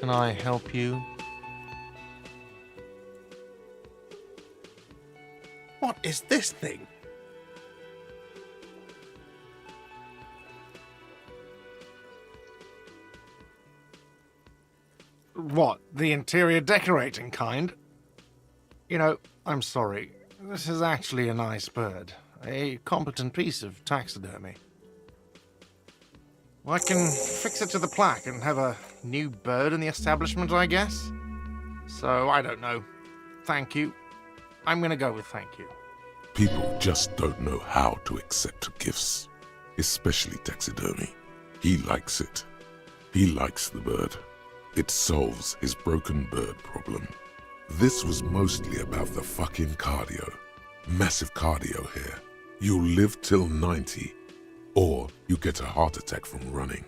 can I help you? What is this thing? What, the interior decorating kind? You know, I'm sorry. This is actually a nice bird. A competent piece of taxidermy. I can fix it to the plaque and have a new bird in the establishment, I guess. So, I don't know. Thank you. I'm gonna go with thank you. People just don't know how to accept gifts, especially taxidermy. He likes it. He likes the bird. It solves his broken bird problem. This was mostly about the fucking cardio. Massive cardio here. You'll live till 90, or you get a heart attack from running.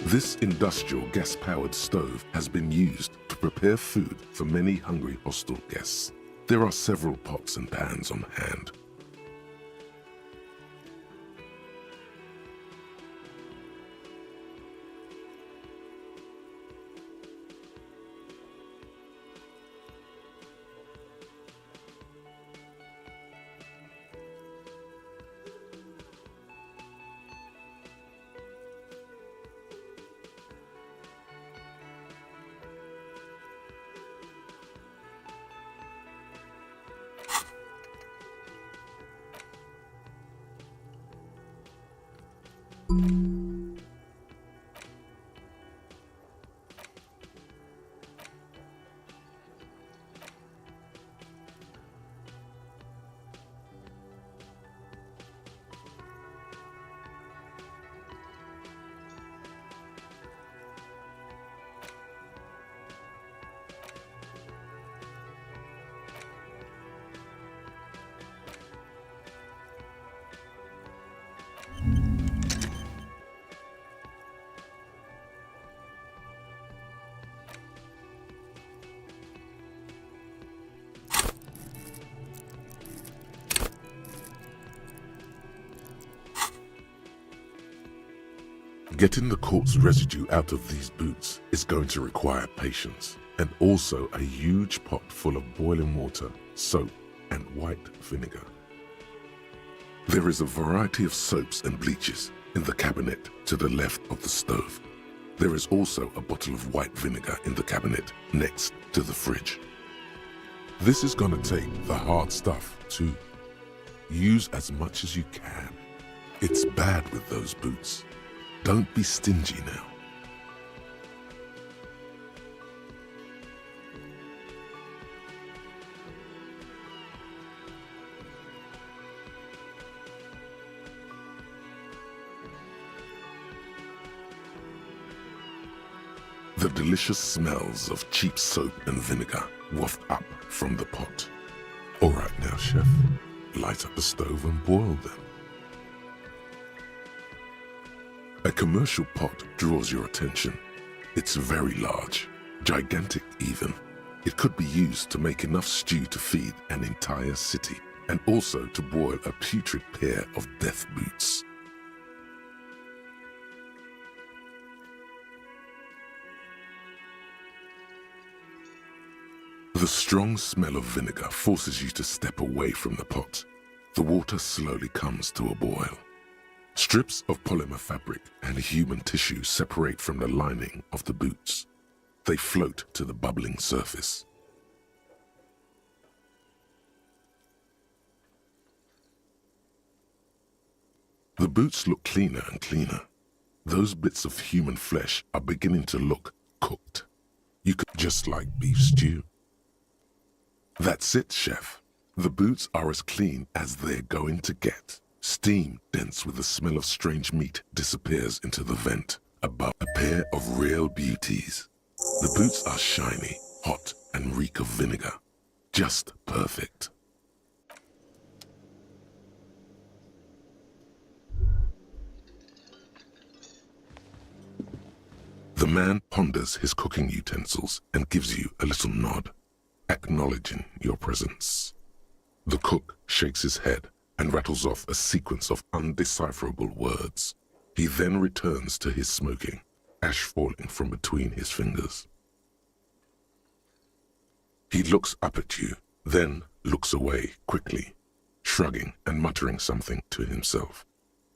This industrial gas-powered stove has been used to prepare food for many hungry hostel guests. There are several pots and pans on hand. Getting the corpse residue out of these boots is going to require patience, and also a huge pot full of boiling water, soap, and white vinegar. There is a variety of soaps and bleaches in the cabinet to the left of the stove. There is also a bottle of white vinegar in the cabinet next to the fridge. This is going to take the hard stuff too. Use as much as you can. It's bad with those boots. Don't be stingy now. The delicious smells of cheap soap and vinegar waft up from the pot. All right now, chef, light up the stove and boil them. A commercial pot draws your attention. It's very large, gigantic even. It could be used to make enough stew to feed an entire city, and also to boil a putrid pair of death boots. The strong smell of vinegar forces you to step away from the pot. The water slowly comes to a boil. Strips of polymer fabric and human tissue separate from the lining of the boots. They float to the bubbling surface. The boots look cleaner and cleaner. Those bits of human flesh are beginning to look cooked. You could just like beef stew. That's it, chef. The boots are as clean as they're going to get. Steam, dense with the smell of strange meat, disappears into the vent above a pair of real beauties. The boots are shiny, hot, and reek of vinegar. Just perfect. The man ponders his cooking utensils and gives you a little nod, acknowledging your presence. The cook shakes his head and rattles off a sequence of undecipherable words. He then returns to his smoking, ash falling from between his fingers. He looks up at you, then looks away quickly, shrugging and muttering something to himself.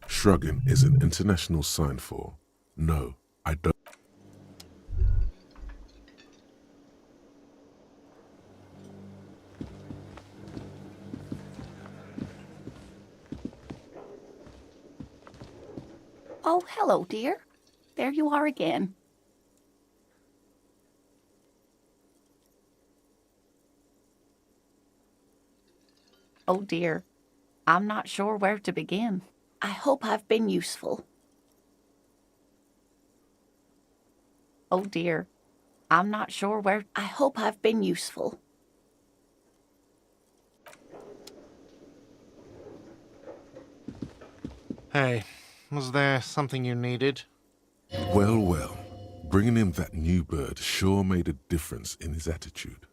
Shrugging is an international sign for, no, I don't. Oh, hello, dear. There you are again. Oh, dear. I'm not sure where to begin. I hope I've been useful. Oh, dear. I'm not sure where... I hope I've been useful. Hey, was there something you needed? Well, well, bringing him that new bird sure made a difference in his attitude.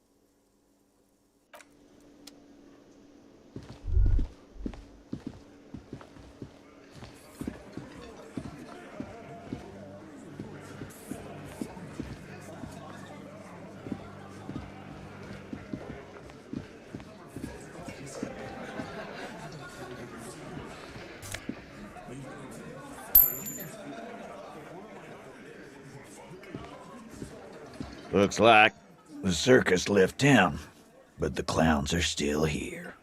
Looks like the circus left town, but the clowns are still here.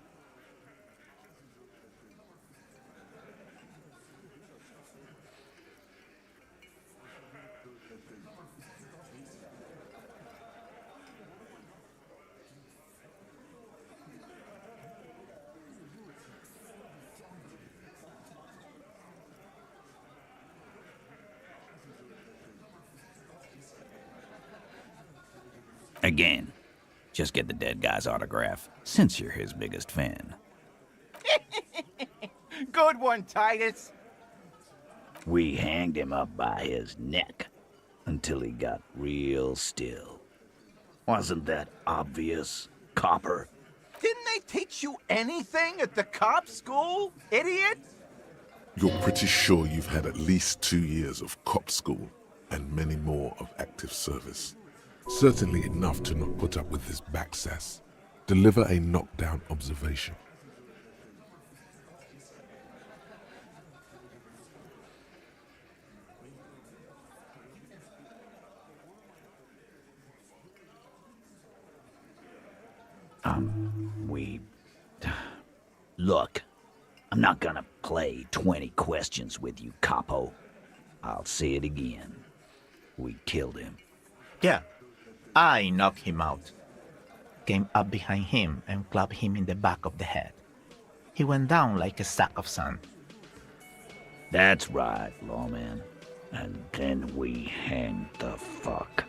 Again, just get the dead guy's autograph, since you're his biggest fan. Good one, Titus. We hanged him up by his neck until he got real still. Wasn't that obvious, Copper? Didn't they teach you anything at the cop school, idiot? You're pretty sure you've had at least 2 years of cop school and many more of active service. Certainly enough to not put up with his back sass. Deliver a knockdown observation. Look, I'm not gonna play 20 questions with you, Capo. I'll say it again. We killed him. Yeah, I knocked him out. Came up behind him and clapped him in the back of the head. He went down like a sack of sand. That's right, lawman. And then we hanged the fuck.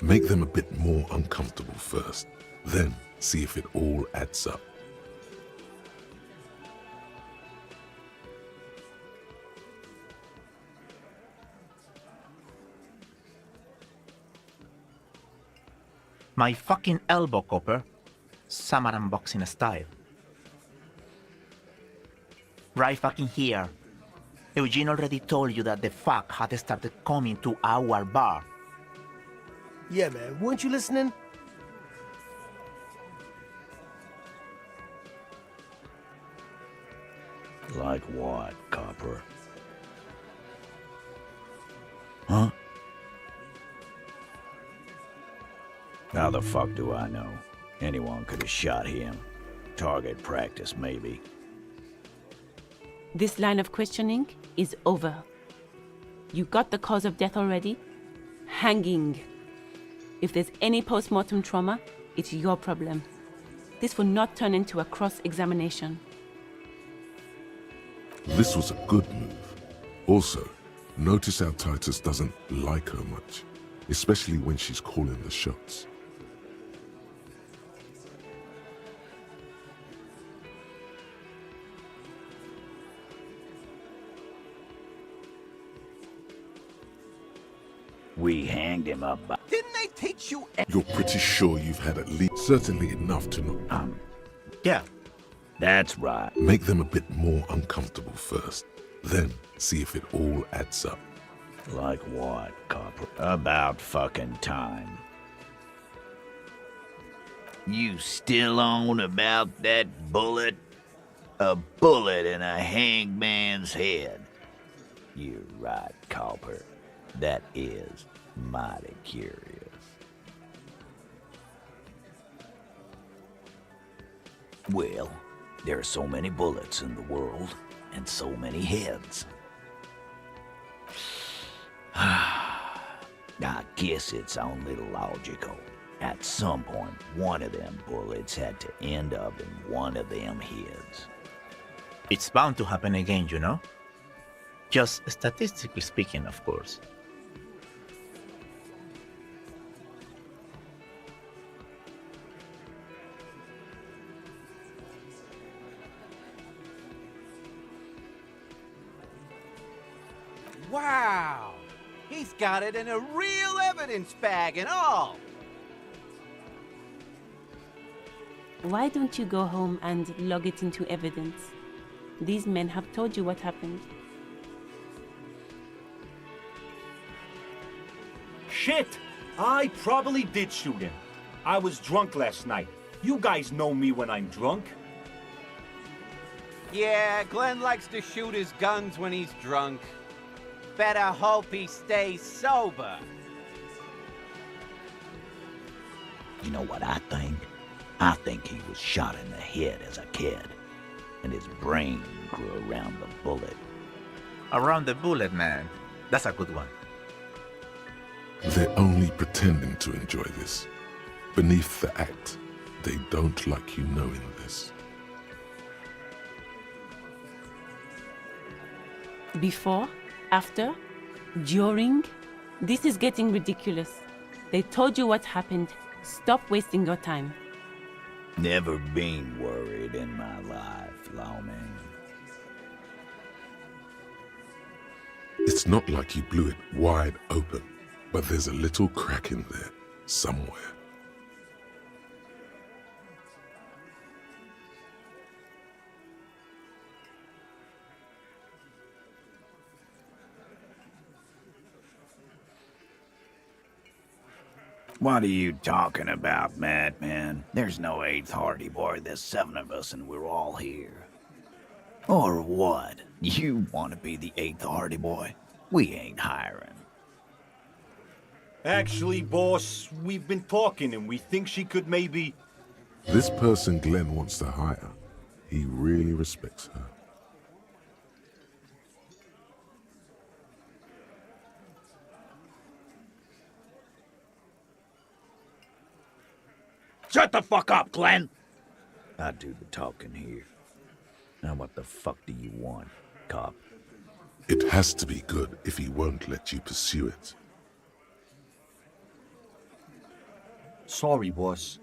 Make them a bit more uncomfortable first, then see if it all adds up. My fucking elbow, Copper. Samaran boxing style. Right fucking here. Eugene already told you that the fuck had started coming to our bar. Yeah, man, weren't you listening? Like what, Copper? Huh? How the fuck do I know? Anyone could have shot him. Target practice, maybe. This line of questioning is over. You got the cause of death already? Hanging. If there's any post-mortem trauma, it's your problem. This will not turn into a cross-examination. This was a good move. Also, notice how Titus doesn't like her much, especially when she's calling the shots. We hanged him up by... Didn't they teach you? You're pretty sure you've had at least certainly enough to know. Yeah, That's right. Make them a bit more uncomfortable first, then see if it all adds up. Like what, Copper? About fucking time. You still on about that bullet? A bullet in a hangman's head. You're right, Copper. That is mighty curious. Well, there are so many bullets in the world, and so many heads. I guess it's only logical. At some point, one of them bullets had to end up in one of them heads. it's bound to happen again, you know? Just statistically speaking, of course. Wow! He's got it in a real evidence bag and all! Why don't you go home and log it into evidence? These men have told you what happened. Shit! I probably did shoot him. I was drunk last night. You guys know me when I'm drunk. Yeah, Glenn likes to shoot his guns when he's drunk. Better hope he stays sober. You know what I think? I think he was shot in the head as a kid, and his brain grew around the bullet. Around the bullet, man. That's a good one. They're only pretending to enjoy this. Beneath the act, they don't like you knowing this. Before, after, during, this is getting ridiculous. They told you what happened. Stop wasting your time. Never been worried in my life, Lawman. It's not like you blew it wide open, but there's a little crack in there, somewhere. What are you talking about, madman? There's no eighth Hardy Boy. There's 7 of us and we're all here. Or what? You want to be the eighth Hardy Boy? We ain't hiring. Actually, boss, we've been talking and we think she could maybe... This person Glenn wants to hire, he really respects her. Shut the fuck up, Glenn! I do the talking here. Now what the fuck do you want, cop? It has to be good if he won't let you pursue it. Sorry, boss.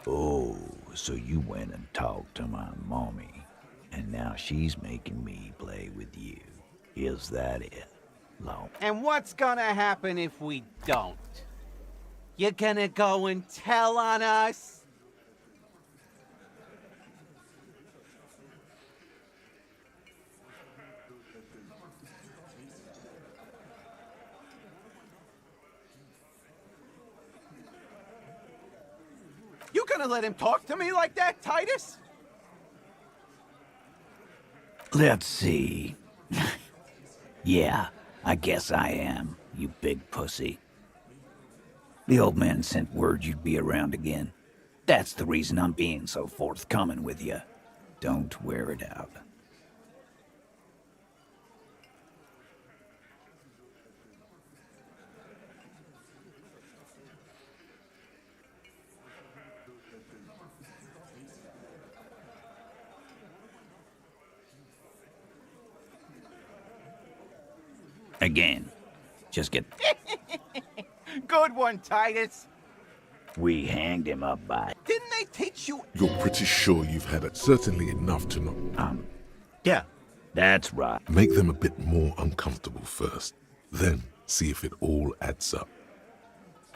Oh, so you went and talked to my mommy, and now she's making me play with you. Is that it, Law? And what's gonna happen if we don't? You gonna go and tell on us? You gonna let him talk to me like that, Titus? Let's see. Yeah, I guess I am, you big pussy. The old man sent word you'd be around again. That's the reason I'm being so forthcoming with you. Don't wear it out. Again. Just get... Good one, Titus. We hanged him up by... Didn't they teach you? You're pretty sure you've had it. Certainly enough to not... Yeah. That's right. Make them a bit more uncomfortable first. Then see if it all adds up.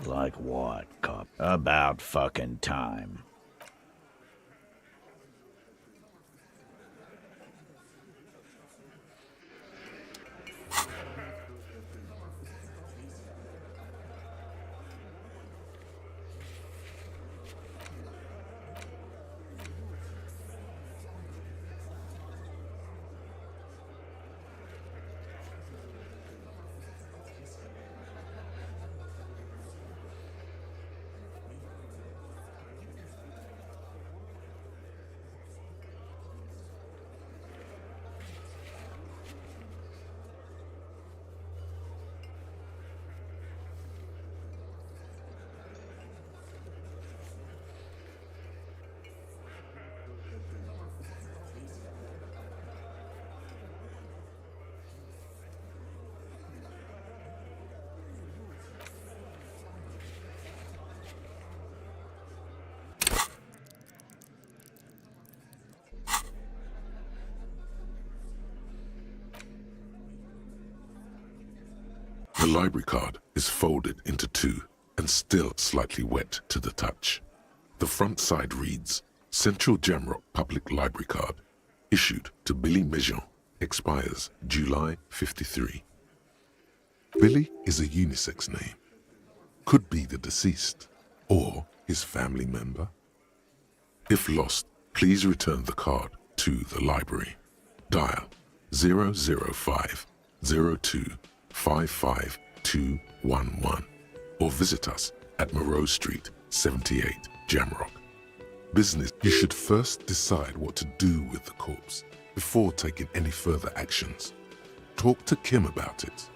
Like what, cop? About fucking time. The library card is folded into two and still slightly wet to the touch. The front side reads, Central Jamrock Public Library Card, issued to Billy Mejean, expires July 53. Billy is a unisex name. Could be the deceased or his family member. If lost, please return the card to the library. Dial 005 02 55211 or visit us at Moreau Street, 78, Jamrock. Business. You should first decide what to do with the corpse before taking any further actions. Talk to Kim about it.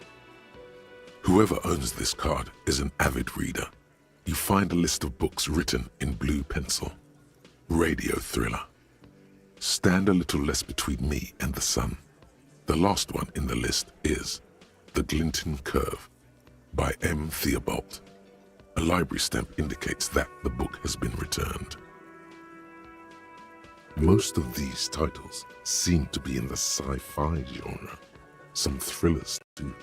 Whoever owns this card is an avid reader. You find a list of books written in blue pencil. Radio thriller. Stand a little less between me and the sun. The last one in the list is The Glinton Curve by M. Theobald. A library stamp indicates that the book has been returned. Most of these titles seem to be in the sci-fi genre. Some thrillers too.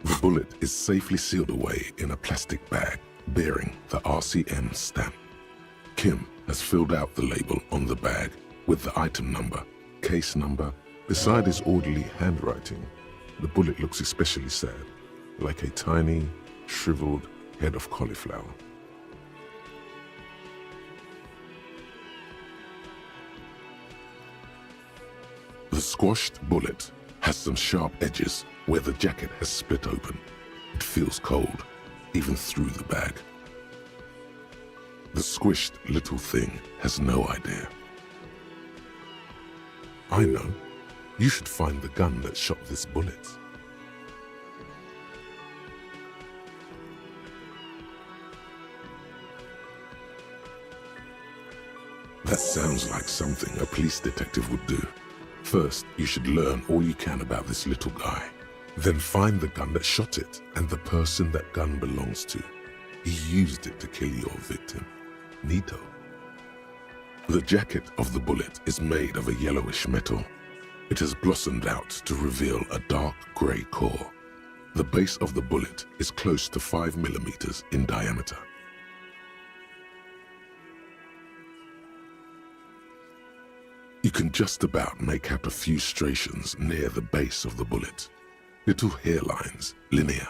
The bullet is safely sealed away in a plastic bag bearing the RCM stamp. Kim has filled out the label on the bag with the item number, case number. Beside his orderly handwriting, the bullet looks especially sad, like a tiny, shriveled head of cauliflower. squashed bullet has some sharp edges where the jacket has split open. It feels cold, even through the bag. The squished little thing has no idea. I know. You should find the gun that shot this bullet. That sounds like something a police detective would do. First, you should learn all you can about this little guy. Then find the gun that shot it and the person that gun belongs to. He used it to kill your victim. Neato. The jacket of the bullet is made of a yellowish metal. It has blossomed out to reveal a dark grey core. The base of the bullet is close to 5 millimeters in diameter. You can just about make out a few striations near the base of the bullet. Little hairlines, linear.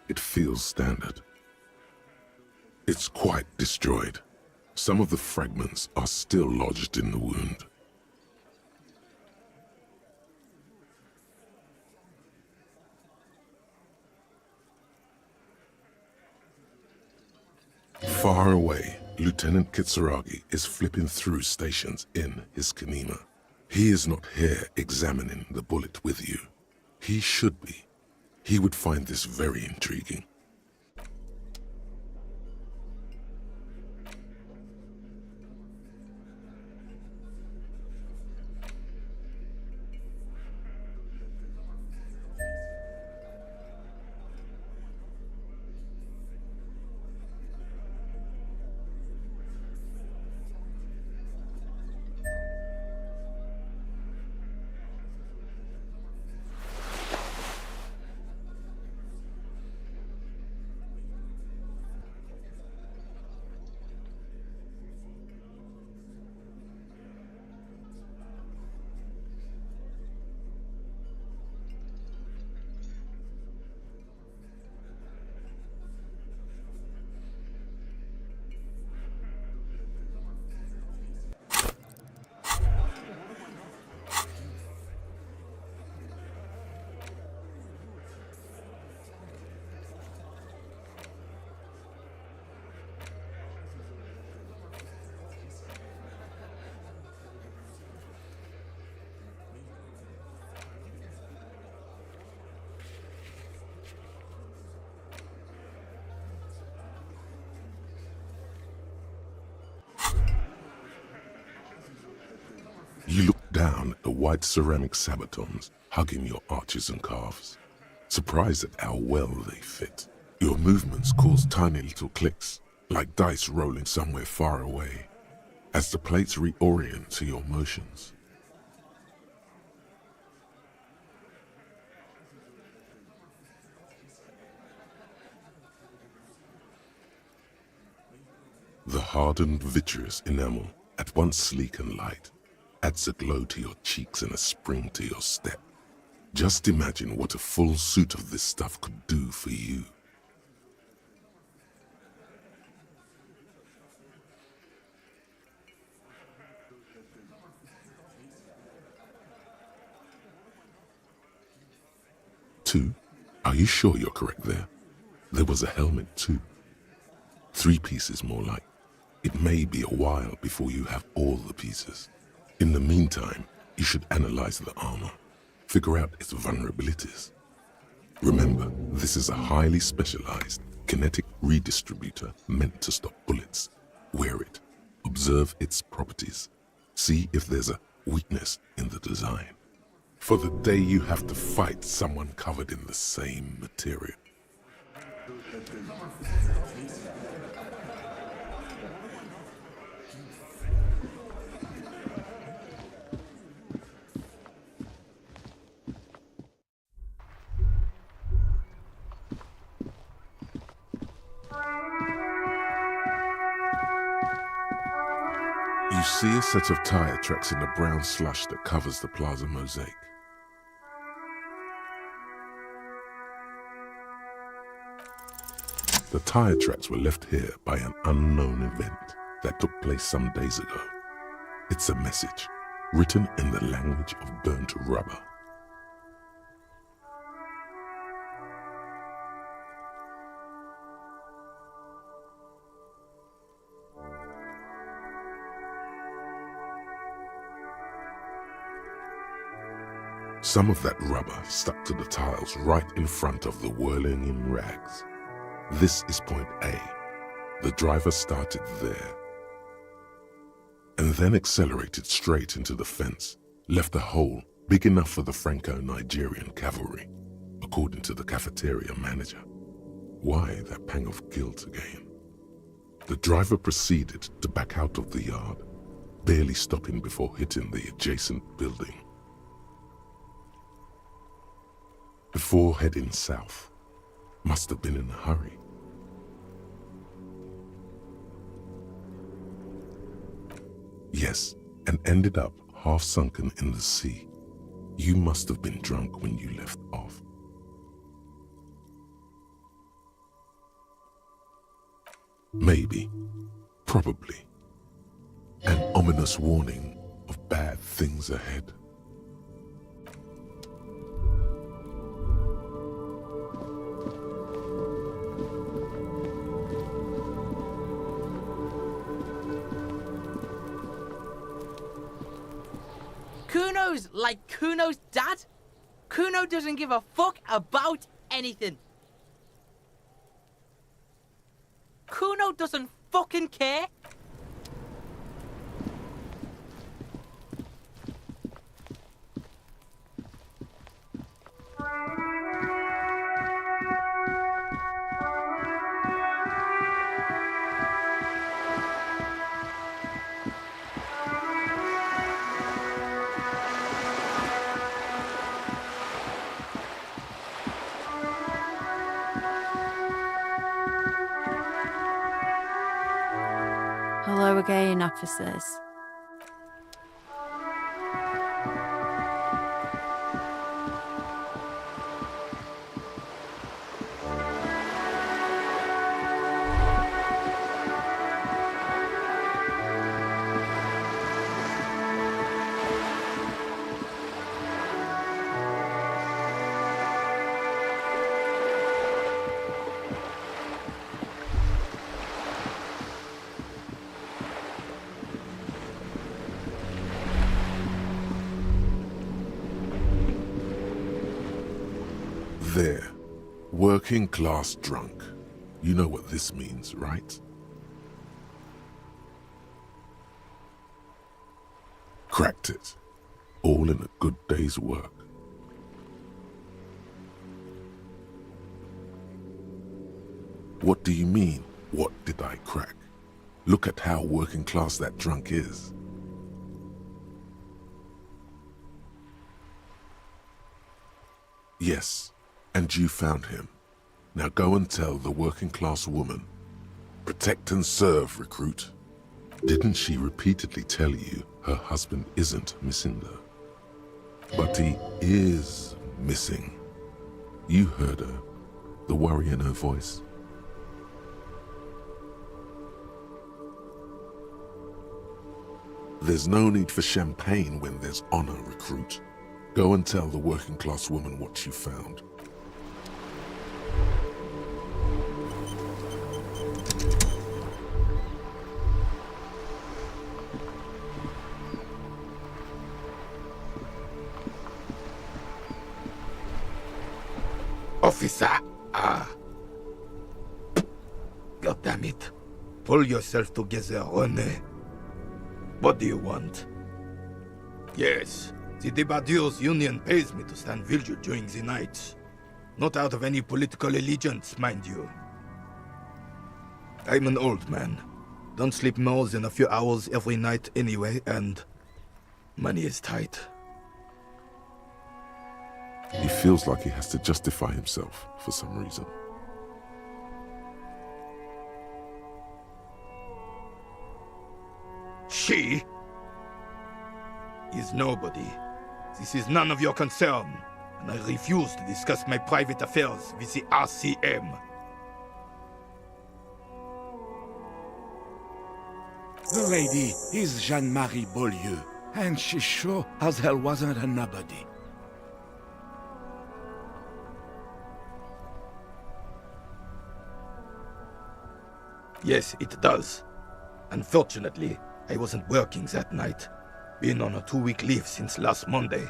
It feels standard. It's quite destroyed. Some of the fragments are still lodged in the wound. Far away, Lieutenant Kitsuragi is flipping through stations in his Kanema. He is not here examining the bullet with you. He should be. He would find this very intriguing. You look down at the white ceramic sabatons hugging your arches and calves, surprised at how well they fit. Your movements cause tiny little clicks, like dice rolling somewhere far away, as the plates reorient to your motions. The hardened vitreous enamel, at once sleek and light, adds a glow to your cheeks and a spring to your step. Just imagine what a full suit of this stuff could do for you. Two? Are you sure you're correct there? There was a helmet too. 3 pieces more like. It may be a while before you have all the pieces. In the meantime, you should analyze the armor, figure out its vulnerabilities. Remember, this is a highly specialized kinetic redistributor meant to stop bullets. Wear it, observe its properties, see if there's a weakness in the design. For the day you have to fight someone covered in the same material. You see a set of tire tracks in the brown slush that covers the plaza mosaic. The tire tracks were left here by an unknown event that took place some days ago. It's a message. written in the language of burnt rubber. Some of that rubber stuck to the tiles right in front of the whirling in rags. This is point A. The driver started there and then accelerated straight into the fence, left a hole big enough for the Franco-Nigerian cavalry, according to the cafeteria manager. Why that pang of guilt again? The driver proceeded to back out of the yard, barely stopping before hitting the adjacent building. Before heading south, must have been in a hurry. Yes, and ended up half sunken in the sea. You must have been drunk when you left off. Maybe, probably, an ominous warning of bad things ahead. Kuno's like Kuno's dad? Kuno doesn't give a fuck about anything. Kuno doesn't fucking care. Hello again, officers. There, working class drunk. You know what this means, right? Cracked it. All in a good day's work. What do you mean, what did I crack? Look at how working class that drunk is. Yes. And you found him. Now go and tell the working class woman. Protect and serve, recruit. Didn't she repeatedly tell you her husband isn't missing her? But he is missing. You heard her, the worry in her voice. There's no need for champagne when there's honor, recruit. Go and tell the working class woman what you found. Officer, God damn it. Pull yourself together, René. What do you want? Yes, the Debardeurs Union pays me to stand vigil during the night. Not out of any political allegiance, mind you. I'm an old man. Don't sleep more than a few hours every night anyway, and money is tight. He feels like he has to justify himself for some reason. She is nobody. This is none of your concern, and I refuse to discuss my private affairs with the RCM. The lady is Jeanne-Marie Beaulieu, And she sure as hell wasn't a nobody. Yes, it does. Unfortunately, I wasn't working that night. Been on a 2-week leave since last Monday.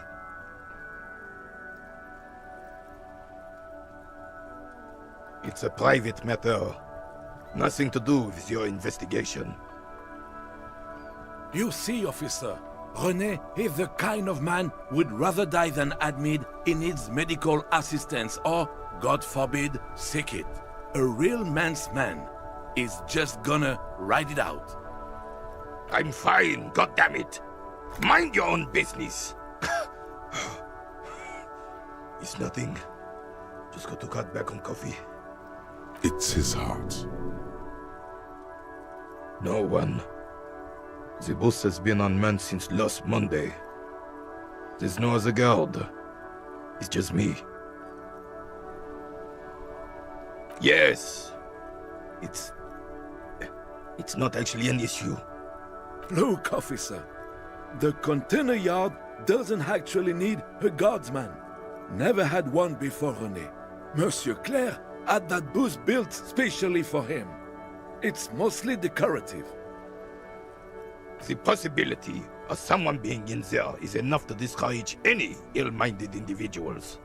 It's a private matter. Nothing to do with your investigation. You see, officer, René is the kind of man would rather die than admit he needs medical assistance or, God forbid, seek it. A real man's man is just gonna ride it out. I'm fine, goddammit. Mind your own business. It's nothing. Just got to cut back on coffee. It's his heart. No one. The boss has been unmanned since last Monday. There's no other guard. It's just me. Yes. It's not actually an issue. Look, officer, the container yard doesn't actually need a guardsman. Never had one before René. Monsieur Claire had that booth built specially for him. It's mostly decorative. The possibility of someone being in there is enough to discourage any ill-minded individuals.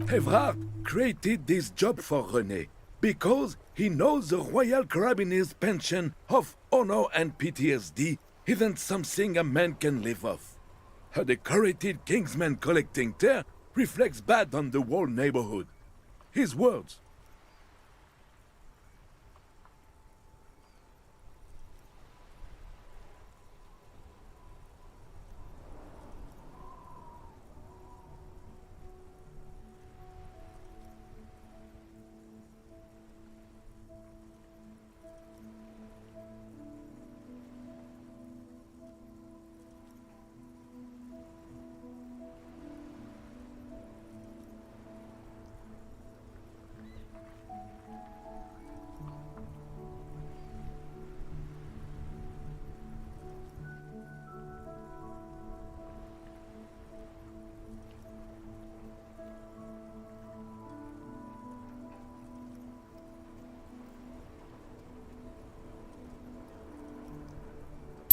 Evrard created this job for René because he knows the Royal Carabinier's pension of honor and PTSD isn't something a man can live off. A decorated Kingsman collecting tear reflects bad on the whole neighborhood. His words.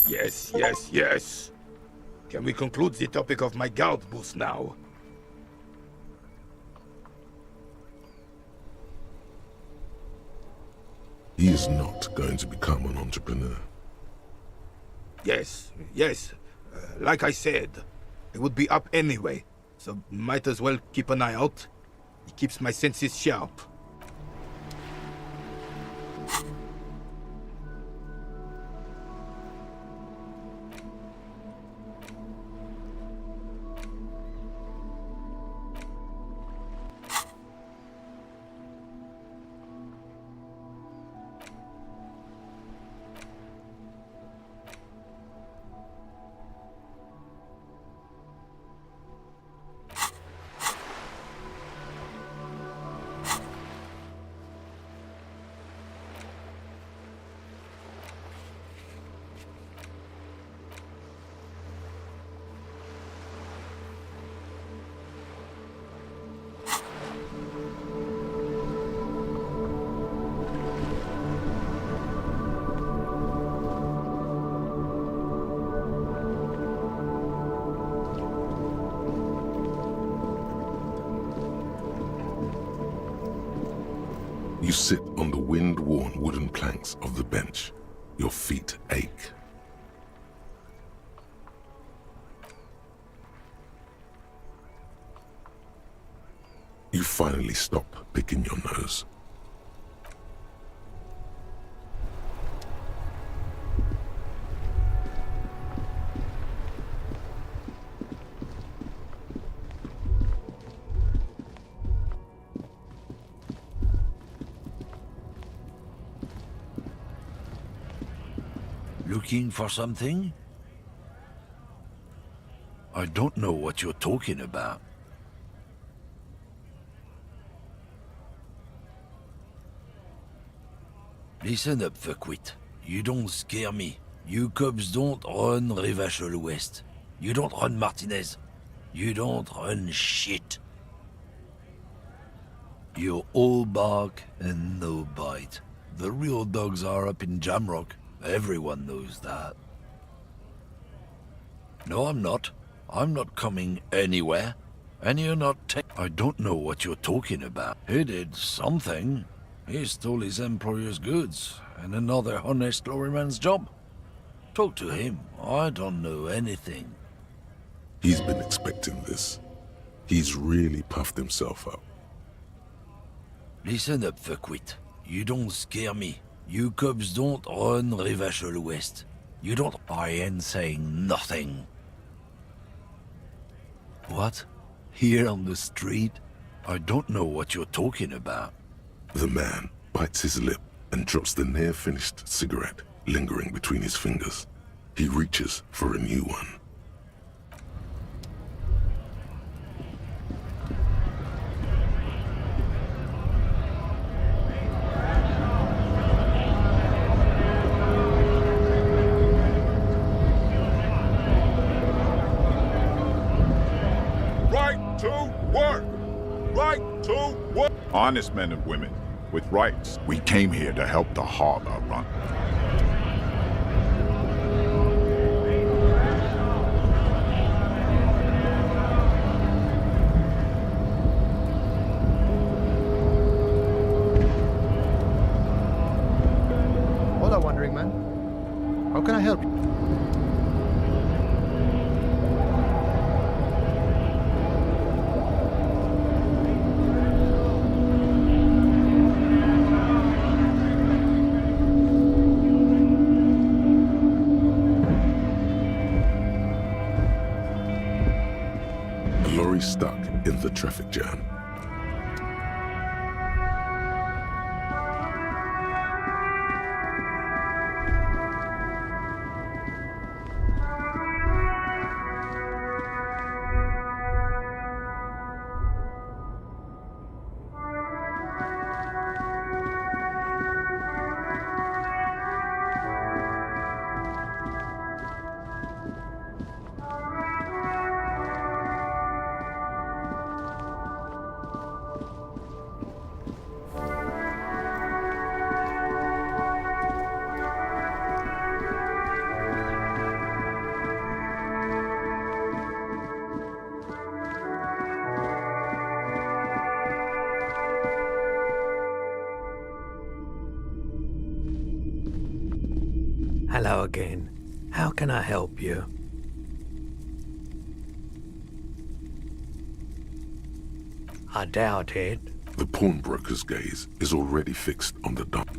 Yes, yes, yes. Can we conclude the topic of my guard boost now? He is not going to become an entrepreneur. Yes, yes. Like I said, it would be up anyway, so might as well keep an eye out. It keeps my senses sharp. You sit on the wind-worn wooden planks of the bench. Your feet ache. You finally stop picking your nose. Looking for something? I don't know what you're talking about. Listen up, fuckwit. You don't scare me. You cubs don't run Rivachel West. You don't run Martinez. You don't run shit. You're all bark and no bite. The real dogs are up in Jamrock. Everyone knows that. No, I'm not. I'm not coming anywhere. And you're not I don't know what you're talking about. He did something. He stole his employer's goods and another honest lorryman's job. Talk to him. I don't know anything. He's been expecting this. He's really puffed himself up. Listen up, fuckwit. You don't scare me. You cubs don't run Rivachel West. You don't... I ain't saying nothing. What? Here on the street? I don't know what you're talking about. The man bites his lip and drops the near-finished cigarette lingering between his fingers. He reaches for a new one. Right to work! Right to work! Honest men and women with rights. We came here to help the harbor run. lorry stuck in the traffic jam. Hello again. How can I help you? I doubt it. The pawnbroker's gaze is already fixed on the dump.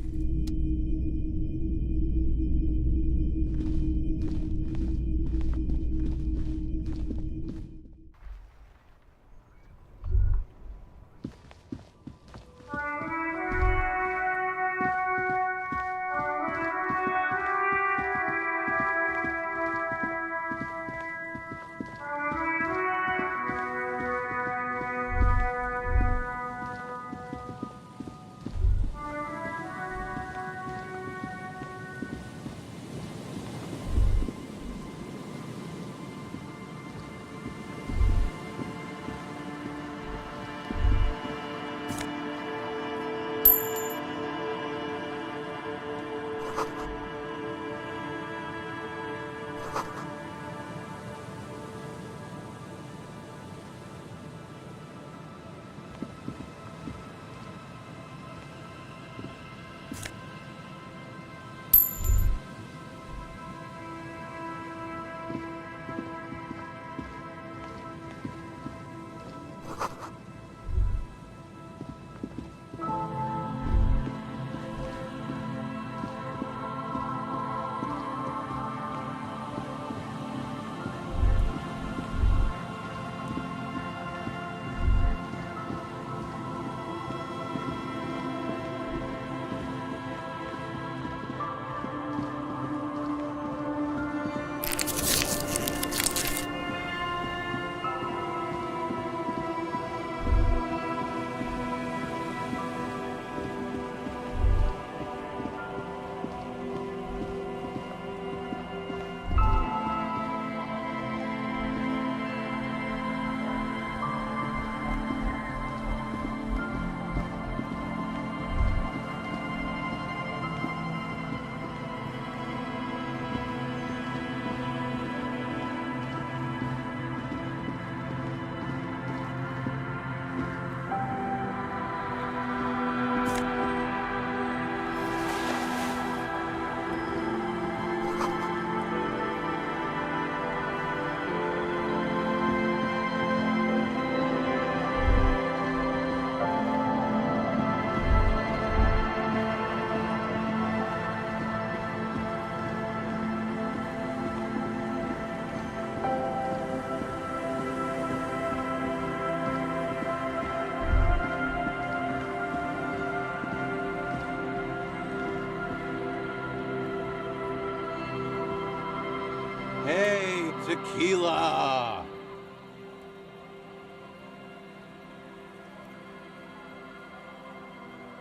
Hey, tequila!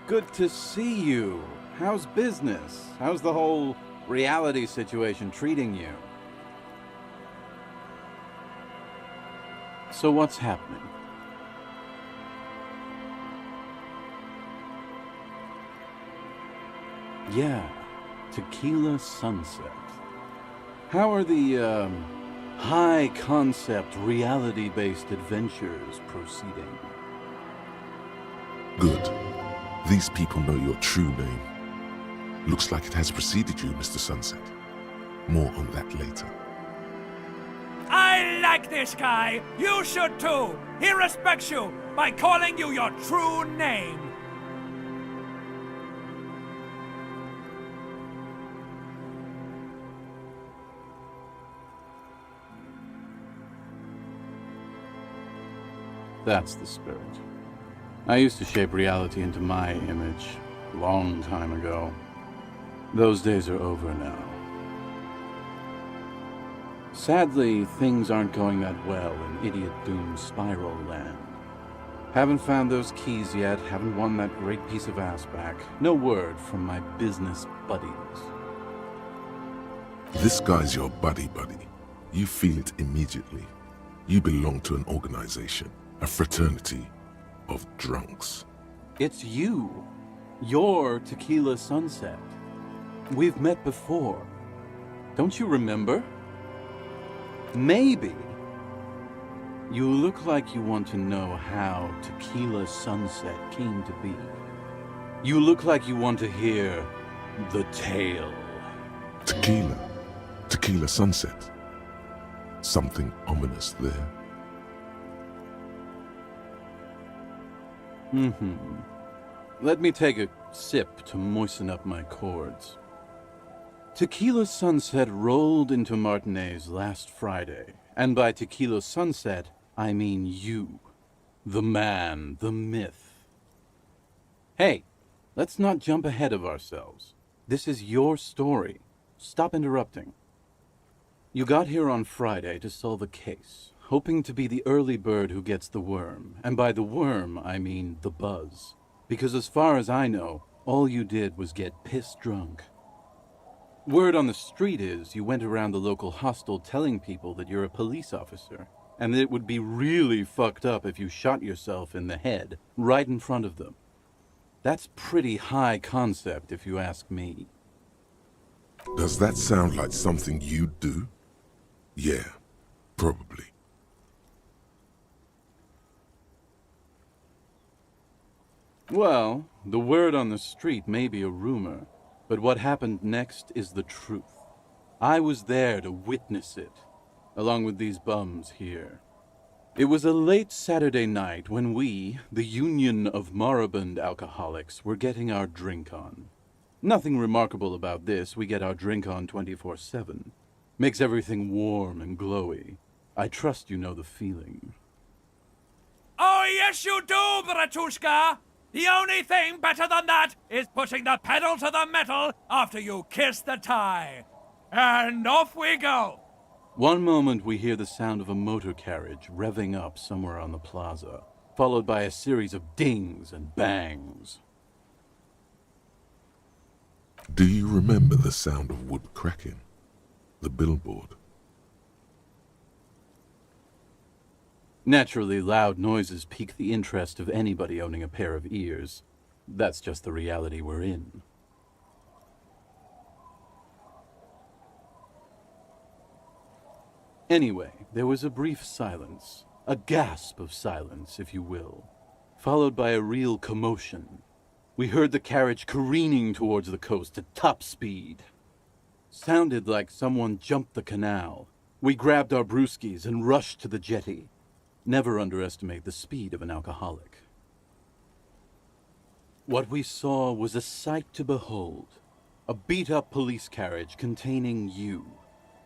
Good to see you. How's business? How's the whole reality situation treating you? So what's happening? Yeah, Tequila Sunset. How are the, high-concept, reality-based adventures proceeding? Good. These people know your true name. Looks like it has preceded you, Mr. Sunset. More on that later. I like this guy. You should too. He respects you by calling you your true name. That's the spirit. I used to shape reality into my image, long time ago. Those days are over now. Sadly, things aren't going that well in Idiot Doom Spiral Land. Haven't found those keys yet, haven't won that great piece of ass back. No word from my business buddies. This guy's your buddy. You feel it immediately. You belong to an organization, a fraternity of drunks. It's you. You're Tequila Sunset. We've met before. Don't you remember? Maybe. You look like you want to know how Tequila Sunset came to be. You look like you want to hear the tale. Tequila Sunset. Something ominous there. Let me take a sip to moisten up my chords. Tequila Sunset rolled into Martinez last Friday, and by Tequila Sunset, I mean you. The man, the myth. Hey, let's not jump ahead of ourselves. This is your story. Stop interrupting. You got here on Friday to solve a case, hoping to be the early bird who gets the worm. And by the worm, I mean the buzz. Because as far as I know, all you did was get piss drunk. Word on the street is you went around the local hostel telling people that you're a police officer, and that it would be really fucked up if you shot yourself in the head right in front of them. That's pretty high concept, if you ask me. Does that sound like something you'd do? Yeah, probably. Well, the word on the street may be a rumor, but what happened next is the truth. I was there to witness it, along with these bums here. It was a late Saturday night when we, the Union of Moribund Alcoholics, were getting our drink on. Nothing remarkable about this, we get our drink on 24/7. Makes everything warm and glowy. I trust you know the feeling. Oh, yes you do, Bratushka! The only thing better than that is putting the pedal to the metal after you kiss the tie. And off we go! One moment we hear the sound of a motor carriage revving up somewhere on the plaza, followed by a series of dings and bangs. Do you remember the sound of wood cracking? The billboard? Naturally, loud noises pique the interest of anybody owning a pair of ears. That's just the reality we're in. Anyway, there was a brief silence, a gasp of silence, if you will, followed by a real commotion. We heard the carriage careening towards the coast at top speed. Sounded like someone jumped the canal. We grabbed our brewskis and rushed to the jetty. Never underestimate the speed of an alcoholic. What we saw was a sight to behold. A beat-up police carriage containing you.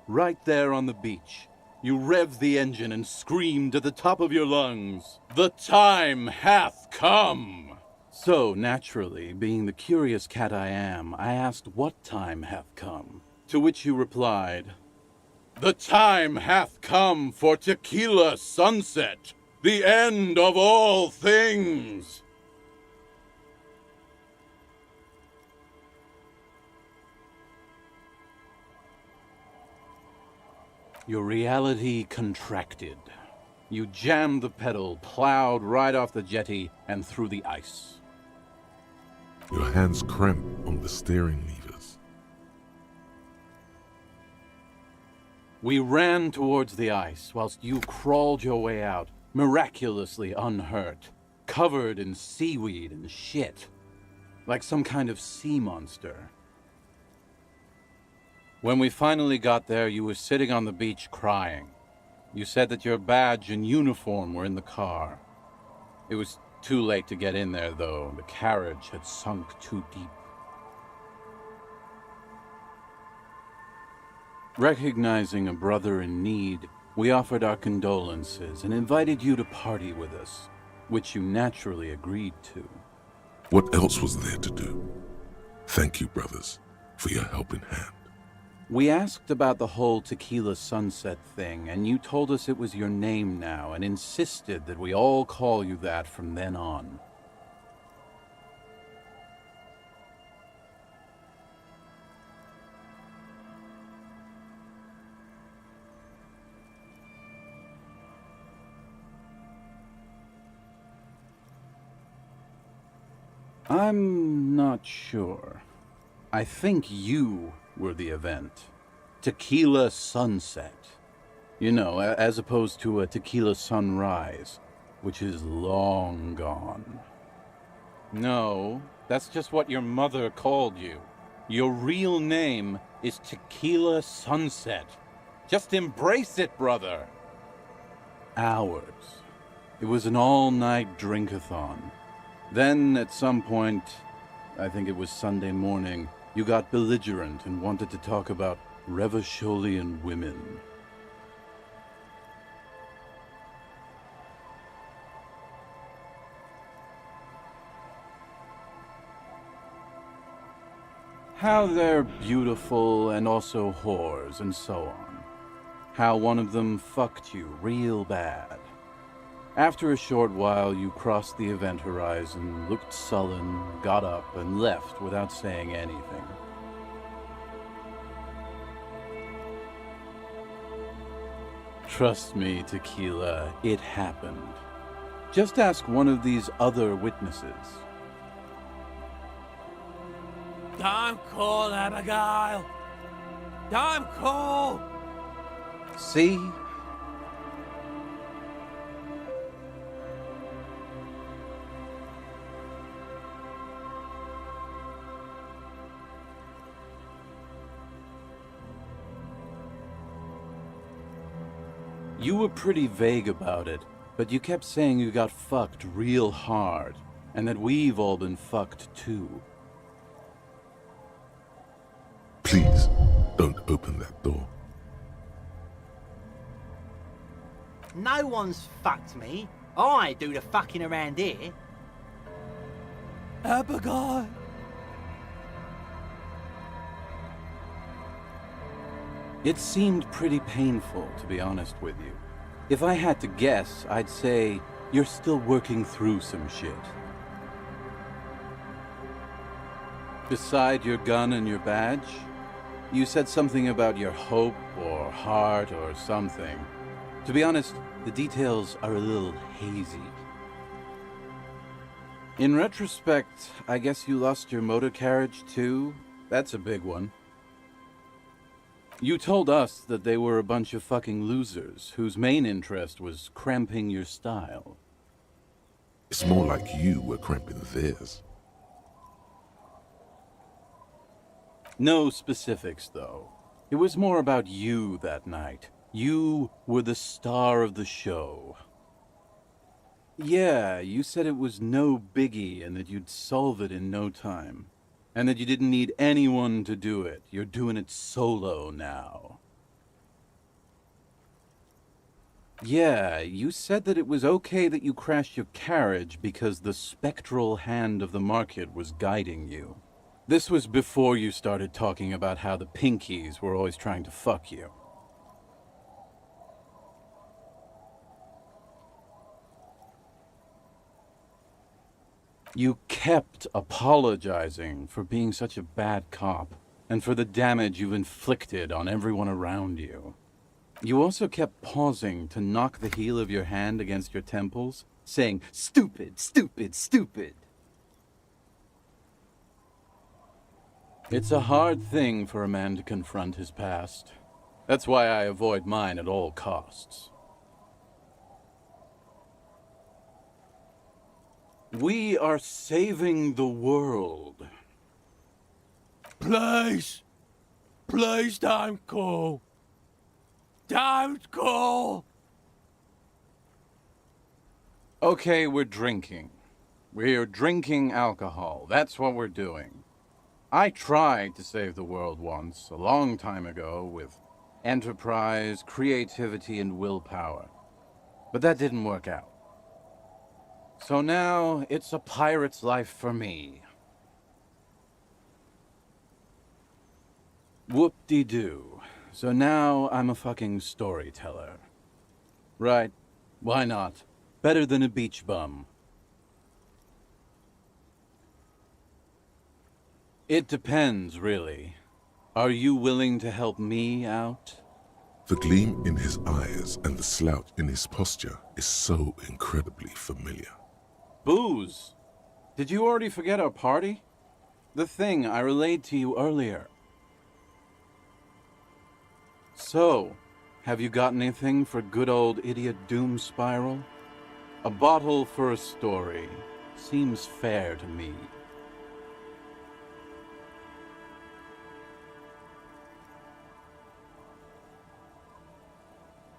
Right there on the beach. You revved the engine and screamed at the top of your lungs, "The time hath come!" So, naturally, being the curious cat I am, I asked what time hath come. To which you replied, "The time hath come for Tequila Sunset, the end of all things!" Your reality contracted. You jammed the pedal, plowed right off the jetty, and through the ice. Your hands cramp on the steering levers. We ran towards the ice, whilst you crawled your way out, miraculously unhurt, covered in seaweed and shit, like some kind of sea monster. When we finally got there, you were sitting on the beach crying. You said that your badge and uniform were in the car. It was too late to get in there, though. The carriage had sunk too deep. Recognizing a brother in need, We offered our condolences and invited you to party with us, which you naturally agreed to. What else was there to do? Thank you, brothers, for your helping hand. We asked about the whole Tequila Sunset thing, and you told us it was your name now and insisted that we all call you that from then on. I'm not sure. I think you were the event. Tequila Sunset. You know, as opposed to a Tequila Sunrise, which is long gone. No, that's just what your mother called you. Your real name is Tequila Sunset. Just embrace it, brother. Hours. It was an all-night drink-a-thon. Then, at some point, I think it was Sunday morning, you got belligerent and wanted to talk about Revacholian women. How they're beautiful and also whores and so on. How one of them fucked you real bad. After a short while, you crossed the event horizon, looked sullen, got up, and left without saying anything. Trust me, Tequila, it happened. Just ask one of these other witnesses. I'm cool, Abigail. I'm cool. See? You were pretty vague about it, but you kept saying you got fucked real hard, and that we've all been fucked too. Please, don't open that door. No one's fucked me. I do the fucking around here. Abigail. It seemed pretty painful, to be honest with you. If I had to guess, I'd say you're still working through some shit. Beside your gun and your badge, you said something about your hope or heart or something. To be honest, the details are a little hazy. In retrospect, I guess you lost your motor carriage too? That's a big one. You told us that they were a bunch of fucking losers whose main interest was cramping your style. It's more like you were cramping theirs. No specifics, though. It was more about you that night. You were the star of the show. Yeah, you said it was no biggie and that you'd solve it in no time. And that you didn't need anyone to do it. You're doing it solo now. Yeah, you said that it was okay that you crashed your carriage because the spectral hand of the market was guiding you. This was before you started talking about how the Pinkies were always trying to fuck you. You kept apologizing for being such a bad cop, and for the damage you've inflicted on everyone around you. You also kept pausing to knock the heel of your hand against your temples, saying, "Stupid, stupid, stupid." It's a hard thing for a man to confront his past. That's why I avoid mine at all costs. We are saving the world. Please. Please don't go. Don't go. Okay, we're drinking. We're drinking alcohol. That's what we're doing. I tried to save the world once, a long time ago, with enterprise, creativity, and willpower. But that didn't work out. So now it's a pirate's life for me. Whoop-de-doo. So now I'm a fucking storyteller. Right. Why not? Better than a beach bum. It depends, really. Are you willing to help me out? The gleam in his eyes and the slouch in his posture is so incredibly familiar. Booze! Did you already forget our party? The thing I relayed to you earlier. So, have you got anything for good old idiot Doom Spiral? A bottle for a story. Seems fair to me.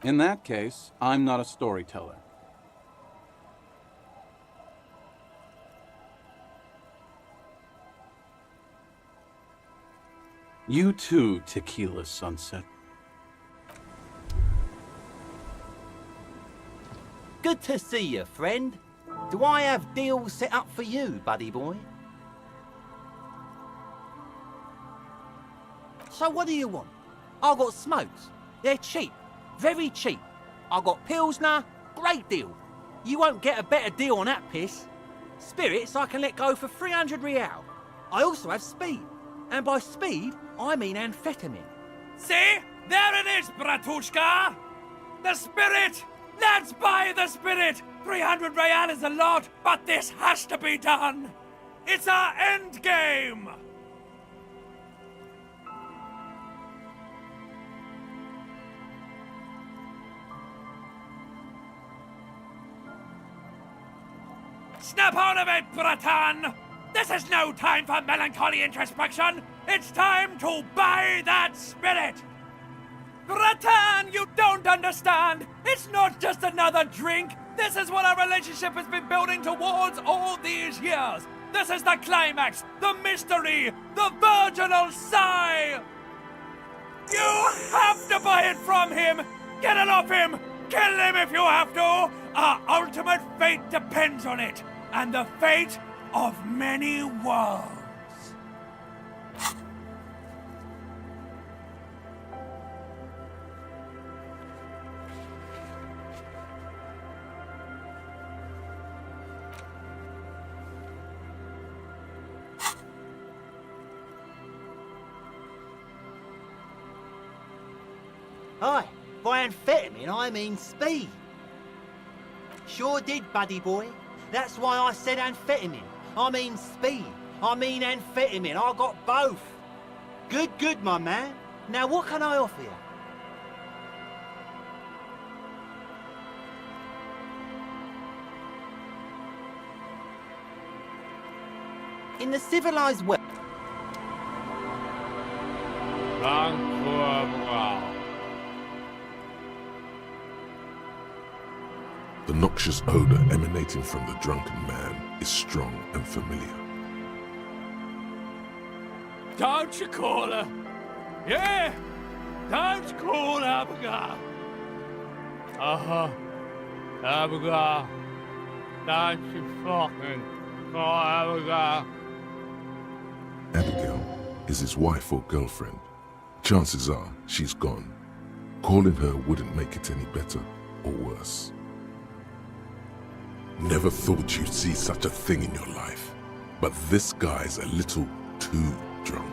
In that case, I'm not a storyteller. You too, Tequila Sunset. Good to see you, friend. Do I have deals set up for you, buddy boy? So what do you want? I've got smokes. They're cheap. Very cheap. I've got Pilsner. Great deal. You won't get a better deal on that piss. Spirits I can let go for 300 real. I also have speed. And by speed, I mean amphetamine. See? There it is, Bratushka! The spirit! Let's buy the spirit! 300 real is a lot, but this has to be done! It's our end game! Snap out of it, Bratan! This is no time for melancholy introspection! It's time to buy that spirit! Bratan, you don't understand! It's not just another drink! This is what our relationship has been building towards all these years! This is the climax, the mystery, the virginal sigh! You have to buy it from him! Get it off him! Kill him if you have to! Our ultimate fate depends on it! And the fate of many worlds. Hi, by amphetamine I mean speed. Sure did, buddy boy. That's why I said amphetamine. I mean speed. I mean amphetamine. I got both. Good, my man. Now what can I offer you? In the civilized world. The noxious odor emanating from the drunken man is strong and familiar. Don't you call her? Yeah! Don't call Abigail! Abigail. Don't you fucking call Abigail. Abigail is his wife or girlfriend. Chances are she's gone. Calling her wouldn't make it any better or worse. Never thought you'd see such a thing in your life, but this guy's a little too drunk.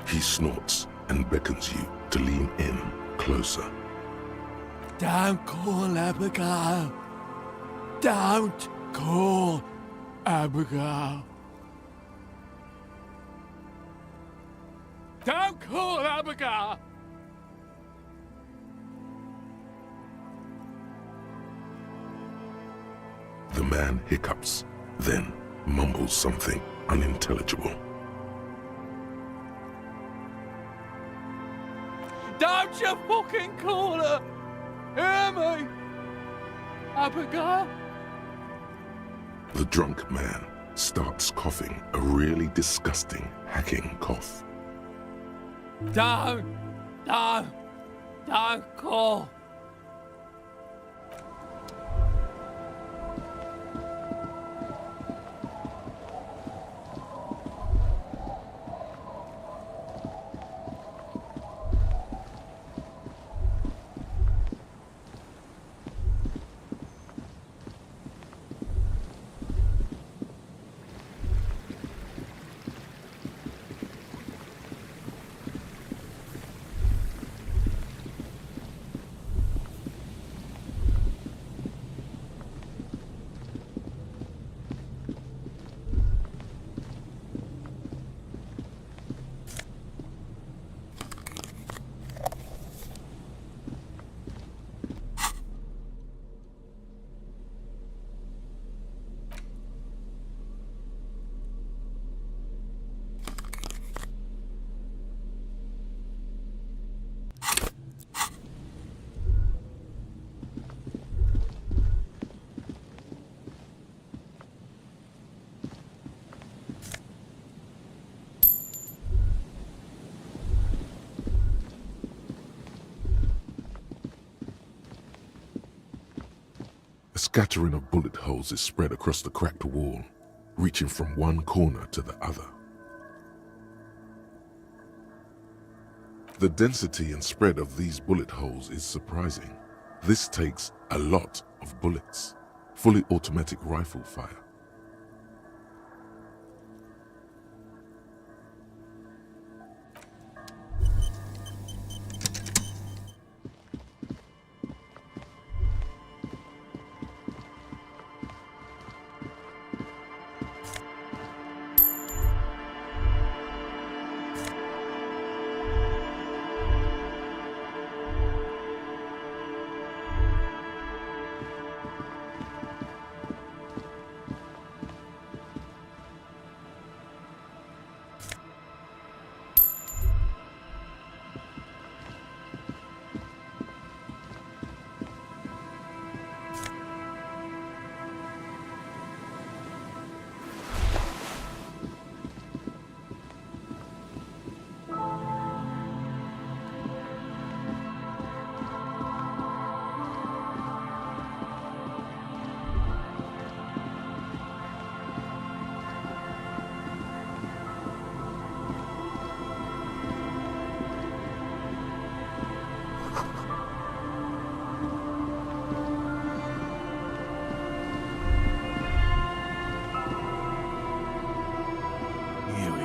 He snorts and beckons you to lean in closer. Don't call Abigail. Don't call Abigail. Don't call Abigail. The man hiccups, then mumbles something unintelligible. Don't you fucking call her! Hear me? Abigail? The drunk man starts coughing a really disgusting, hacking cough. Don't call. A scattering of bullet holes is spread across the cracked wall, reaching from one corner to the other. The density and spread of these bullet holes is surprising. This takes a lot of bullets, fully automatic rifle fire.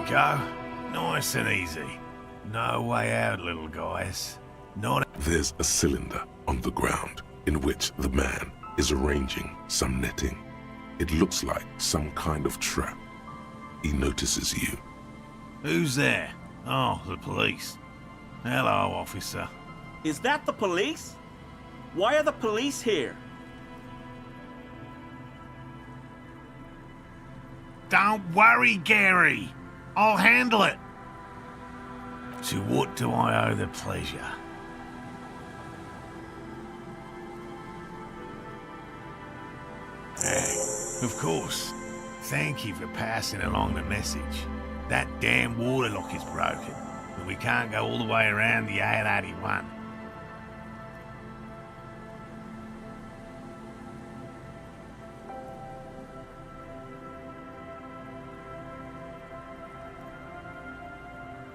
Go. Nice and easy. No way out, little guys. Not. There's a cylinder on the ground in which the man is arranging some netting. It looks like some kind of trap. He notices you. Who's there? Oh, the police. Hello, officer. Is that the police? Why are the police here? Don't worry, Gary. I'll handle it. To what do I owe the pleasure? Of course. Thank you for passing along the message. That damn water lock is broken, and we can't go all the way around the 881.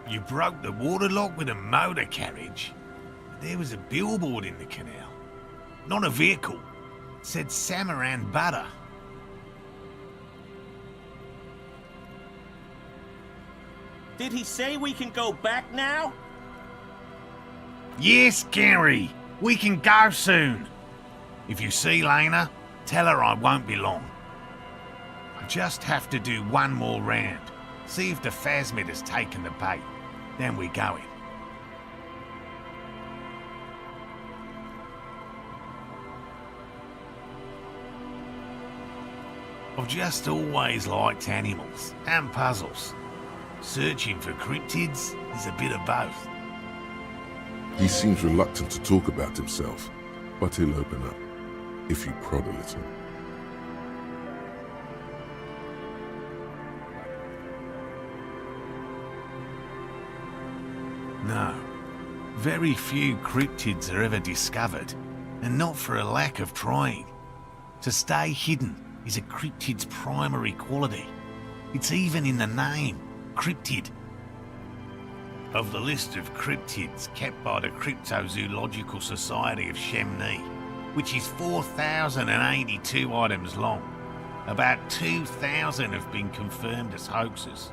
You broke the water lock with a motor carriage? There was a billboard in the canal. Not a vehicle. It said Samaran Butter. Did he say we can go back now? Yes, Gary. We can go soon. If you see Lena, tell her I won't be long. I just have to do one more round. See if the phasmid has taken the bait. Then we're going. I've just always liked animals and puzzles. Searching for cryptids is a bit of both. He seems reluctant to talk about himself, but he'll open up if you prod a little. No. Very few cryptids are ever discovered, and not for a lack of trying. To stay hidden is a cryptid's primary quality. It's even in the name, cryptid. Of the list of cryptids kept by the Cryptozoological Society of Chemnee, which is 4,082 items long, about 2,000 have been confirmed as hoaxes.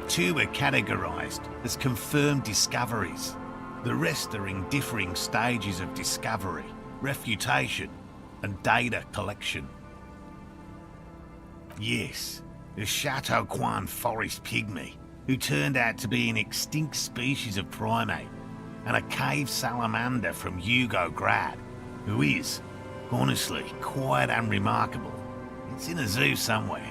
2 are categorised as confirmed discoveries. The rest are in differing stages of discovery, refutation, and data collection. Yes, the Chateau Quan forest pygmy, who turned out to be an extinct species of primate, and a cave salamander from Hugo Grad, who is, honestly, quite unremarkable. It's in a zoo somewhere.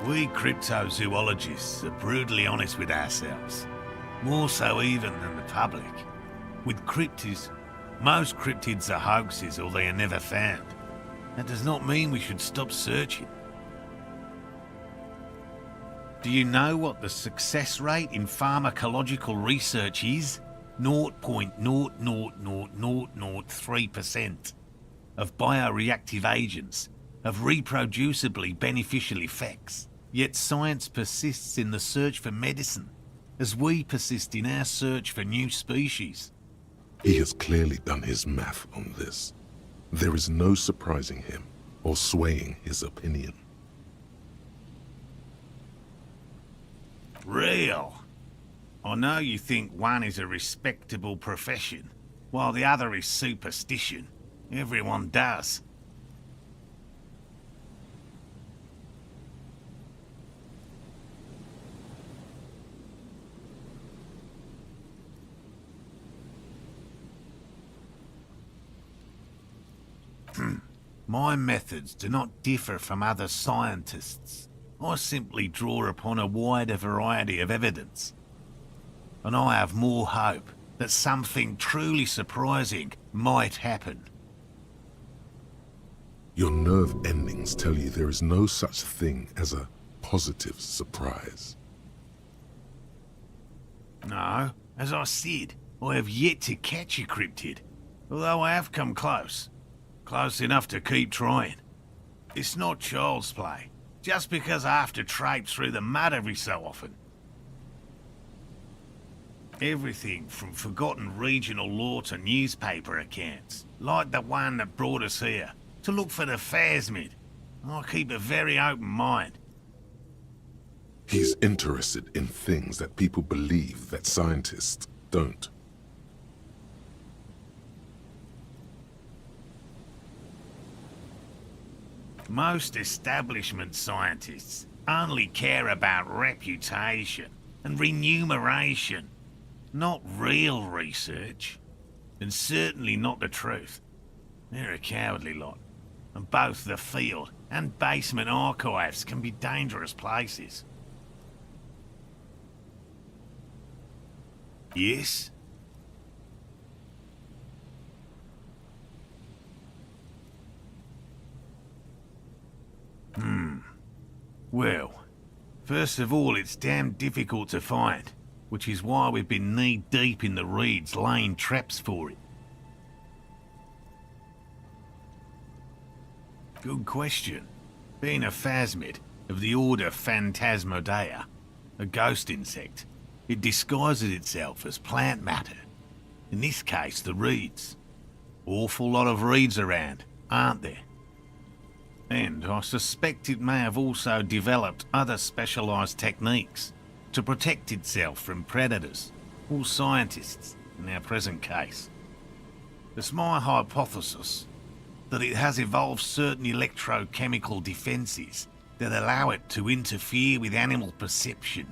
We cryptozoologists are brutally honest with ourselves, more so even than the public. With cryptids, most cryptids are hoaxes or they are never found. That does not mean we should stop searching. Do you know what the success rate in pharmacological research is? 0.00003% of bioreactive agents have reproducibly beneficial effects. Yet science persists in the search for medicine, as we persist in our search for new species. He has clearly done his math on this. There is no surprising him or swaying his opinion. Real. I know you think one is a respectable profession, while the other is superstition. Everyone does. My methods do not differ from other scientists. I simply draw upon a wider variety of evidence. And I have more hope that something truly surprising might happen. Your nerve endings tell you there is no such thing as a positive surprise. No, as I said, I have yet to catch a cryptid, although I have come close. Close enough to keep trying. It's not child's play, just because I have to traipse through the mud every so often. Everything from forgotten regional lore to newspaper accounts, like the one that brought us here, to look for the phasmid. I keep a very open mind. He's interested in things that people believe that scientists don't. Most establishment scientists only care about reputation and remuneration, not real research, and certainly not the truth. They're a cowardly lot, and both the field and basement archives can be dangerous places. Yes? Well, first of all, it's damn difficult to find, which is why we've been knee-deep in the reeds laying traps for it. Good question. Being a phasmid of the order Phantasmodea, a ghost insect, it disguises itself as plant matter. In this case, the reeds. Awful lot of reeds around, aren't there? And I suspect it may have also developed other specialised techniques to protect itself from predators, or scientists in our present case. It's my hypothesis that it has evolved certain electrochemical defences that allow it to interfere with animal perception,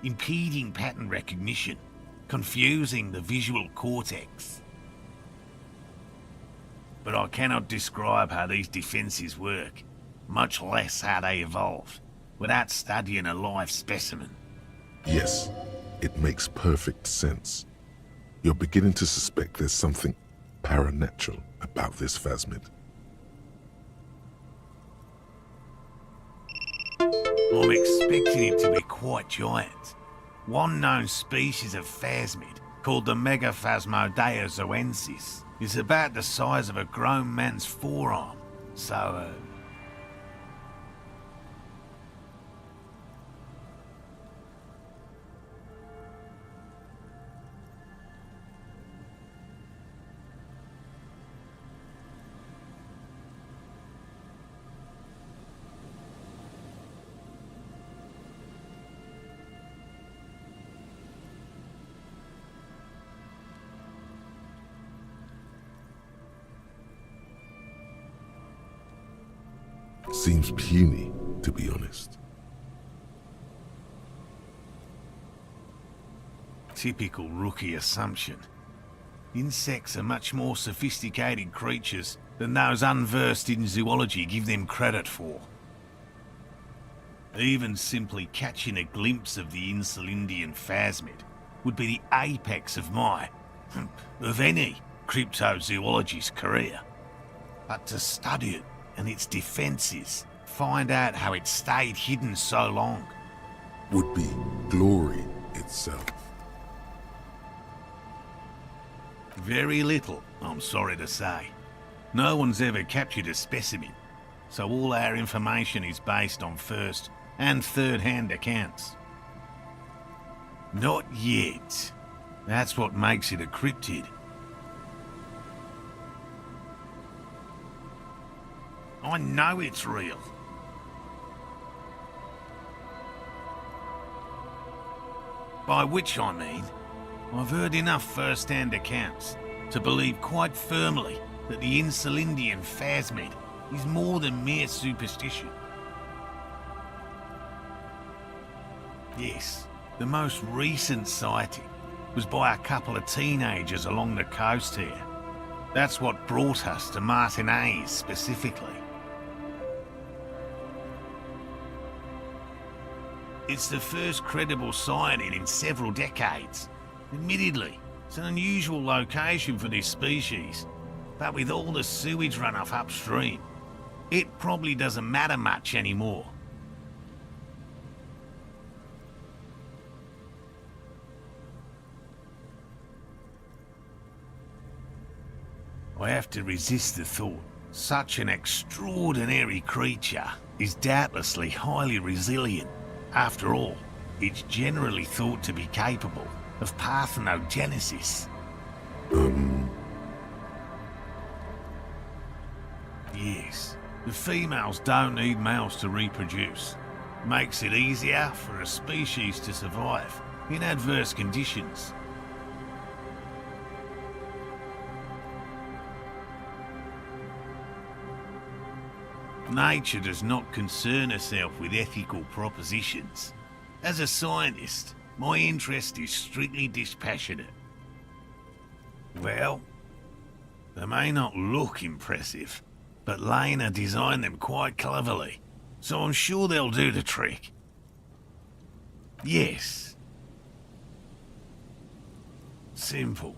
impeding pattern recognition, confusing the visual cortex. But I cannot describe how these defences work, much less how they evolved, without studying a live specimen. Yes, it makes perfect sense. You're beginning to suspect there's something paranatural about this phasmid. I'm expecting it to be quite giant. One known species of phasmid, called the Megaphasmodea zoensis, is about the size of a grown man's forearm. So, Seems puny, to be honest. typical rookie assumption. Insects are much more sophisticated creatures than those unversed in zoology give them credit for. Even simply catching a glimpse of the Insulindian phasmid would be the apex of my, of any, cryptozoologist's career. But to study it and its defences, find out how it stayed hidden so long, would be glory itself. Very little, I'm sorry to say. No one's ever captured a specimen, so all our information is based on first and third-hand accounts. Not yet. That's what makes it a cryptid. I know it's real. By which I mean, I've heard enough first-hand accounts to believe quite firmly that the Insulindian phasmid is more than mere superstition. Yes, the most recent sighting was by a couple of teenagers along the coast here. That's what brought us to Martinez specifically. It's the first credible sighting in several decades. Admittedly, it's an unusual location for this species, but with all the sewage runoff upstream, it probably doesn't matter much anymore. I have to resist the thought. Such an extraordinary creature is doubtlessly highly resilient. After all, it's generally thought to be capable of parthenogenesis. Yes, the females don't need males to reproduce. Makes it easier for a species to survive in adverse conditions. Nature does not concern herself with ethical propositions. As a scientist, my interest is strictly dispassionate. Well, they may not look impressive, but Lena designed them quite cleverly, so I'm sure they'll do the trick. Yes. Simple.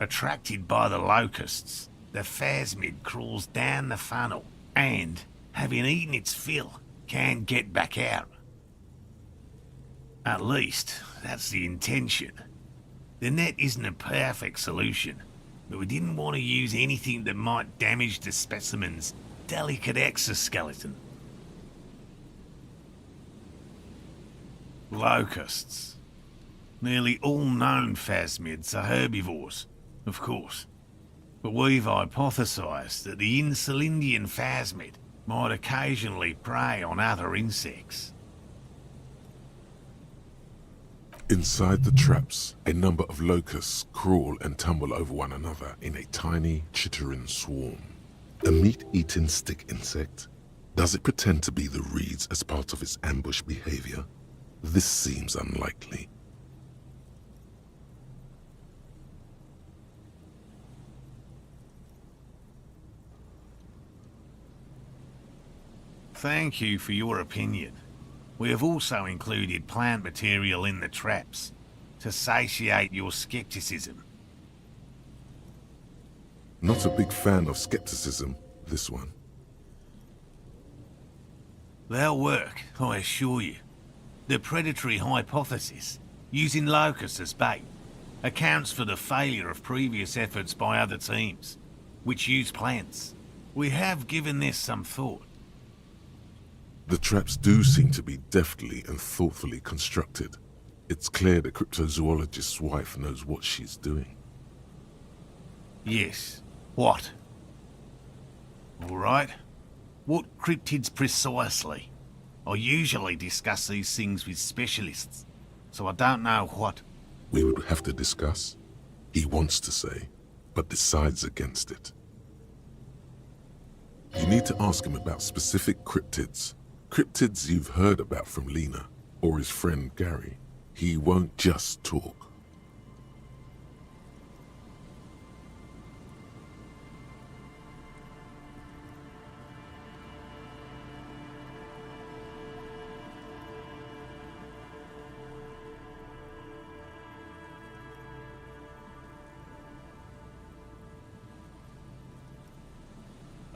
Attracted by the locusts, the phasmid crawls down the funnel and, having eaten its fill, can't get back out. At least, that's the intention. The net isn't a perfect solution, but we didn't want to use anything that might damage the specimen's delicate exoskeleton. Locusts. Nearly all known phasmids are herbivores, of course, but we've hypothesized that the Insulindian phasmid might occasionally prey on other insects. Inside the traps, a number of locusts crawl and tumble over one another in a tiny, chittering swarm. A meat-eating stick insect? Does it pretend to be the reeds as part of its ambush behavior? This seems unlikely. Thank you for your opinion. We have also included plant material in the traps to satiate your skepticism. Not a big fan of skepticism, this one. They'll work, I assure you. The predatory hypothesis, using locusts as bait, accounts for the failure of previous efforts by other teams, which use plants. We have given this some thought. The traps do seem to be deftly and thoughtfully constructed. It's clear the cryptozoologist's wife knows what she's doing. Yes. What? All right. What cryptids precisely? I usually discuss these things with specialists, so I don't know what... We would have to discuss, he wants to say, but decides against it. You need to ask him about specific cryptids. Cryptids you've heard about from Lena, or his friend Gary. He won't just talk.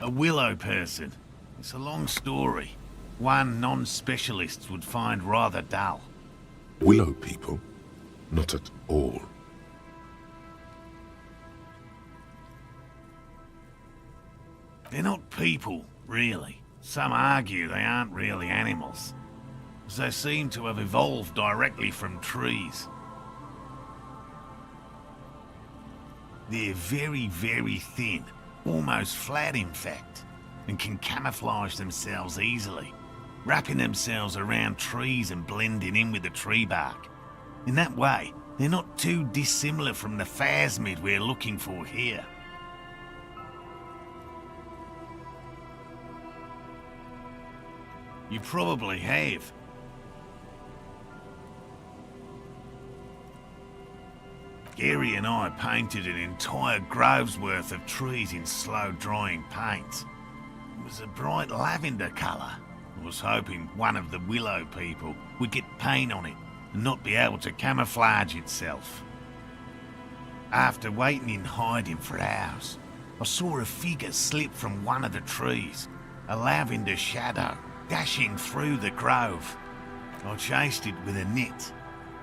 A willow person. It's a long story. One non-specialist would find rather dull. Willow people? Not at all. They're not people, really. Some argue they aren't really animals, as they seem to have evolved directly from trees. They're very, very thin, almost flat in fact, and can camouflage themselves easily, wrapping themselves around trees and blending in with the tree bark. In that way, they're not too dissimilar from the phasmid we're looking for here. You probably have. Gary and I painted an entire grove's worth of trees in slow-drying paints. It was a bright lavender colour. I was hoping one of the willow people would get paint on it and not be able to camouflage itself. After waiting in hiding for hours, I saw a figure slip from one of the trees, a lavender shadow dashing through the grove. I chased it with a net.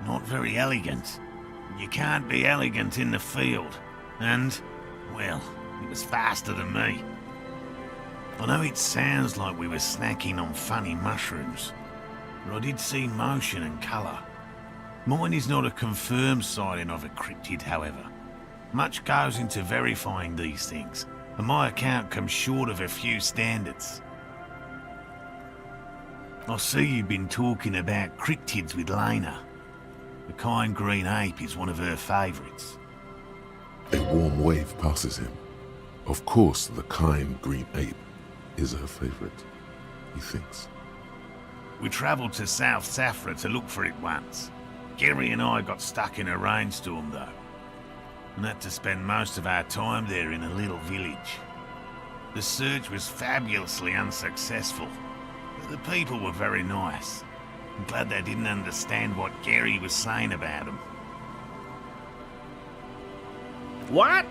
Not very elegant. You can't be elegant in the field. And, well, it was faster than me. I know it sounds like we were snacking on funny mushrooms, but I did see motion and colour. Mine is not a confirmed sighting of a cryptid, however. Much goes into verifying these things, and my account comes short of a few standards. I see you've been talking about cryptids with Lena. The kind green ape is one of her favourites. A warm wave passes him. Of course, the kind green ape is her favourite, he thinks. We travelled to South Safra to look for it once. Gary and I got stuck in a rainstorm though, and had to spend most of our time there in a little village. The search was fabulously unsuccessful, but the people were very nice. I'm glad they didn't understand what Gary was saying about them. What?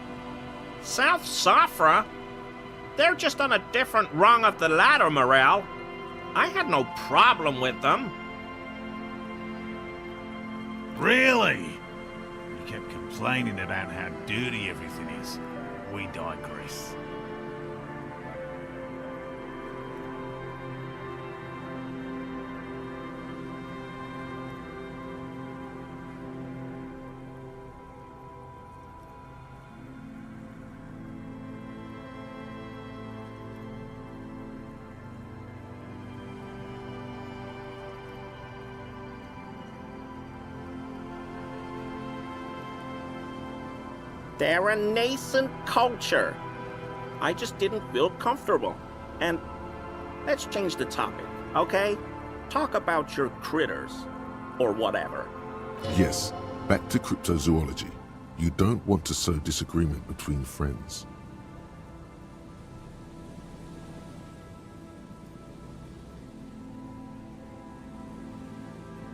South Safra? They're just on a different rung of the ladder, Morale. I had no problem with them. Really? You kept complaining about how dirty everything is. We digress. They're a nascent culture. I just didn't feel comfortable. And let's change the topic, okay? Talk about your critters, or whatever. Yes, back to cryptozoology. You don't want to sow disagreement between friends.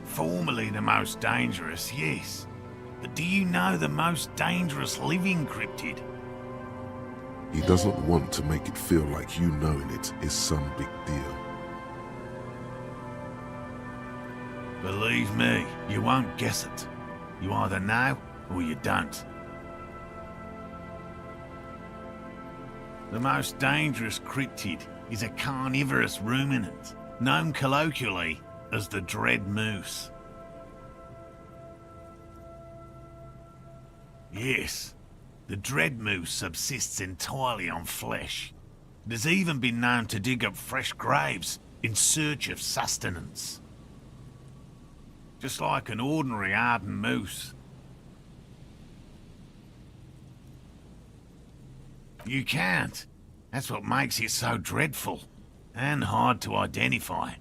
Formerly the most dangerous, yes. But do you know the most dangerous living cryptid? He doesn't want to make it feel like you knowing it is some big deal. Believe me, you won't guess it. You either know or you don't. The most dangerous cryptid is a carnivorous ruminant, known colloquially as the dread moose. Yes, the dread moose subsists entirely on flesh. It has even been known to dig up fresh graves in search of sustenance. Just like an ordinary ardent moose. You can't. That's what makes it so dreadful and hard to identify.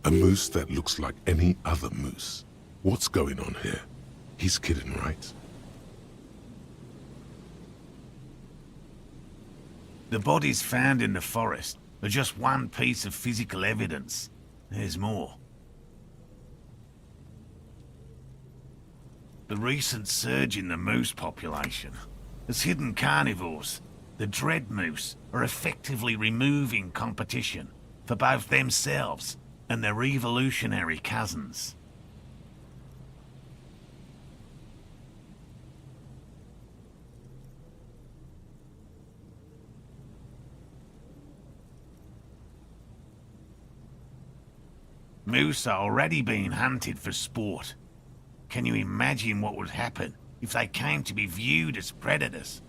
A moose that looks like any other moose. What's going on here? He's kidding, right? The bodies found in the forest are just one piece of physical evidence. There's more. The recent surge in the moose population has hidden carnivores. The dread moose are effectively removing competition for both themselves and their evolutionary cousins. Moose are already being hunted for sport. Can you imagine what would happen if they came to be viewed as predators?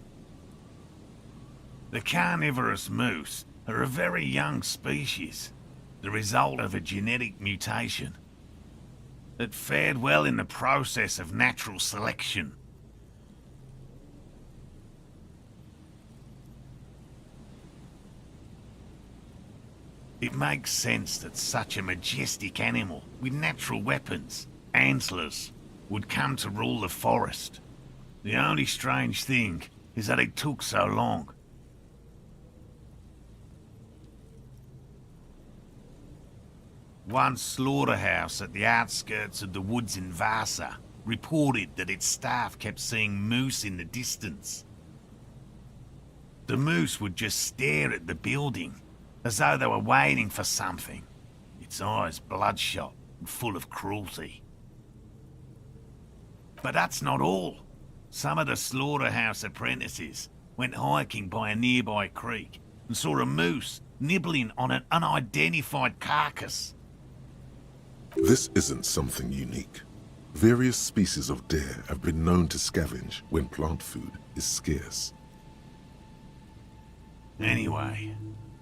The carnivorous moose are a very young species, the result of a genetic mutation that fared well in the process of natural selection. It makes sense that such a majestic animal with natural weapons, antlers, would come to rule the forest. The only strange thing is that it took so long. One slaughterhouse at the outskirts of the woods in Vasa reported that its staff kept seeing moose in the distance. The moose would just stare at the building, as though they were waiting for something, its eyes bloodshot and full of cruelty. But that's not all. Some of the slaughterhouse apprentices went hiking by a nearby creek and saw a moose nibbling on an unidentified carcass. This isn't something unique. Various species of deer have been known to scavenge when plant food is scarce. Anyway,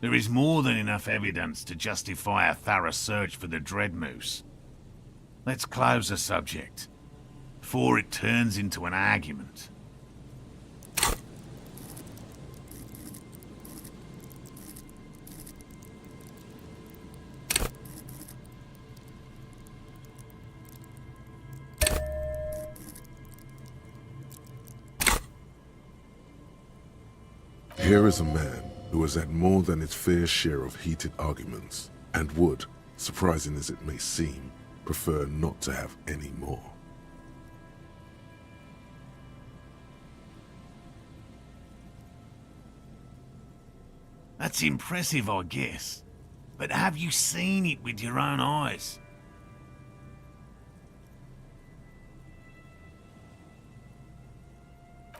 there is more than enough evidence to justify a thorough search for the dread moose. Let's close the subject, before it turns into an argument. Here is a man who has had more than its fair share of heated arguments, and would, surprising as it may seem, prefer not to have any more. That's impressive, I guess. But have you seen it with your own eyes?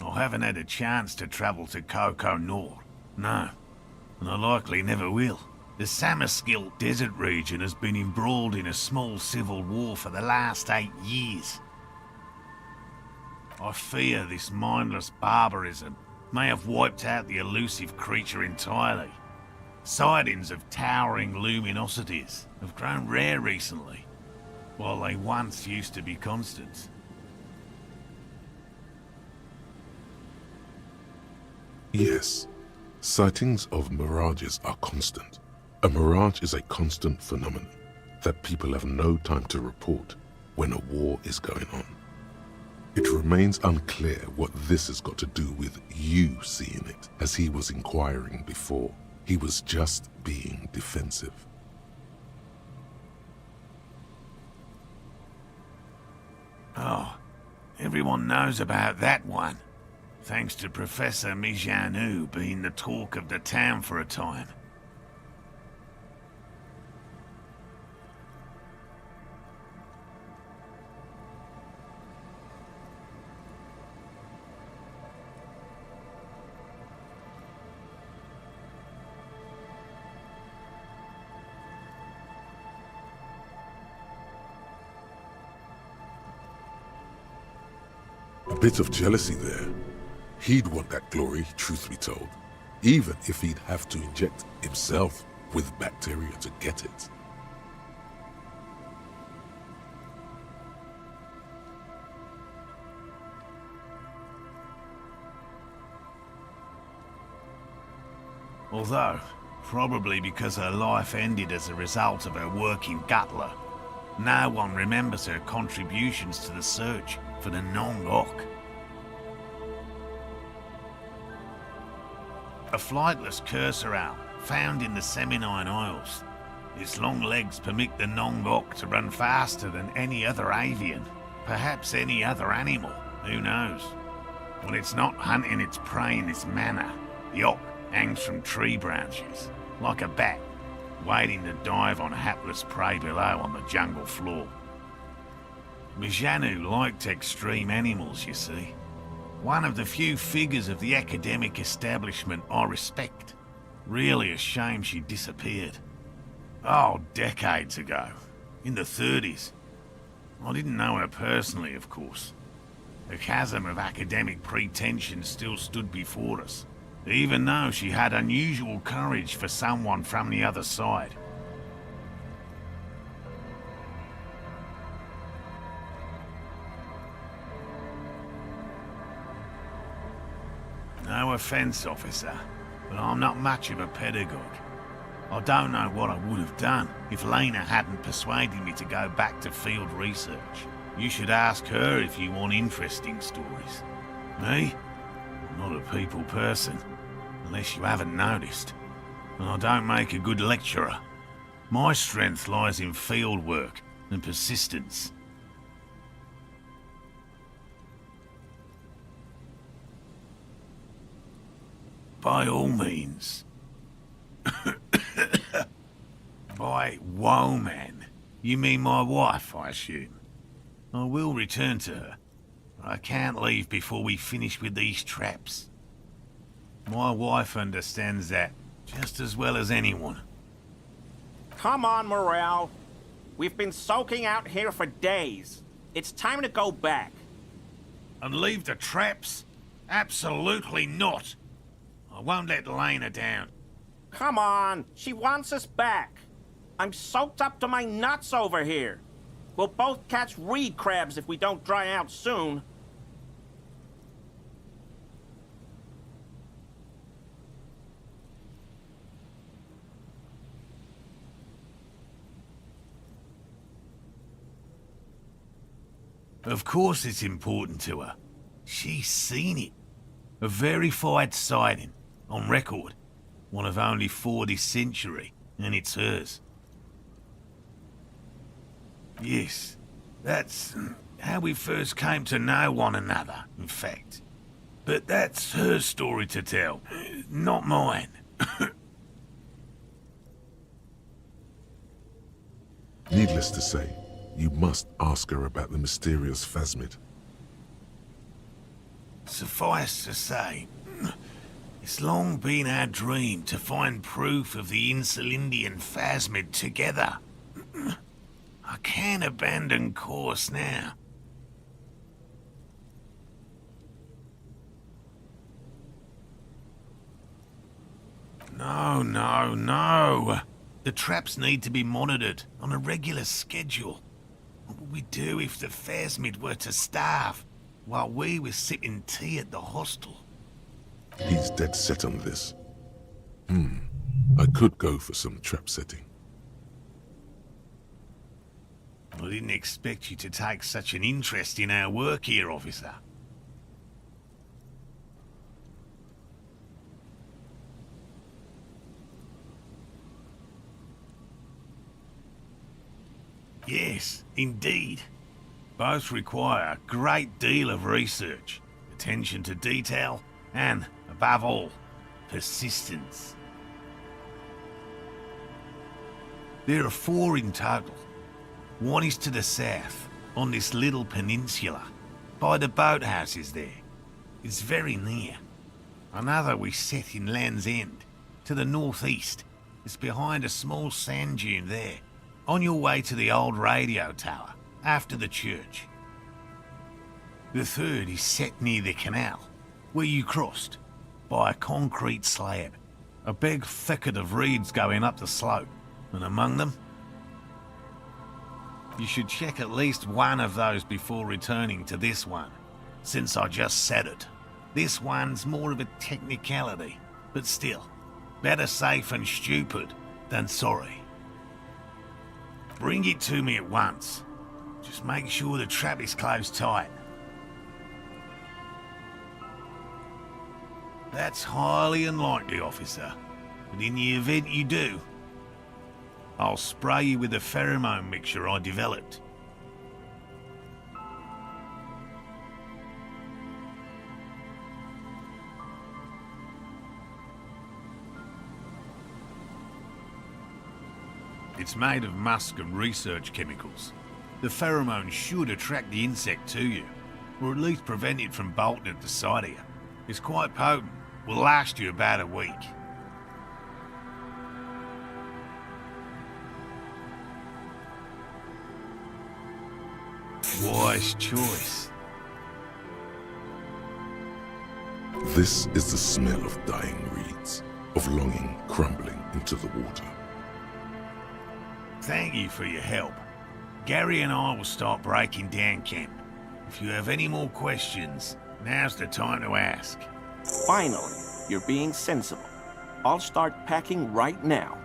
I haven't had a chance to travel to Coco Nor. No, and I likely never will. The Samaskill desert region has been embroiled in a small civil war for the last 8 years. I fear this mindless barbarism may have wiped out the elusive creature entirely. Sightings of towering luminosities have grown rare recently, while they once used to be constant. Yes, sightings of mirages are constant. A mirage is a constant phenomenon that people have no time to report when a war is going on. It remains unclear what this has got to do with you seeing it, as he was inquiring before. He was just being defensive. Oh, everyone knows about that one, thanks to Professor Mijanu being the talk of the town for a time. A bit of jealousy there. He'd want that glory, truth be told, even if he'd have to inject himself with bacteria to get it. Although, probably because her life ended as a result of her work in Gutler, no one remembers her contributions to the search for the Nong-Ok. A flightless cursor owl found in the Seminine Isles. Its long legs permit the Nong-Ok to run faster than any other avian, perhaps any other animal, who knows. When it's not hunting its prey in this manner, the Ok hangs from tree branches, like a bat, waiting to dive on hapless prey below on the jungle floor. Mijanu liked extreme animals, you see. One of the few figures of the academic establishment I respect. Really a shame she disappeared. Oh, decades ago. In the 30s. I didn't know her personally, of course. The chasm of academic pretension still stood before us, even though she had unusual courage for someone from the other side. No offense, officer, but I'm not much of a pedagogue. I don't know what I would have done if Lena hadn't persuaded me to go back to field research. You should ask her if you want interesting stories. Me? I'm not a people person, unless you haven't noticed. And I don't make a good lecturer. My strength lies in field work and persistence. By all means. By woman, you mean my wife, I assume? I will return to her, but I can't leave before we finish with these traps. My wife understands that just as well as anyone. Come on, Morale. We've been soaking out here for days. It's time to go back. And leave the traps? Absolutely not. I won't let Lena down. Come on, she wants us back. I'm soaked up to my nuts over here. We'll both catch reed crabs if we don't dry out soon. Of course it's important to her. She's seen it. A verified sighting, on record. One of only 4 this century, and it's hers. Yes, that's how we first came to know one another, in fact. But that's her story to tell, not mine. Needless to say, you must ask her about the mysterious phasmid. Suffice to say, it's long been our dream to find proof of the Insulindian phasmid together. I can't abandon course now. No. The traps need to be monitored on a regular schedule. What would we do if the phasmid were to starve while we were sipping tea at the hostel? He's dead set on this. I could go for some trap setting. I didn't expect you to take such an interest in our work here, officer. Yes, indeed. Both require a great deal of research, attention to detail, and, above all, persistence. There are 4 in total. One is to the south, on this little peninsula, by the boathouses there. It's very near. Another we set in Land's End, to the northeast. It's behind a small sand dune there, on your way to the old radio tower, after the church. The third is set near the canal, where you crossed, by a concrete slab. A big thicket of reeds going up the slope, and among them... You should check at least one of those before returning to this one, since I just said it. This one's more of a technicality, but still, better safe and stupid than sorry. Bring it to me at once. Just make sure the trap is closed tight. That's highly unlikely, officer. But in the event you do, I'll spray you with a pheromone mixture I developed. It's made of musk and research chemicals. The pheromone should attract the insect to you, or at least prevent it from bolting at the sight of you. It's quite potent. Will last you about a week. Wise choice. This is the smell of dying reeds, of longing crumbling into the water. Thank you for your help. Gary and I will start breaking down camp. If you have any more questions, now's the time to ask. Finally, you're being sensible. I'll start packing right now.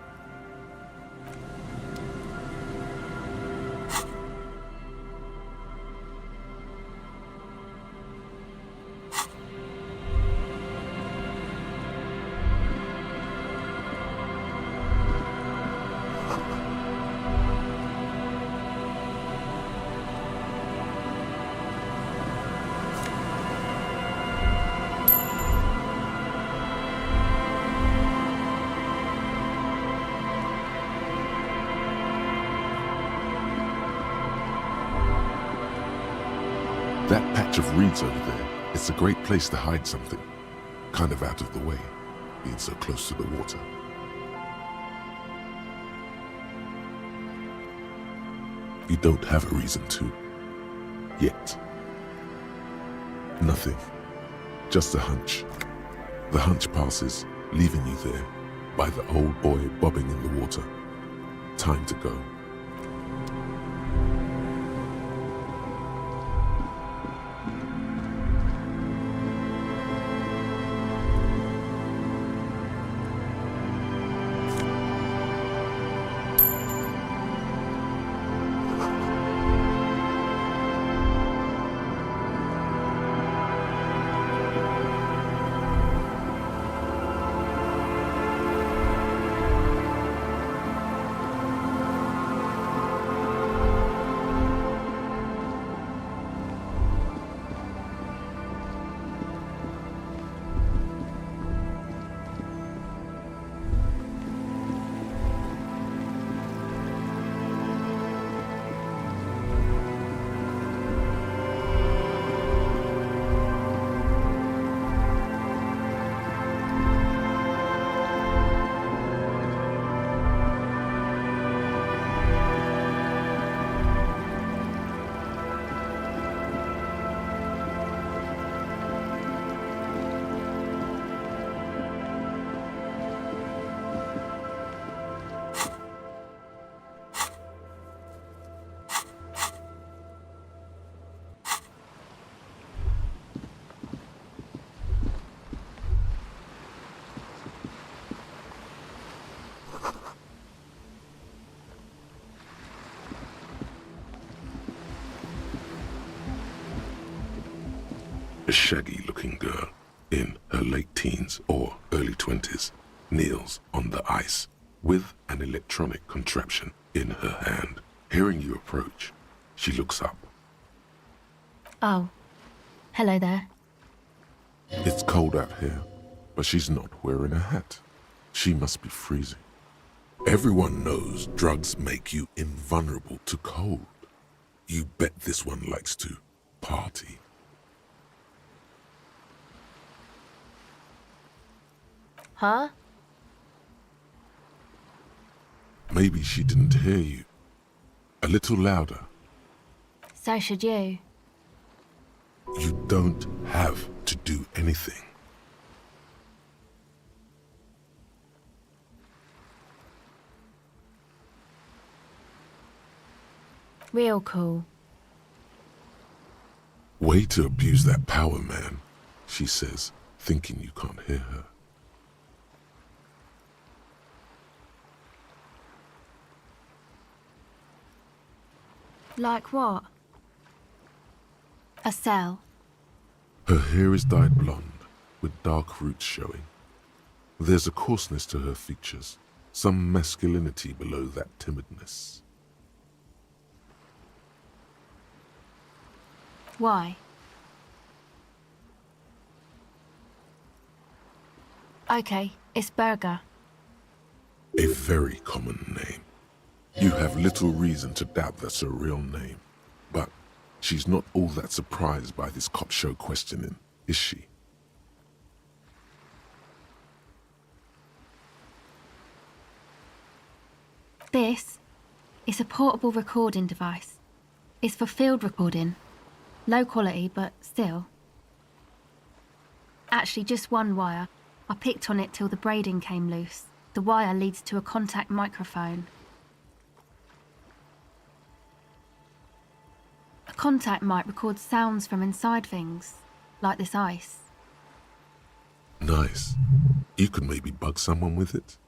That patch of reeds over there, it's a great place to hide something. Kind of out of the way, being so close to the water. You don't have a reason to. Yet. Nothing. Just a hunch. The hunch passes, leaving you there, by the old boy bobbing in the water. Time to go. A shaggy-looking girl in her late teens or early 20s kneels on the ice with an electronic contraption in her hand. Hearing you approach, she looks up. Oh, hello there. It's cold out here, but she's not wearing a hat. She must be freezing. Everyone knows drugs make you invulnerable to cold. You bet this one likes to party. Huh? Maybe she didn't hear you. A little louder. So should you. You don't have to do anything. Real cool. Way to abuse that power, man, she says, thinking you can't hear her. Like what? A cell. Her hair is dyed blonde, with dark roots showing. There's a coarseness to her features, some masculinity below that timidness. Why? Okay, it's Burger. A very common name. You have little reason to doubt that's her real name. But she's not all that surprised by this cop show questioning, is she? This is a portable recording device. It's for field recording. Low quality, but still. Actually, just one wire. I picked on it till the braiding came loose. The wire leads to a contact microphone. A contact mic records sounds from inside things, like this ice. Nice. You could maybe bug someone with it.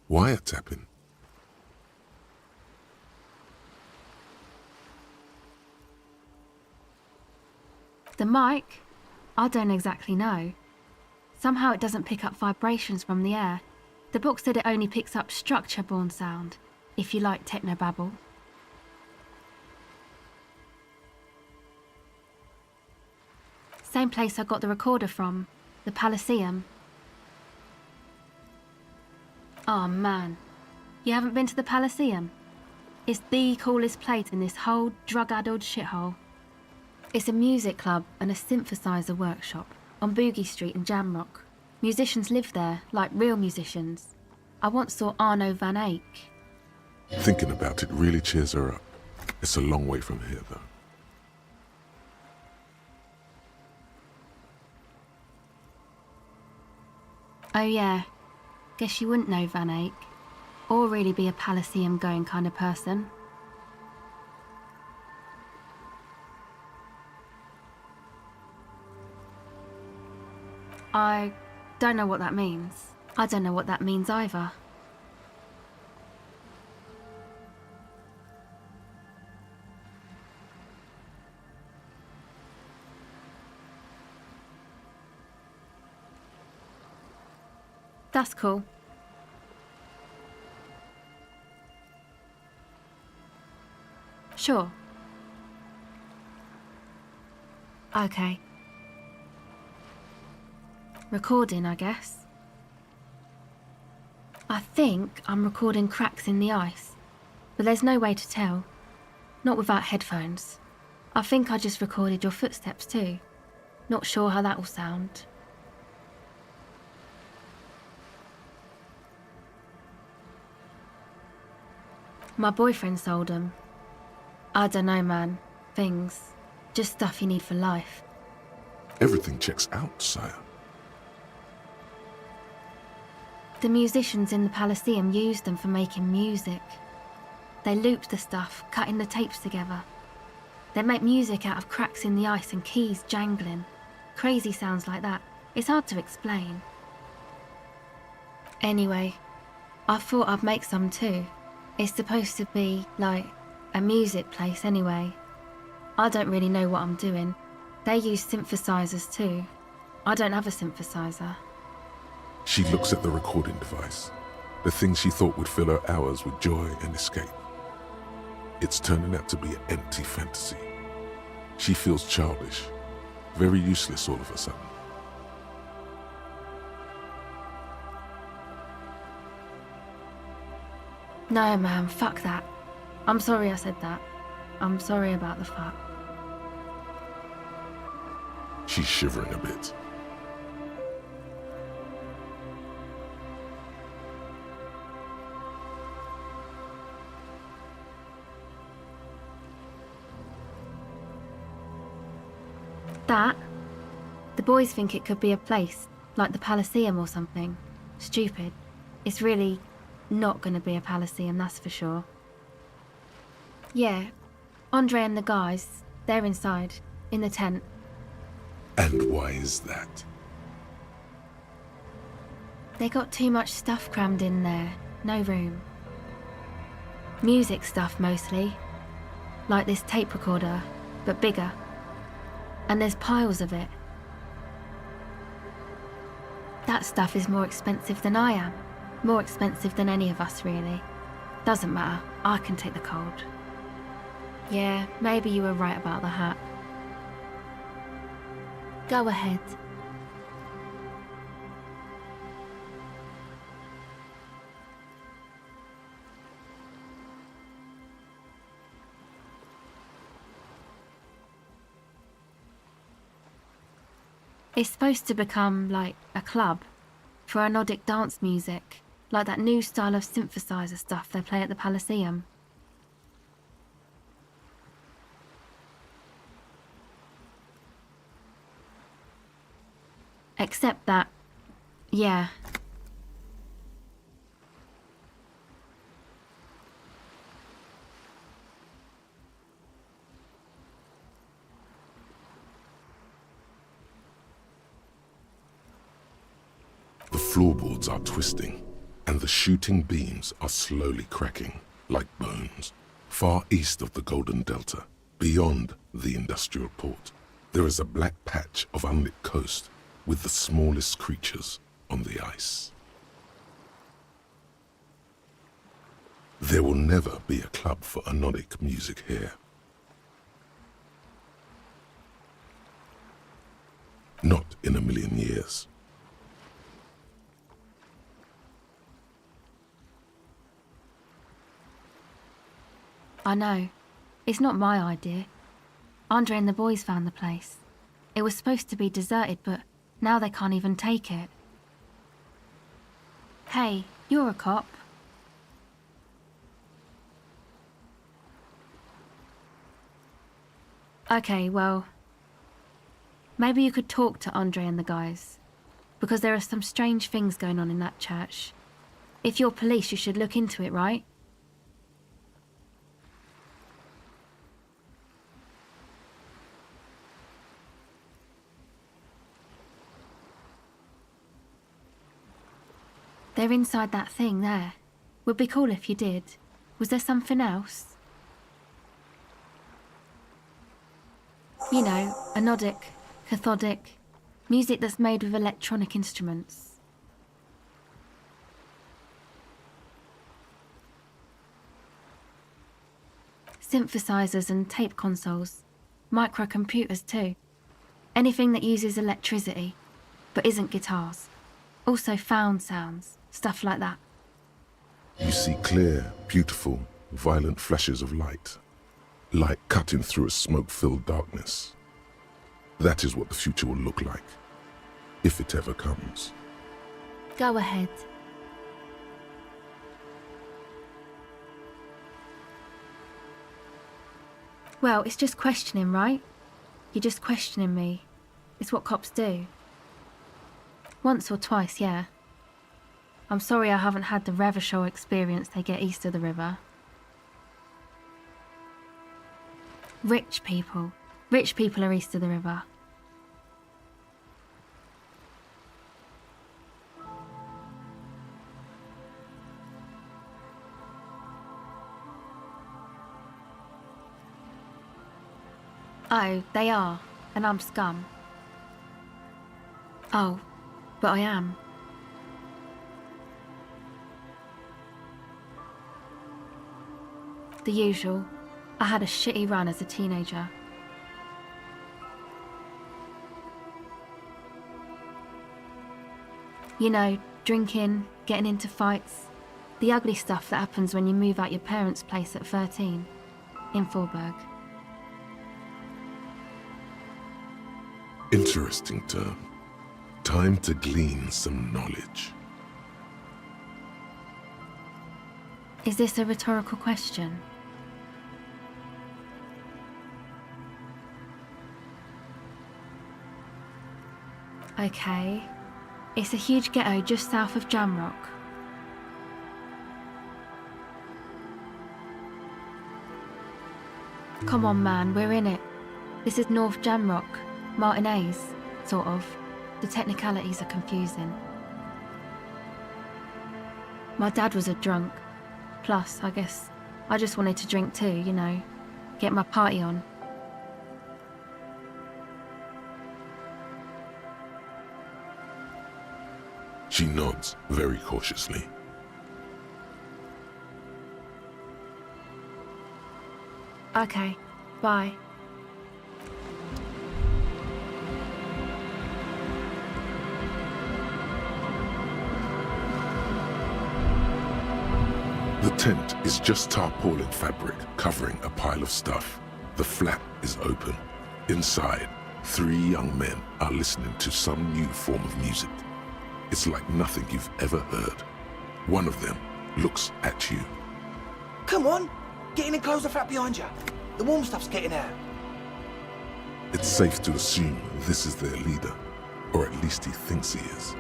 Wiretapping. The mic? I don't exactly know. Somehow it doesn't pick up vibrations from the air. The book said it only picks up structure-borne sound, if you like technobabble. Same place I got the recorder from, the Palaceum. Oh man, you haven't been to the Palaceum? It's the coolest place in this whole drug-addled shithole. It's a music club and a synthesizer workshop on Boogie Street in Jamrock. Musicians live there, like real musicians. I once saw Arno van Eyck. Thinking about it really cheers her up. It's a long way from here, though. Oh yeah, guess you wouldn't know Van Eyck, or really be a Palaceum going kind of person. I don't know what that means. I don't know what that means either. That's cool. Sure. Okay. Recording, I guess. I think I'm recording cracks in the ice, but there's no way to tell. Not without headphones. I think I just recorded your footsteps too. Not sure how that will sound. My boyfriend sold them. I don't know, man. Things. Just stuff you need for life. Everything checks out, sire. The musicians in the Palaceum used them for making music. They looped the stuff, cutting the tapes together. They make music out of cracks in the ice and keys jangling. Crazy sounds like that. It's hard to explain. Anyway, I thought I'd make some too. It's supposed to be, like, a music place anyway. I don't really know what I'm doing. They use synthesizers too. I don't have a synthesizer. She looks at the recording device, the thing she thought would fill her hours with joy and escape. It's turning out to be an empty fantasy. She feels childish, very useless all of a sudden. No, man, fuck that. I'm sorry I said that. I'm sorry about the fuck. She's shivering a bit. That? The boys think it could be a place, like the Palaceum or something. Stupid. It's really not going to be a Palaceum, that's for sure. Yeah, Andre and the guys, they're inside, in the tent. And why is that? They got too much stuff crammed in there, no room. Music stuff mostly. Like this tape recorder, but bigger. And there's piles of it. That stuff is more expensive than I am. More expensive than any of us, really. Doesn't matter, I can take the cold. Yeah, maybe you were right about the hat. Go ahead. It's supposed to become like a club for anodic dance music, like that new style of synthesizer stuff they play at the Palaceum. Except that, yeah. The floorboards are twisting, and the shooting beams are slowly cracking, like bones. Far east of the Golden Delta, beyond the industrial port, there is a black patch of unlit coast with the smallest creatures on the ice. There will never be a club for anodic music here. Not in a million years. I know. It's not my idea. Andre and the boys found the place. It was supposed to be deserted, but now they can't even take it. Hey, you're a cop. Okay, well, maybe you could talk to Andre and the guys, because there are some strange things going on in that church. If you're police, you should look into it, right? They're inside that thing there. Would be cool if you did. Was there something else? You know, anodic, cathodic, music that's made with electronic instruments. Synthesizers and tape consoles. Microcomputers too. Anything that uses electricity, but isn't guitars. Also found sounds, stuff like that. You see clear, beautiful, violent flashes of light. Light cutting through a smoke-filled darkness. That is what the future will look like, if it ever comes. Go ahead. Well, it's just questioning, right? You're just questioning me. It's what cops do. Once or twice, yeah. I'm sorry I haven't had the Revachol experience they get east of the river. Rich people. Rich people are east of the river. Oh, they are, and I'm scum. Oh, but I am. The usual. I had a shitty run as a teenager. You know, drinking, getting into fights. The ugly stuff that happens when you move out your parents' place at 13, in Forberg. Interesting term. Time to glean some knowledge. Is this a rhetorical question? Okay. It's a huge ghetto just south of Jamrock. Come on, man, we're in it. This is North Jamrock, Martinez, sort of. The technicalities are confusing. My dad was a drunk. Plus, I guess I just wanted to drink too, you know, get my party on. She nods very cautiously. Okay, bye. The tent is just tarpaulin fabric covering a pile of stuff. The flap is open. Inside, 3 young men are listening to some new form of music. It's like nothing you've ever heard. One of them looks at you. Come on! Get in and close the flap behind you. The warm stuff's getting out. It's safe to assume this is their leader, or at least he thinks he is.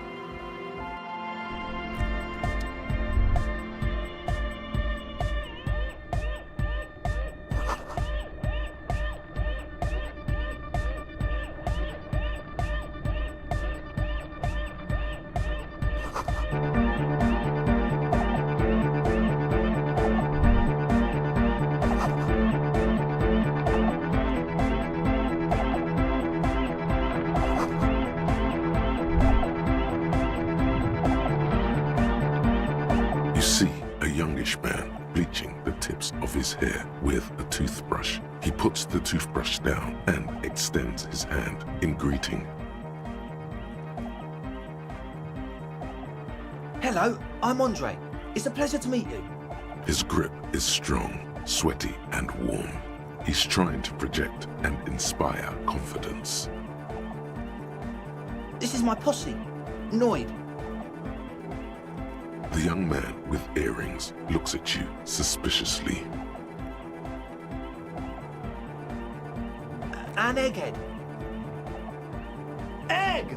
Hair with a toothbrush. He puts the toothbrush down and extends his hand in greeting. Hello, I'm Andre. It's a pleasure to meet you. His grip is strong, sweaty and warm. He's trying to project and inspire confidence. This is my posse, Noid. The young man with earrings looks at you suspiciously. An egghead. Egg!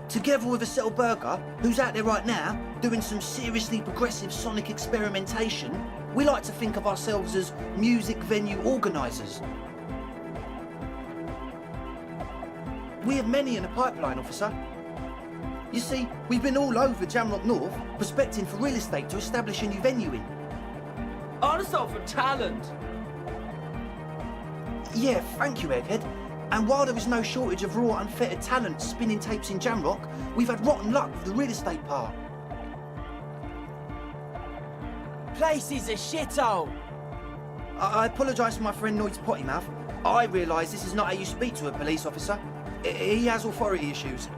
Together with a Settle Burger, who's out there right now, doing some seriously progressive sonic experimentation, we like to think of ourselves as music venue organisers. We have many in the pipeline, officer. You see, we've been all over Jamrock North, prospecting for real estate to establish a new venue in. Also for talent. Yeah, thank you, Egghead. And while there is no shortage of raw, unfettered talent spinning tapes in Jamrock, we've had rotten luck with the real estate part. Place is a shithole. I apologise for my friend Noid's potty mouth. I realise this is not how you speak to a police officer. He has authority issues.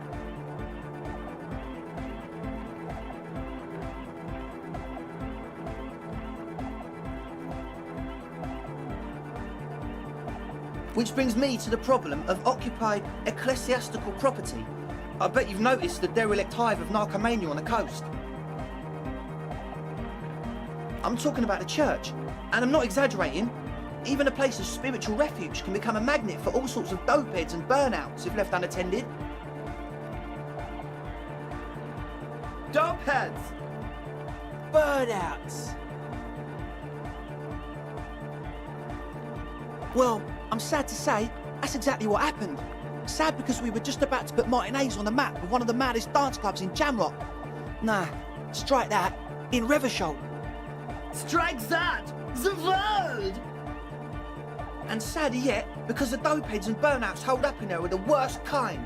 Which brings me to the problem of occupied ecclesiastical property. I bet you've noticed the derelict hive of narcomania on the coast. I'm talking about the church, and I'm not exaggerating. Even a place of spiritual refuge can become a magnet for all sorts of dopeheads and burnouts if left unattended. Dopeheads! Burnouts! Well, I'm sad to say, that's exactly what happened. Sad because we were just about to put Martinez on the map with one of the maddest dance clubs in Jamrock. Nah, strike that, in Reversholt. Strike that! The world! And sadder yet, because the dopeheads and burnouts holed up in there are the worst kind.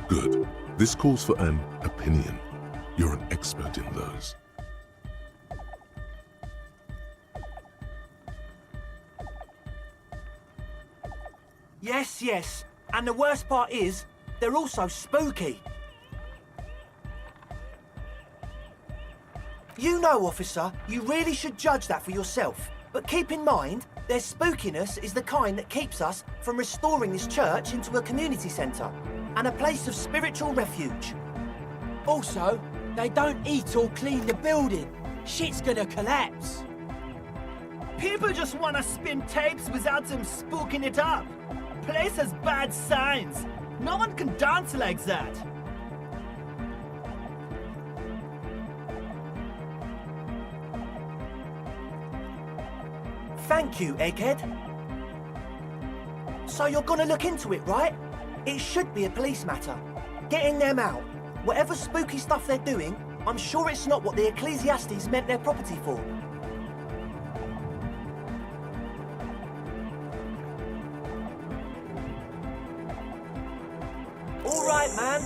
Good. This calls for an opinion. You're an expert in those. Yes. And the worst part is, they're also spooky. You know, officer, you really should judge that for yourself. But keep in mind, their spookiness is the kind that keeps us from restoring this church into a community centre and a place of spiritual refuge. Also, they don't eat or clean the building. Shit's gonna collapse. People just want to spin tapes without them spooking it up. Place has bad signs. No one can dance like that. Thank you, Egghead. So you're gonna look into it, right? It should be a police matter. Getting them out. Whatever spooky stuff they're doing, I'm sure it's not what the Ecclesiastes meant their property for. All right, man.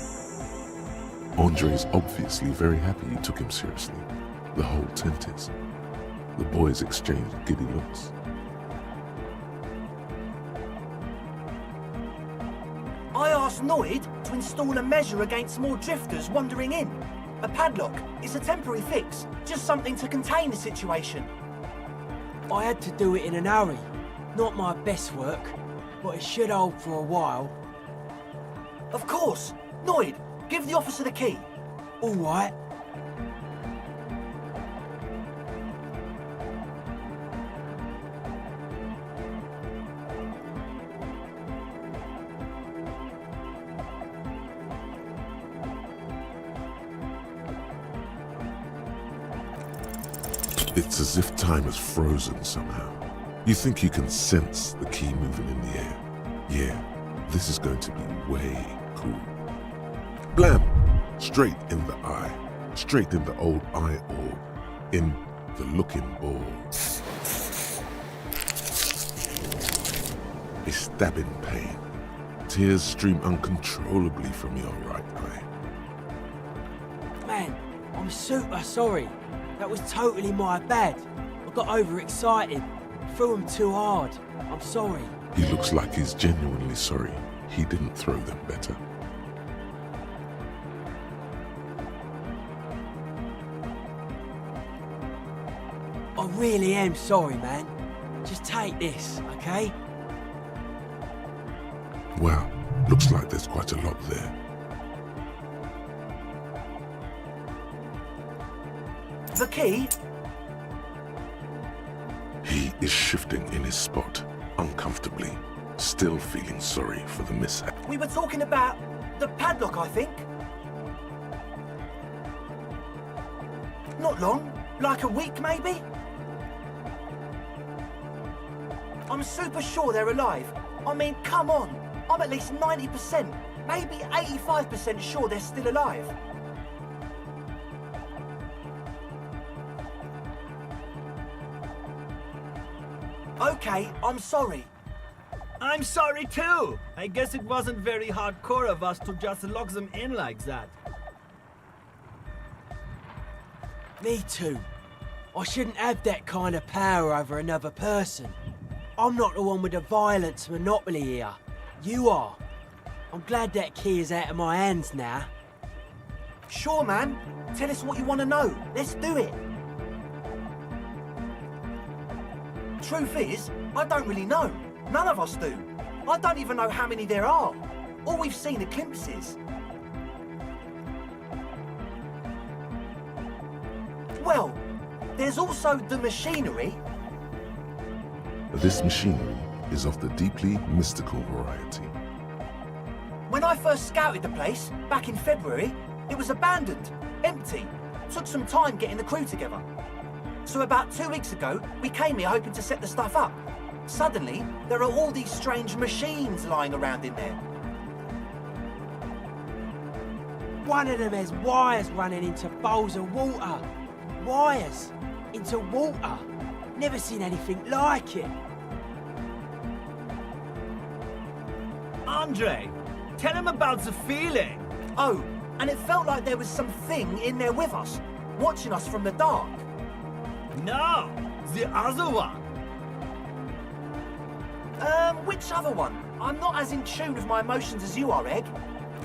Andre's obviously very happy you took him seriously. The whole tent is. The boys exchanged giddy looks. I asked Noid to install a measure against more drifters wandering in. A padlock. It's a temporary fix. Just something to contain the situation. I had to do it in an hurry. Not my best work, but it should hold for a while. Of course. Noid, give the officer the key. All right. It's as if time has frozen somehow. You think you can sense the key moving in the air. Yeah, this is going to be way cool. Blam! Straight in the eye. Straight in the old eye orb. In the looking ball. A stabbing pain. Tears stream uncontrollably from your right eye. Man, I'm super sorry. That was totally my bad. I got overexcited. Threw him too hard. I'm sorry. He looks like he's genuinely sorry. He didn't throw them better. I really am sorry, man. Just take this, okay? Wow, looks like there's quite a lot there. The key? He is shifting in his spot, uncomfortably, still feeling sorry for the mishap. We were talking about the padlock, I think. Not long, like a week maybe? I'm super sure they're alive. I mean, come on. I'm at least 90%, maybe 85% sure they're still alive. Okay, I'm sorry. I'm sorry too. I guess it wasn't very hardcore of us to just lock them in like that. Me too. I shouldn't have that kind of power over another person. I'm not the one with the violence monopoly here. You are. I'm glad that key is out of my hands now. Sure, man. Tell us what you want to know. Let's do it. Truth is, I don't really know. None of us do. I don't even know how many there are. All we've seen are glimpses. Well, there's also the machinery. This machinery is of the deeply mystical variety. When I first scouted the place, back in February, it was abandoned, empty. Took some time getting the crew together. So about 2 weeks ago, we came here hoping to set the stuff up. Suddenly, there are all these strange machines lying around in there. One of them has wires running into bowls of water. Wires into water. Never seen anything like it. Andre, tell him about the feeling. Oh, and it felt like there was something in there with us, watching us from the dark. No, the other one. Which other one? I'm not as in tune with my emotions as you are, Egg.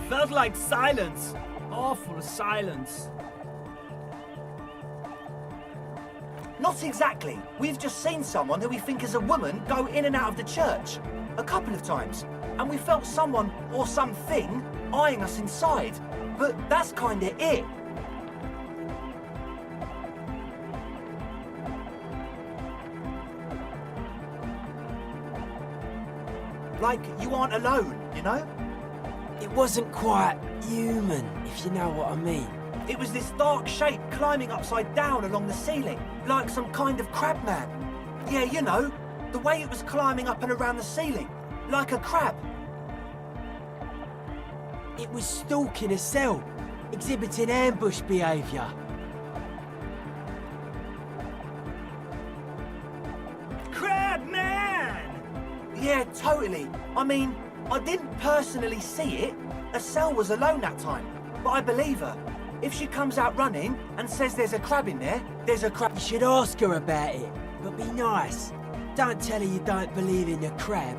Felt like silence. Awful silence. Not exactly. We've just seen someone who we think is a woman go in and out of the church. A couple of times. And we felt someone or something eyeing us inside. But that's kinda it. Like, you aren't alone, you know? It wasn't quite human, if you know what I mean. It was this dark shape climbing upside down along the ceiling, like some kind of crab man. Yeah, you know, the way it was climbing up and around the ceiling, like a crab. It was stalking a cell, exhibiting ambush behaviour. Crab man! Yeah, totally. I mean, I didn't personally see it. A cell was alone that time, but I believe her. If she comes out running and says there's a crab in there, there's a crab. You should ask her about it, but be nice. Don't tell her you don't believe in a crab.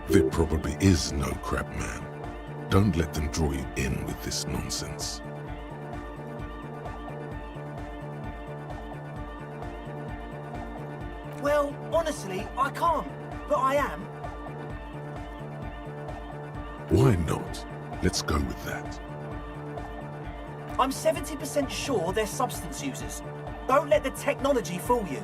There probably is no crab man. Don't let them draw you in with this nonsense. Well, honestly, I can't, but I am. Why not? Let's go with that. I'm 70% sure they're substance users. Don't let the technology fool you.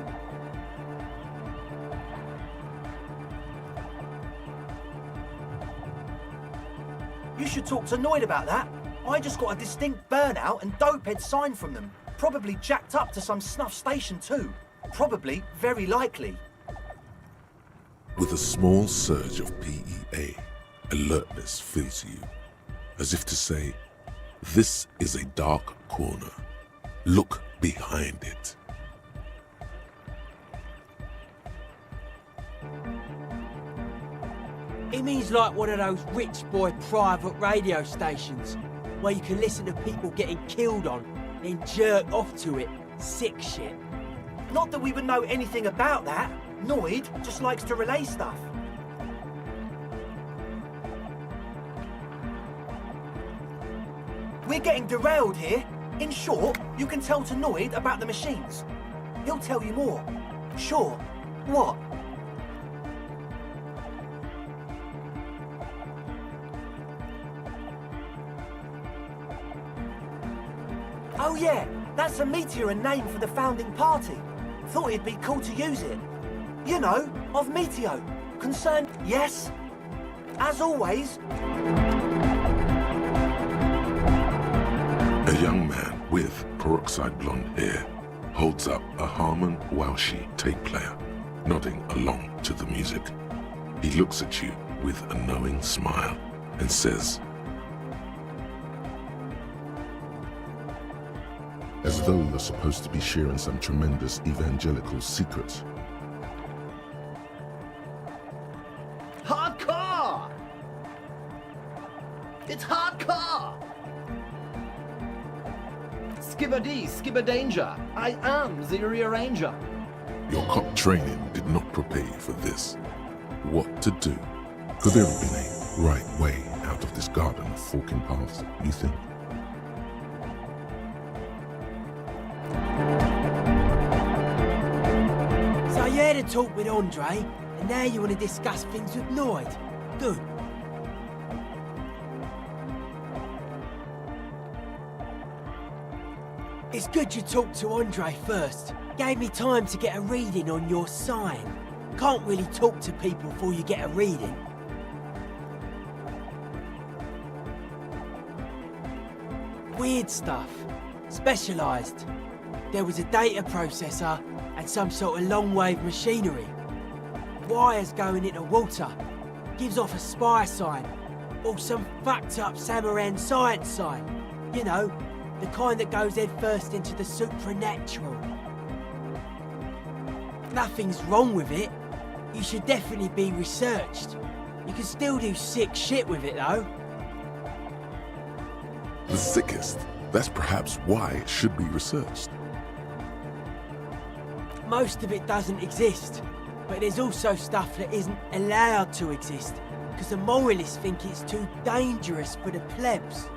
You should talk to Noid about that. I just got a distinct burnout and dopehead sign from them. Probably jacked up to some snuff station too. Probably, very likely. With a small surge of PEA, alertness fills you, as if to say, this is a dark corner. Look behind it. It means like one of those rich boy private radio stations, where you can listen to people getting killed on, then jerk off to it. Sick shit. Not that we would know anything about that. Noid just likes to relay stuff. We're getting derailed here. In short, you can tell to Noid about the machines. He'll tell you more. Sure. What? Oh yeah, that's a meteor and name for the founding party. Thought it'd be cool to use it. You know, of Meteo. Concerned, yes? As always. A young man with peroxide blonde hair holds up a Harman Walshi tape player, nodding along to the music. He looks at you with a knowing smile and says, as though you're supposed to be sharing some tremendous evangelical secret. Hardcore! It's hardcore! Skibbity, skibberdanger. I am the rearranger. Your cop training did not prepare you for this. What to do? Could there have been a right way out of this garden of forking paths, you think? So you had a talk with Andre, and now you want to discuss things with Noid. Good. It's good you talked to Andre first. Gave me time to get a reading on your sign. Can't really talk to people before you get a reading. Weird stuff. Specialised. There was a data processor and some sort of long-wave machinery. Wires going into water. Gives off a spy sign. Or some fucked-up Samaran science sign. You know, the kind that goes head first into the supernatural. Nothing's wrong with it. You should definitely be researched. You can still do sick shit with it, though. The sickest. That's perhaps why it should be researched. Most of it doesn't exist. But there's also stuff that isn't allowed to exist, because the moralists think it's too dangerous for the plebs.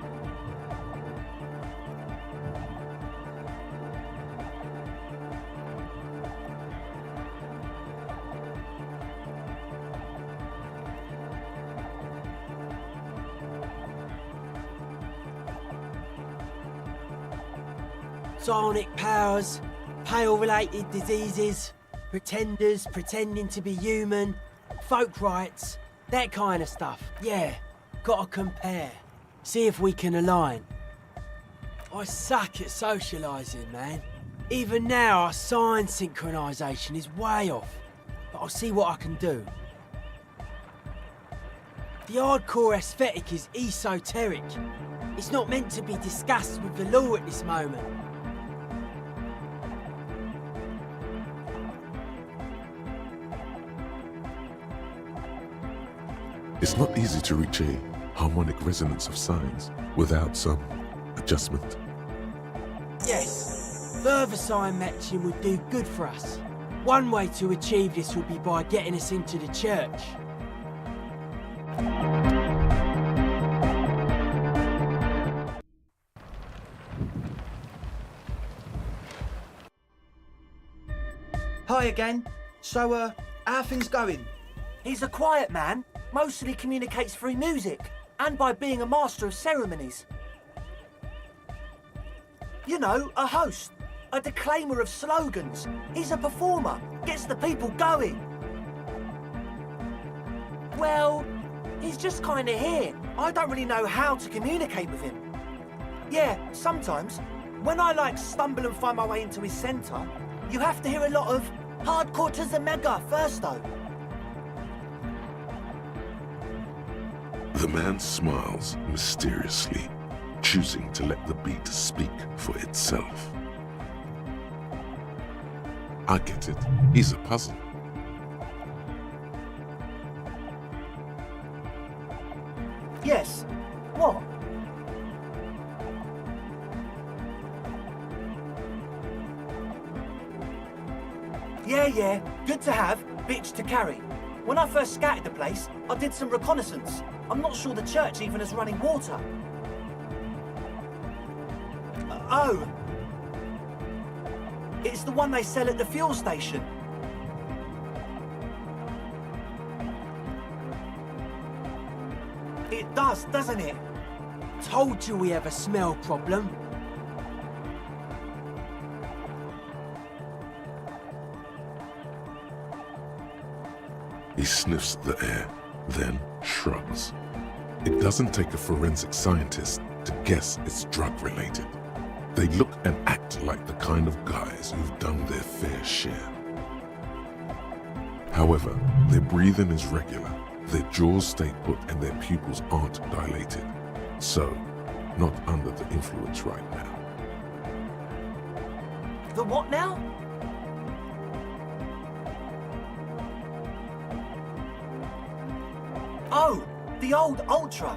Psionic powers, pale-related diseases, pretenders pretending to be human, folk rights, that kind of stuff. Yeah, gotta compare. See if we can align. I suck at socialising, man. Even now, our sign synchronisation is way off. But I'll see what I can do. The hardcore aesthetic is esoteric. It's not meant to be discussed with the law at this moment. It's not easy to reach a harmonic resonance of signs without some adjustment. Yes, further sign matching would do good for us. One way to achieve this would be by getting us into the church. Hi again. So, how are things going? He's a quiet man. Mostly communicates through music and by being a master of ceremonies. You know, a host, a declaimer of slogans. He's a performer, gets the people going. Well, he's just kind of here. I don't really know how to communicate with him. Yeah, sometimes, when I stumble and find my way into his centre, you have to hear a lot of hardcore to the mega first though. The man smiles mysteriously, choosing to let the beat speak for itself. I get it. He's a puzzle. Yes. What? Yeah. Good to have, bitch to carry. When I first scouted the place, I did some reconnaissance. I'm not sure the church even has running water. Oh. It's the one they sell at the fuel station. It does, doesn't it? Told you we have a smell problem. He sniffs the air, then shrugs. It doesn't take a forensic scientist to guess it's drug-related. They look and act like the kind of guys who've done their fair share. However, their breathing is regular, their jaws stay put and their pupils aren't dilated. So, not under the influence right now. The what now? Oh, the old Ultra.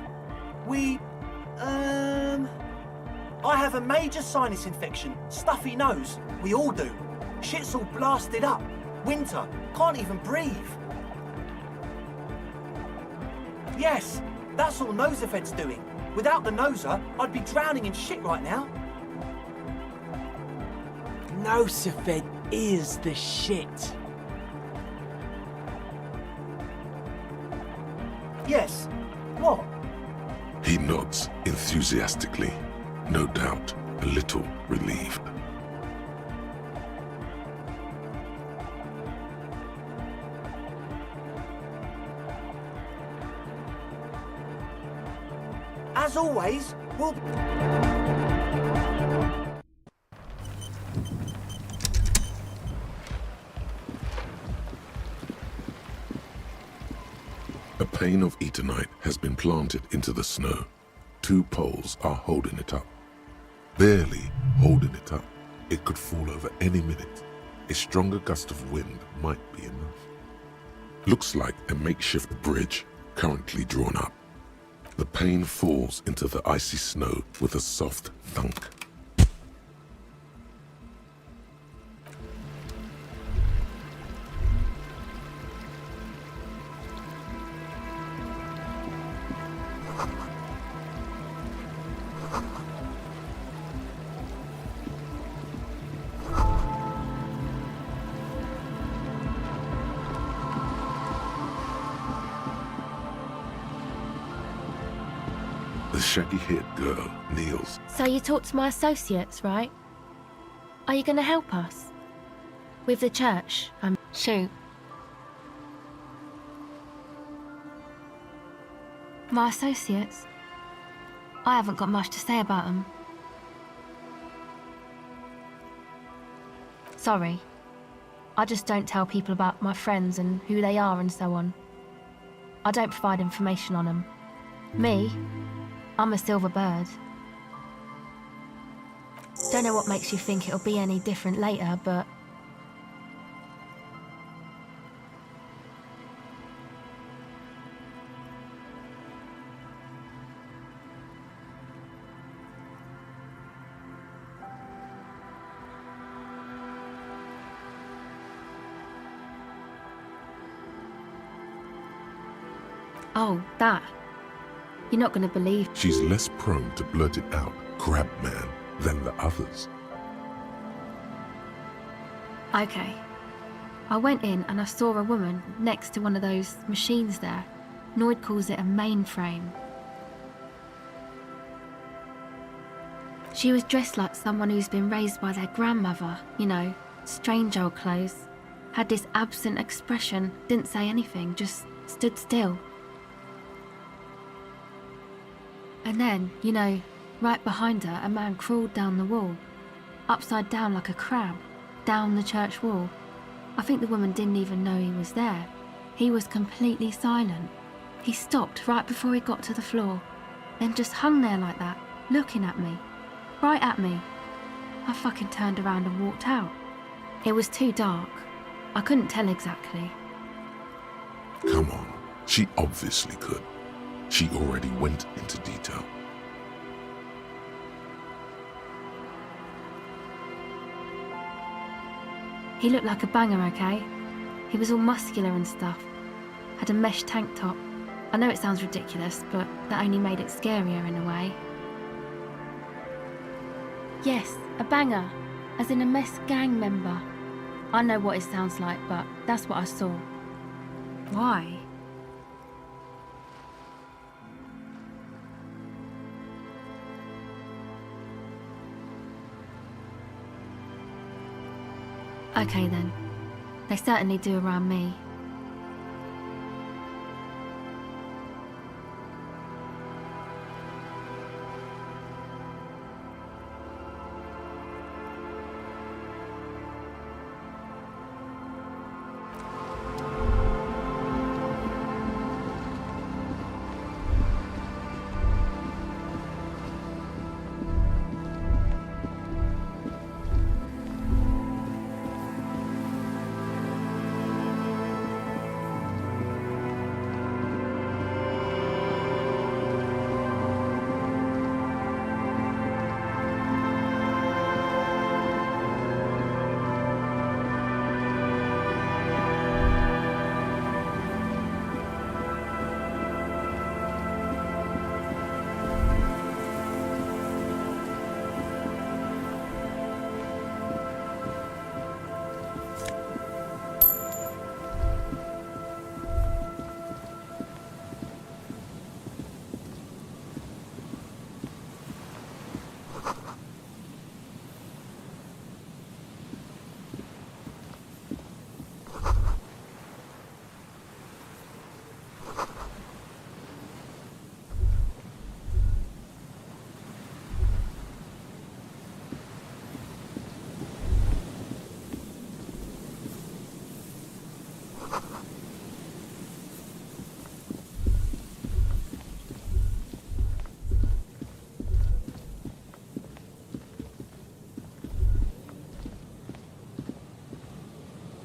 I have a major sinus infection, stuffy nose. We all do. Shit's all blasted up. Winter, can't even breathe. Yes, that's all Nosefed's doing. Without the Noser, I'd be drowning in shit right now. Nosefed is the shit. Yes. What? He nods enthusiastically, no doubt a little relieved. As always, we'll... A pane of Eternite has been planted into the snow. 2 poles are holding it up. Barely holding it up. It could fall over any minute. A stronger gust of wind might be enough. Looks like a makeshift bridge currently drawn up. The pane falls into the icy snow with a soft thunk. shaggy-haired girl kneels. So you talked to my associates, right? Are you going to help us? With the church, shoot. My associates? I haven't got much to say about them. Sorry. I just don't tell people about my friends and who they are and so on. I don't provide information on them. Me? I'm a silver bird. Don't know what makes you think it'll be any different later, but... Oh, that. You're not going to believe... She's less prone to blurt it out, crab man, than the others. Okay. I went in and I saw a woman next to one of those machines there. Noid calls it a mainframe. She was dressed like someone who's been raised by their grandmother, you know, strange old clothes. Had this absent expression, didn't say anything, just stood still. And then, you know, right behind her, a man crawled down the wall, upside down like a crab, down the church wall. I think the woman didn't even know he was there. He was completely silent. He stopped right before he got to the floor, then just hung there like that, looking at me, right at me. I fucking turned around and walked out. It was too dark. I couldn't tell exactly. Come on, she obviously could. She already went into detail. He looked like a banger, okay? He was all muscular and stuff. Had a mesh tank top. I know it sounds ridiculous, but that only made it scarier in a way. Yes, a banger, as in a mess gang member. I know what it sounds like, but that's what I saw. Why? Okay then. They certainly do around me.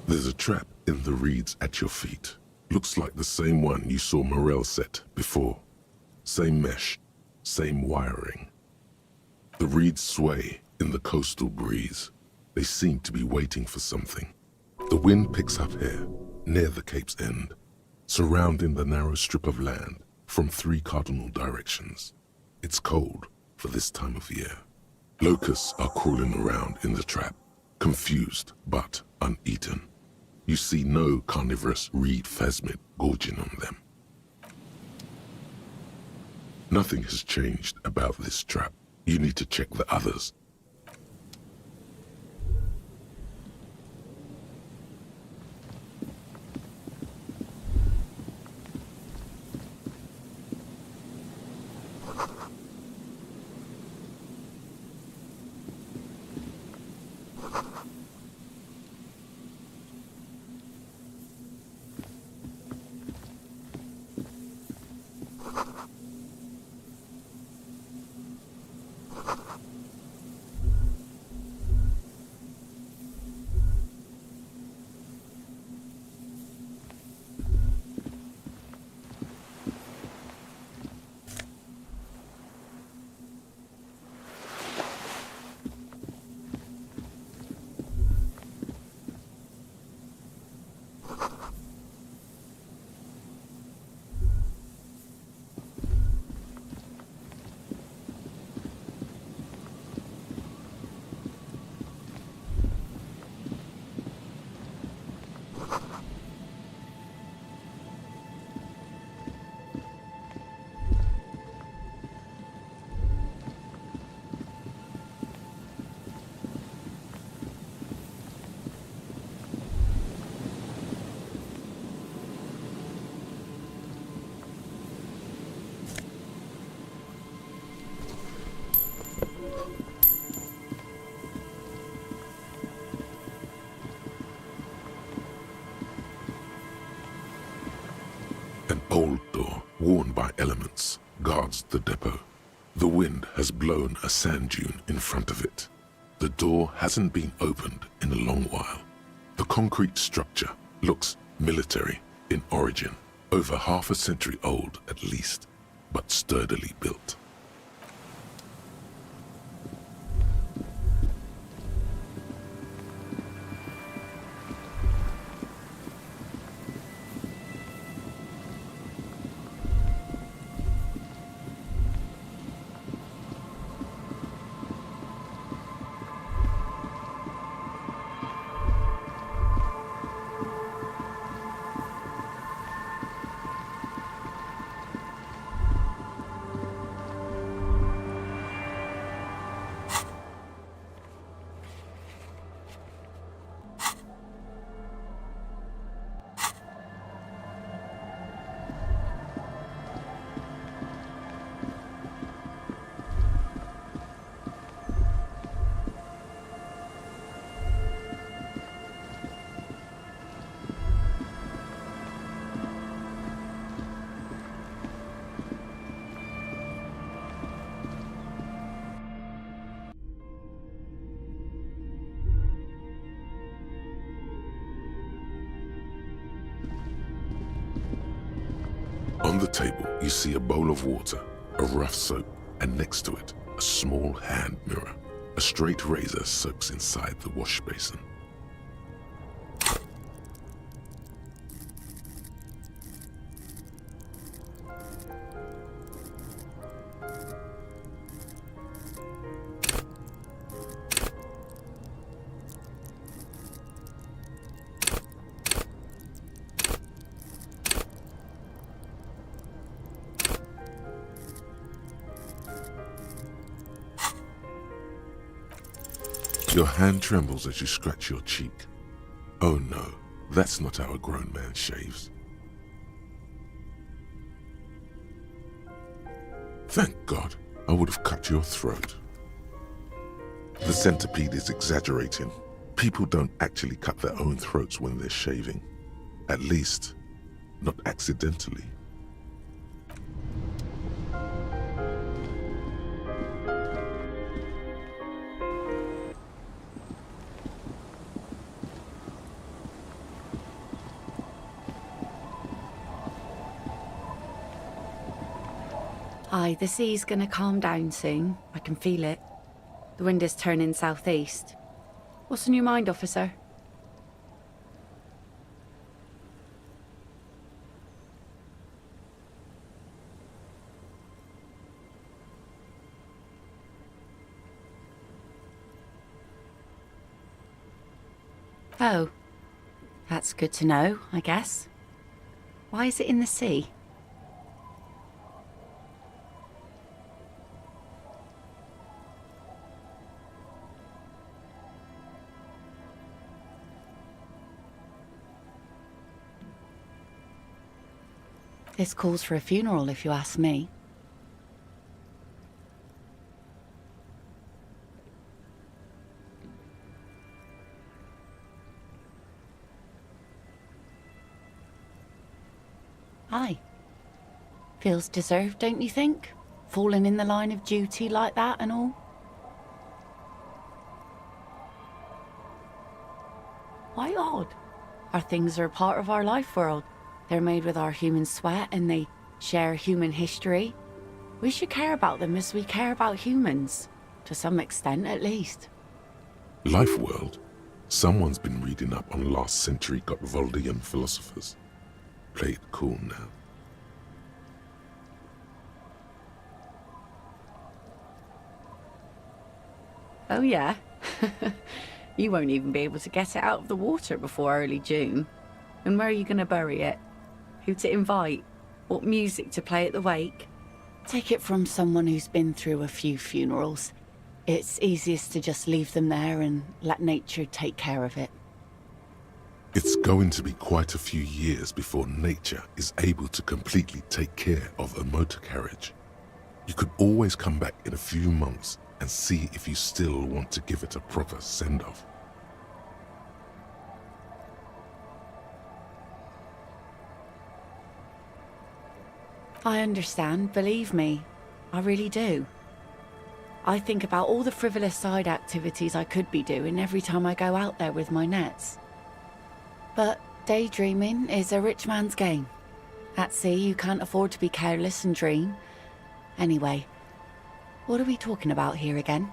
There's a trap in the reeds at your feet. Looks like the same one you saw Morel set before. Same mesh, same wiring. The reeds sway in the coastal breeze. They seem to be waiting for something. The wind picks up here, near the cape's end, surrounding the narrow strip of land from 3 cardinal directions. It's cold for this time of year. Locusts are crawling around in the trap, confused but uneaten. You see no carnivorous reed phasmid gorging on them. Nothing has changed about this trap. You need to check the others. An old door, worn by elements, guards the depot. The wind has blown a sand dune in front of it. The door hasn't been opened in a long while. The concrete structure looks military in origin, over half a century old at least, but sturdily built. On the table, you see a bowl of water, a rough soap, and next to it, a small hand mirror. A straight razor soaks inside the wash basin. Your hand trembles as you scratch your cheek. Oh no, that's not how a grown man shaves. Thank God, I would have cut your throat. The centipede is exaggerating. People don't actually cut their own throats when they're shaving. At least, not accidentally. Aye, the sea's gonna calm down soon. I can feel it. The wind is turning southeast. What's on your mind, officer? Oh, that's good to know, I guess. Why is it in the sea? This calls for a funeral, if you ask me. Aye. Feels deserved, don't you think? Falling in the line of duty like that and all. Why odd? Our things are a part of our life world. They're made with our human sweat and they share human history. We should care about them as we care about humans. To some extent, at least. Life world? Someone's been reading up on last century Gotvaldian philosophers. Play it cool now. Oh yeah? You won't even be able to get it out of the water before early June. And where are you going to bury it? Who to invite? What music to play at the wake? Take it from someone who's been through a few funerals. It's easiest to just leave them there and let nature take care of it. It's going to be quite a few years before nature is able to completely take care of a motor carriage. You could always come back in a few months and see if you still want to give it a proper send-off. I understand, believe me. I really do. I think about all the frivolous side activities I could be doing every time I go out there with my nets. But daydreaming is a rich man's game. At sea, you can't afford to be careless and dream. Anyway, what are we talking about here again?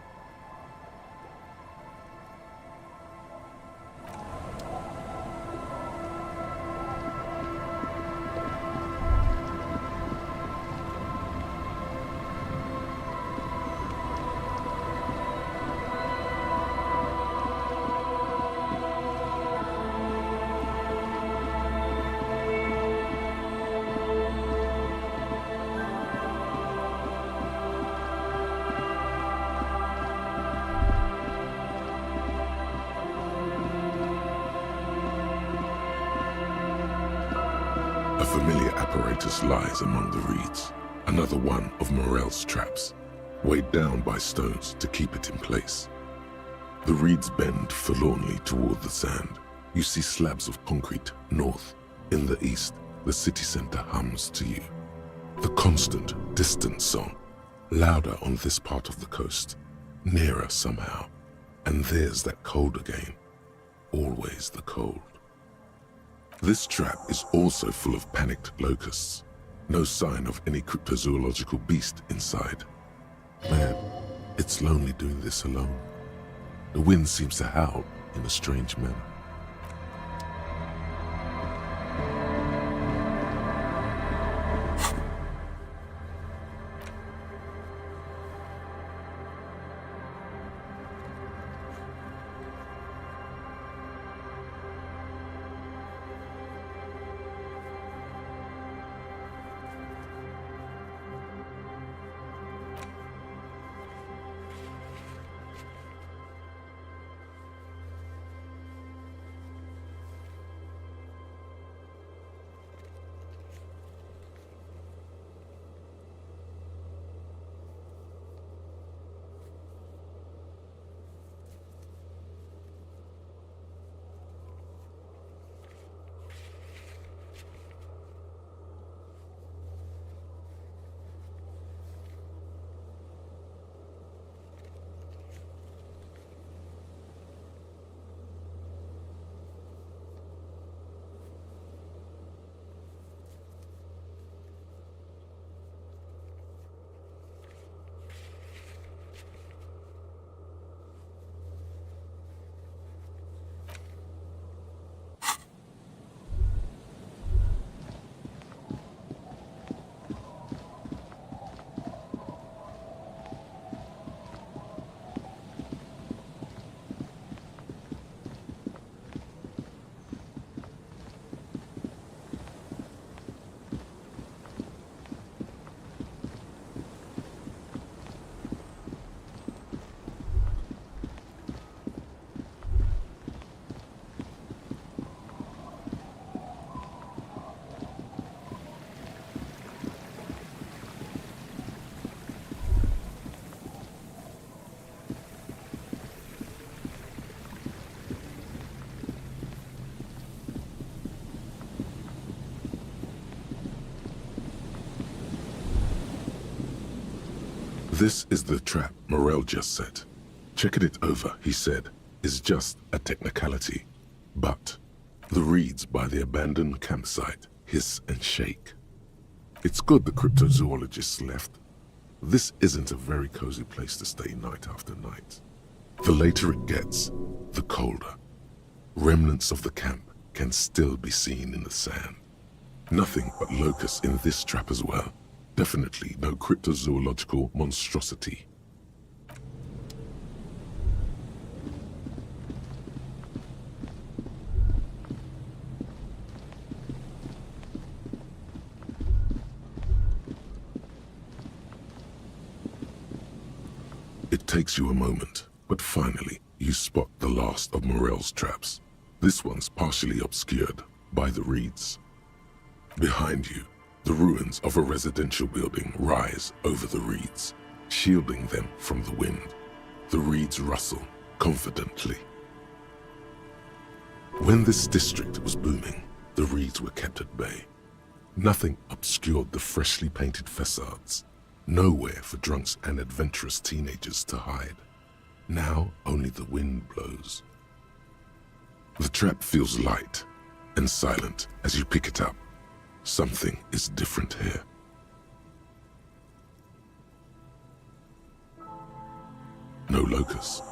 A familiar apparatus lies among the reeds, another one of Morel's traps, weighed down by stones to keep it in place. The reeds bend forlornly toward the sand. You see slabs of concrete north. In the east, the city center hums to you. The constant, distant song, louder on this part of the coast, nearer somehow. And there's that cold again, always the cold. This trap is also full of panicked locusts. No sign of any cryptozoological beast inside. Man, it's lonely doing this alone. The wind seems to howl in a strange manner. This is the trap Morel just set. Checking it over, he said, is just a technicality. But the reeds by the abandoned campsite hiss and shake. It's good the cryptozoologists left. This isn't a very cozy place to stay night after night. The later it gets, the colder. Remnants of the camp can still be seen in the sand. Nothing but locusts in this trap as well. Definitely no cryptozoological monstrosity. It takes you a moment, but finally you spot the last of Morel's traps. This one's partially obscured by the reeds. Behind you, the ruins of a residential building rise over the reeds, shielding them from the wind. The reeds rustle confidently. When this district was booming, the reeds were kept at bay. Nothing obscured the freshly painted facades. Nowhere for drunks and adventurous teenagers to hide. Now only the wind blows. The trap feels light and silent as you pick it up. Something is different here. No locust.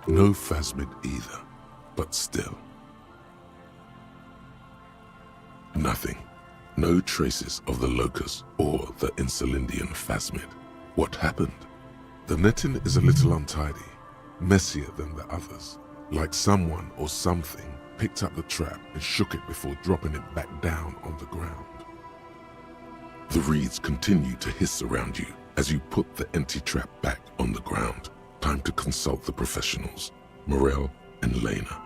No phasmid either, but still. Nothing. No traces of the locust or the Insulindian phasmid. What happened? The netting is a little untidy, messier than the others, like someone or something picked up the trap and shook it before dropping it back down on the ground. The reeds continue to hiss around you as you put the empty trap back on the ground. Time to consult the professionals, Morel and Lena.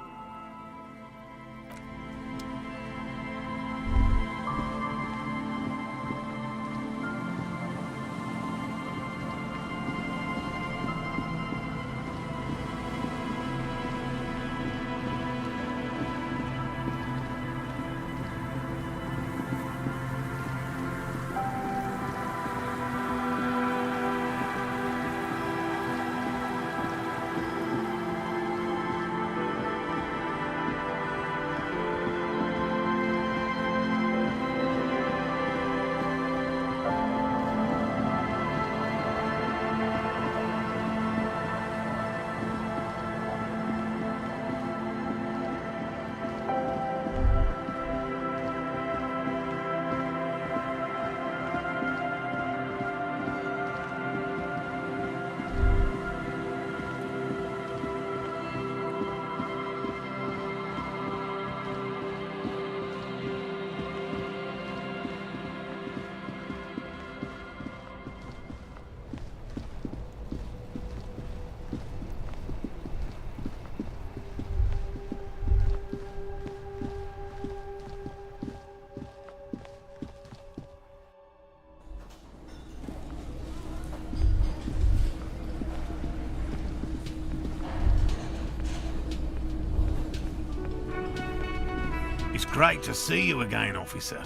It's great to see you again, officer.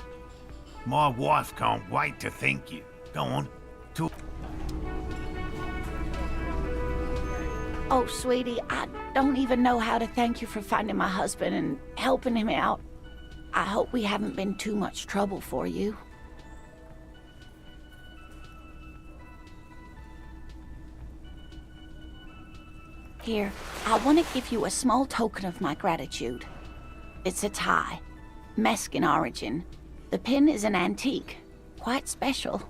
My wife can't wait to thank you. Go on, talk. Oh, sweetie, I don't even know how to thank you for finding my husband and helping him out. I hope we haven't been too much trouble for you. Here, I want to give you a small token of my gratitude. It's a tie, Mesk in origin. The pin is an antique, quite special.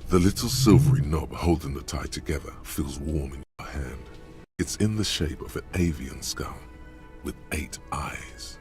The little silvery knob holding the tie together feels warm in your hand. It's in the shape of an avian skull with 8 eyes.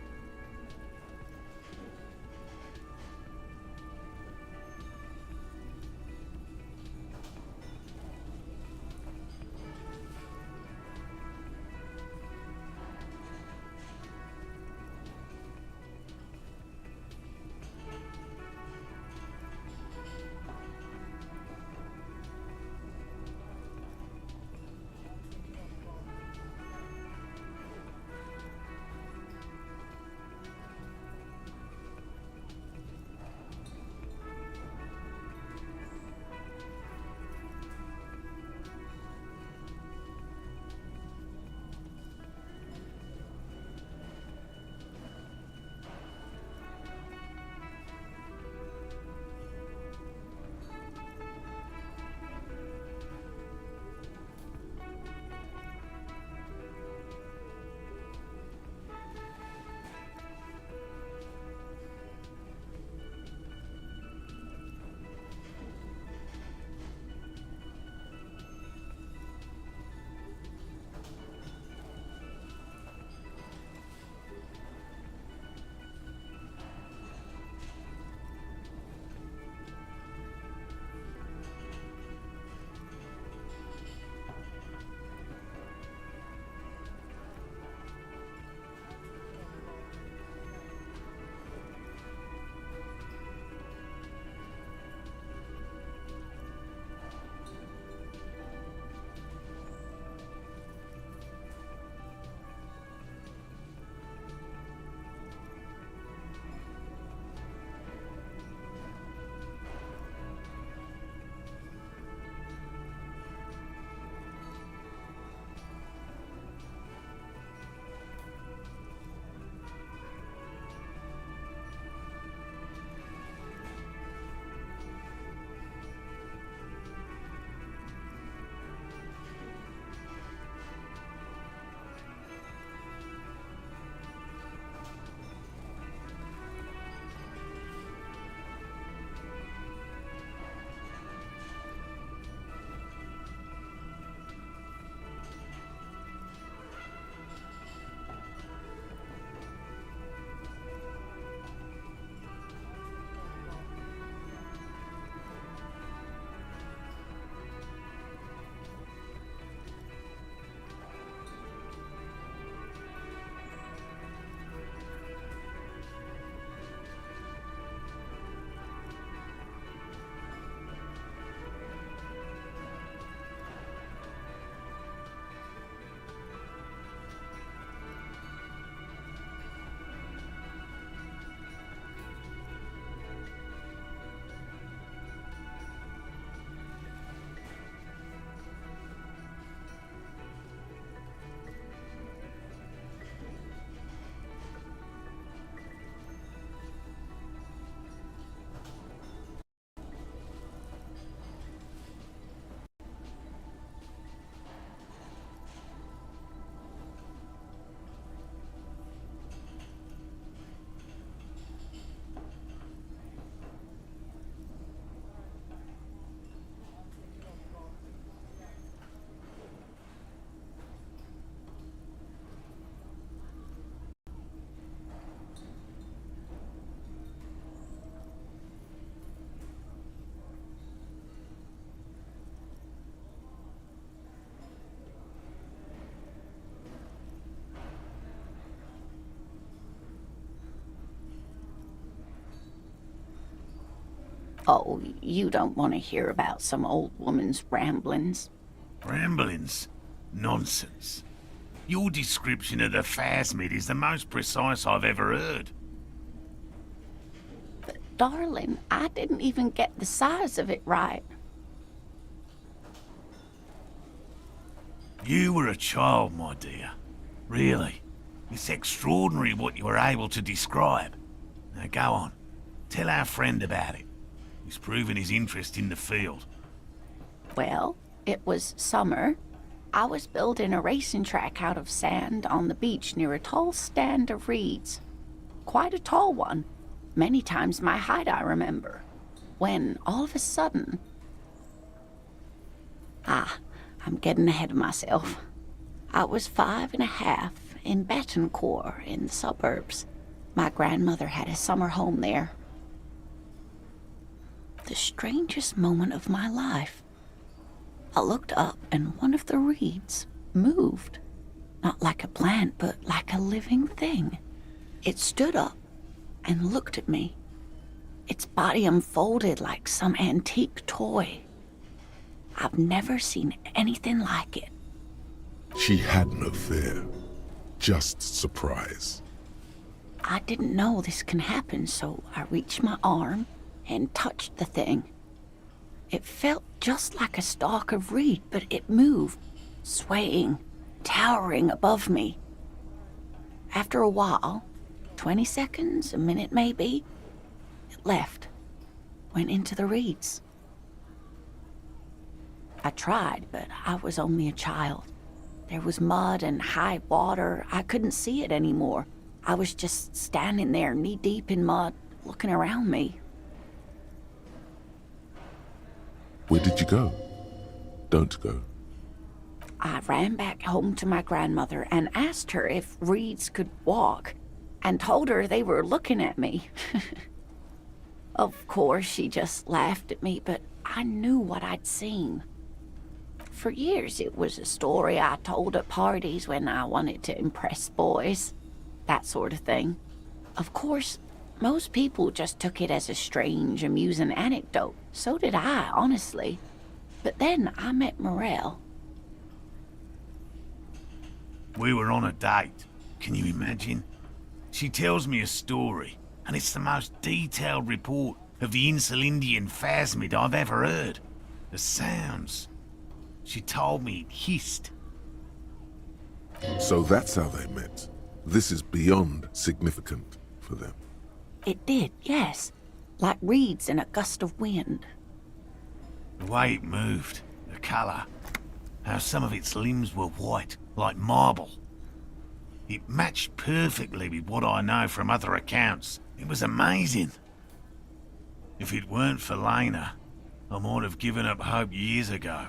Oh, you don't want to hear about some old woman's ramblings. Ramblings? Nonsense. Your description of the phasmid is the most precise I've ever heard. But darling, I didn't even get the size of it right. You were a child, my dear. Really. It's extraordinary what you were able to describe. Now go on. Tell our friend about it. He's proven his interest in the field. Well, it was summer. I was building a racing track out of sand on the beach near a tall stand of reeds. Quite a tall one. Many times my height, I remember. When, all of a sudden... I'm getting ahead of myself. I was 5.5 in Betancourt in the suburbs. My grandmother had a summer home there. The strangest moment of my life. I looked up and one of the reeds moved. Not like a plant, but like a living thing. It stood up and looked at me. Its body unfolded like some antique toy. I've never seen anything like it. She had no fear, just surprise. I didn't know this can happen, so I reached my arm and touched the thing. It felt just like a stalk of reed, but it moved, swaying, towering above me. After a while, 20 seconds, a minute maybe, it left, went into the reeds. I tried, but I was only a child. There was mud and high water. I couldn't see it anymore. I was just standing there, knee-deep in mud, looking around me. Where did you go? Don't go. I ran back home to my grandmother and asked her if reeds could walk, and told her they were looking at me. Of course, she just laughed at me, but I knew what I'd seen. For years, it was a story I told at parties when I wanted to impress boys. That sort of thing. Of course, most people just took it as a strange, amusing anecdote. So did I, honestly. But then I met Morel. We were on a date. Can you imagine? She tells me a story, and it's the most detailed report of the Insulindian phasmid I've ever heard. The sounds. She told me it hissed. So that's how they met. This is beyond significant for them. It did, yes. Like reeds in a gust of wind. The way it moved, the colour, how some of its limbs were white, like marble. It matched perfectly with what I know from other accounts. It was amazing. If it weren't for Lena, I might have given up hope years ago.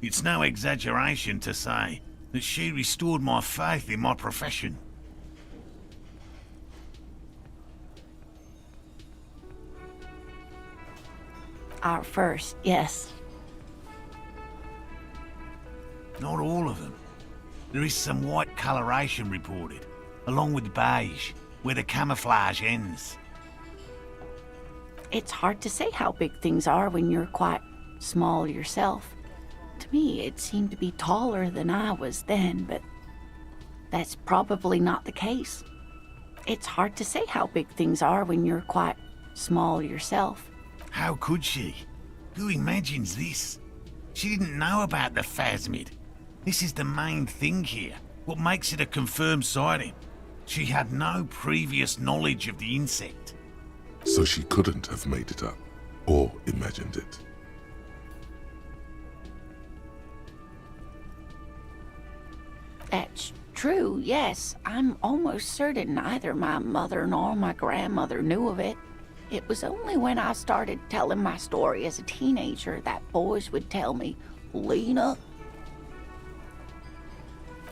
It's no exaggeration to say that she restored my faith in my profession. Our first, yes. Not all of them. There is some white coloration reported, along with beige, where the camouflage ends. It's hard to say how big things are when you're quite small yourself. To me, it seemed to be taller than I was then, but that's probably not the case. It's hard to say how big things are when you're quite small yourself. How could she? Who imagines this? She didn't know about the phasmid. This is the main thing here, what makes it a confirmed sighting. She had no previous knowledge of the insect. So she couldn't have made it up, or imagined it. That's true, yes. I'm almost certain neither my mother nor my grandmother knew of it. It was only when I started telling my story as a teenager that boys would tell me, "Lena,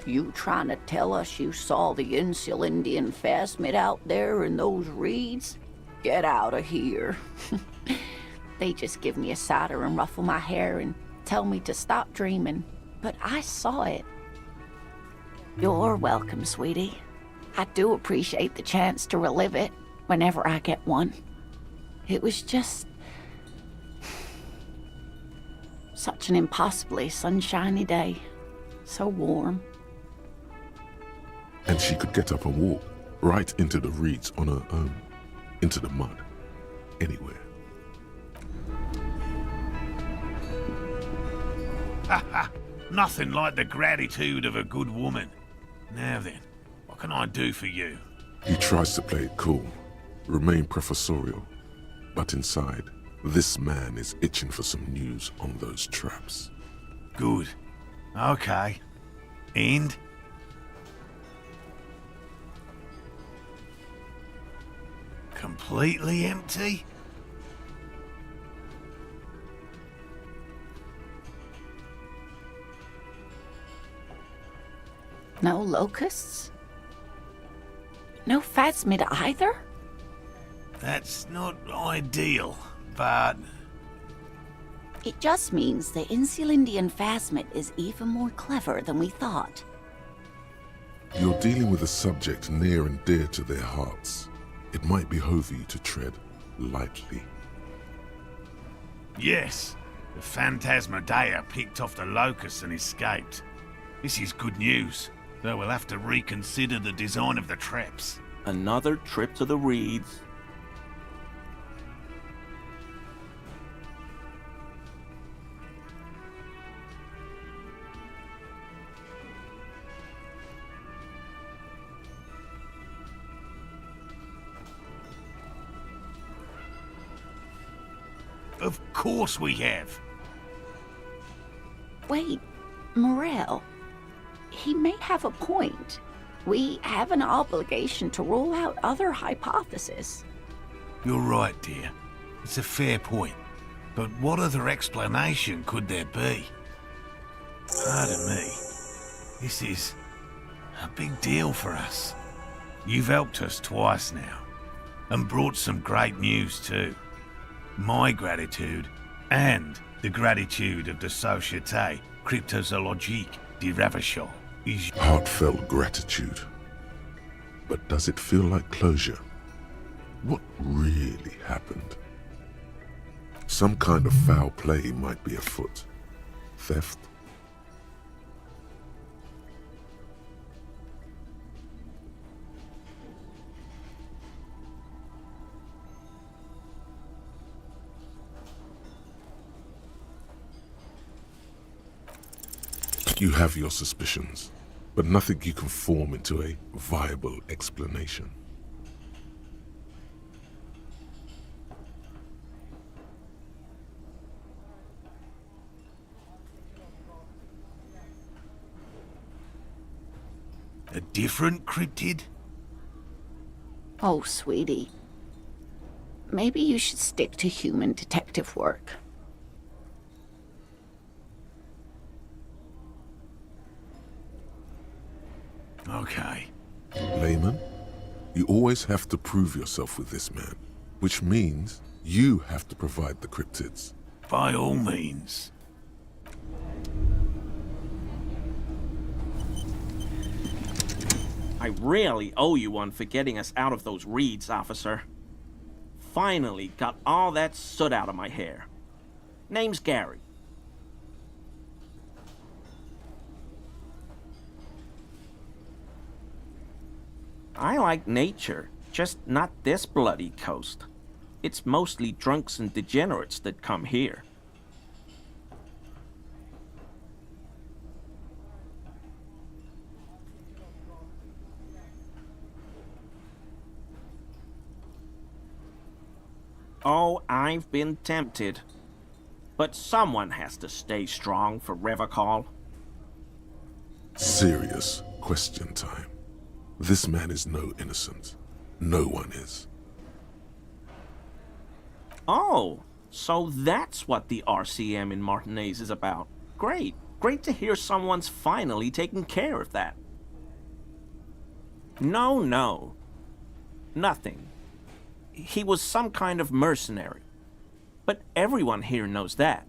you trying to tell us you saw the Insulindian phasmid out there in those reeds? Get out of here." They just give me a cider and ruffle my hair and tell me to stop dreaming. But I saw it. You're welcome, sweetie. I do appreciate the chance to relive it whenever I get one. It was just Such an impossibly sunshiny day. So warm. And she could get up and walk right into the reeds on her own, into the mud, anywhere. Ha ha! Nothing like the gratitude of a good woman. Now then, what can I do for you? He tries to play it cool, remain professorial, but inside, this man is itching for some news on those traps. Good. Okay. And? Completely empty? No locusts? No phasmid either? That's not ideal, but... It just means the Insulindian phasmid is even more clever than we thought. You're dealing with a subject near and dear to their hearts. It might behove you to tread lightly. Yes, the Phantasmadeia picked off the locusts and escaped. This is good news, though we'll have to reconsider the design of the traps. Another trip to the reeds. Of course we have. Wait, Morel. He may have a point. We have an obligation to rule out other hypotheses. You're right, dear. It's a fair point. But what other explanation could there be? Pardon me. This is a big deal for us. You've helped us twice now, and brought some great news too. My gratitude, and the gratitude of the Société Cryptozoologique de Ravachol is... Heartfelt gratitude. But does it feel like closure? What really happened? Some kind of foul play might be afoot. Theft? You have your suspicions, but nothing you can form into a viable explanation. A different cryptid? Oh, sweetie. Maybe you should stick to human detective work. Okay. Layman, you always have to prove yourself with this man, which means you have to provide the cryptids. By all means. I really owe you one for getting us out of those reeds, officer. Finally got all that soot out of my hair. Name's Gary. I like nature, just not this bloody coast. It's mostly drunks and degenerates that come here. Oh, I've been tempted. But someone has to stay strong for Revachol. Serious question time. This man is no innocent. No one is. Oh, so that's what the RCM in Martinez is about. Great. Great to hear someone's finally taking care of that. No. Nothing. He was some kind of mercenary. But everyone here knows that.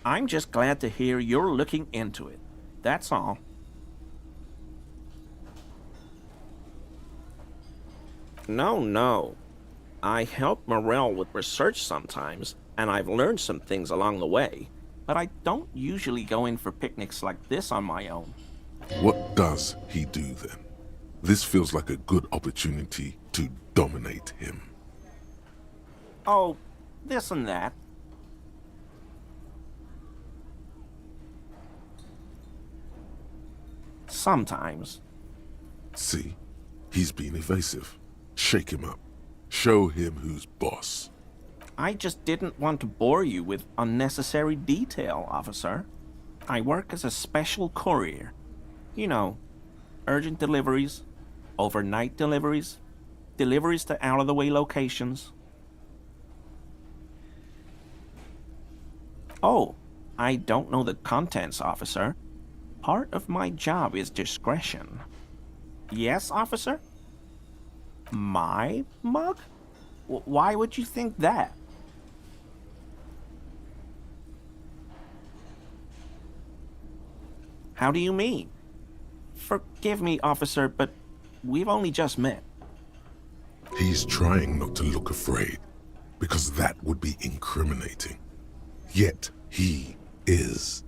I'm just glad to hear you're looking into it. That's all. No. I help Morel with research sometimes, and I've learned some things along the way. but I don't usually go in for picnics like this on my own. What does he do then? This feels like a good opportunity to dominate him. Oh, this and that. Sometimes. See, he's being evasive. Shake him up. Show him who's boss. I just didn't want to bore you with unnecessary detail, officer. I work as a special courier. You know, urgent deliveries, overnight deliveries, deliveries to out-of-the-way locations. Oh, I don't know the contents, officer. Part of my job is discretion. Yes, officer? My mug? Why would you think that? How do you mean? Forgive me, officer, but we've only just met. He's trying not to look afraid, because that would be incriminating. Yet he is.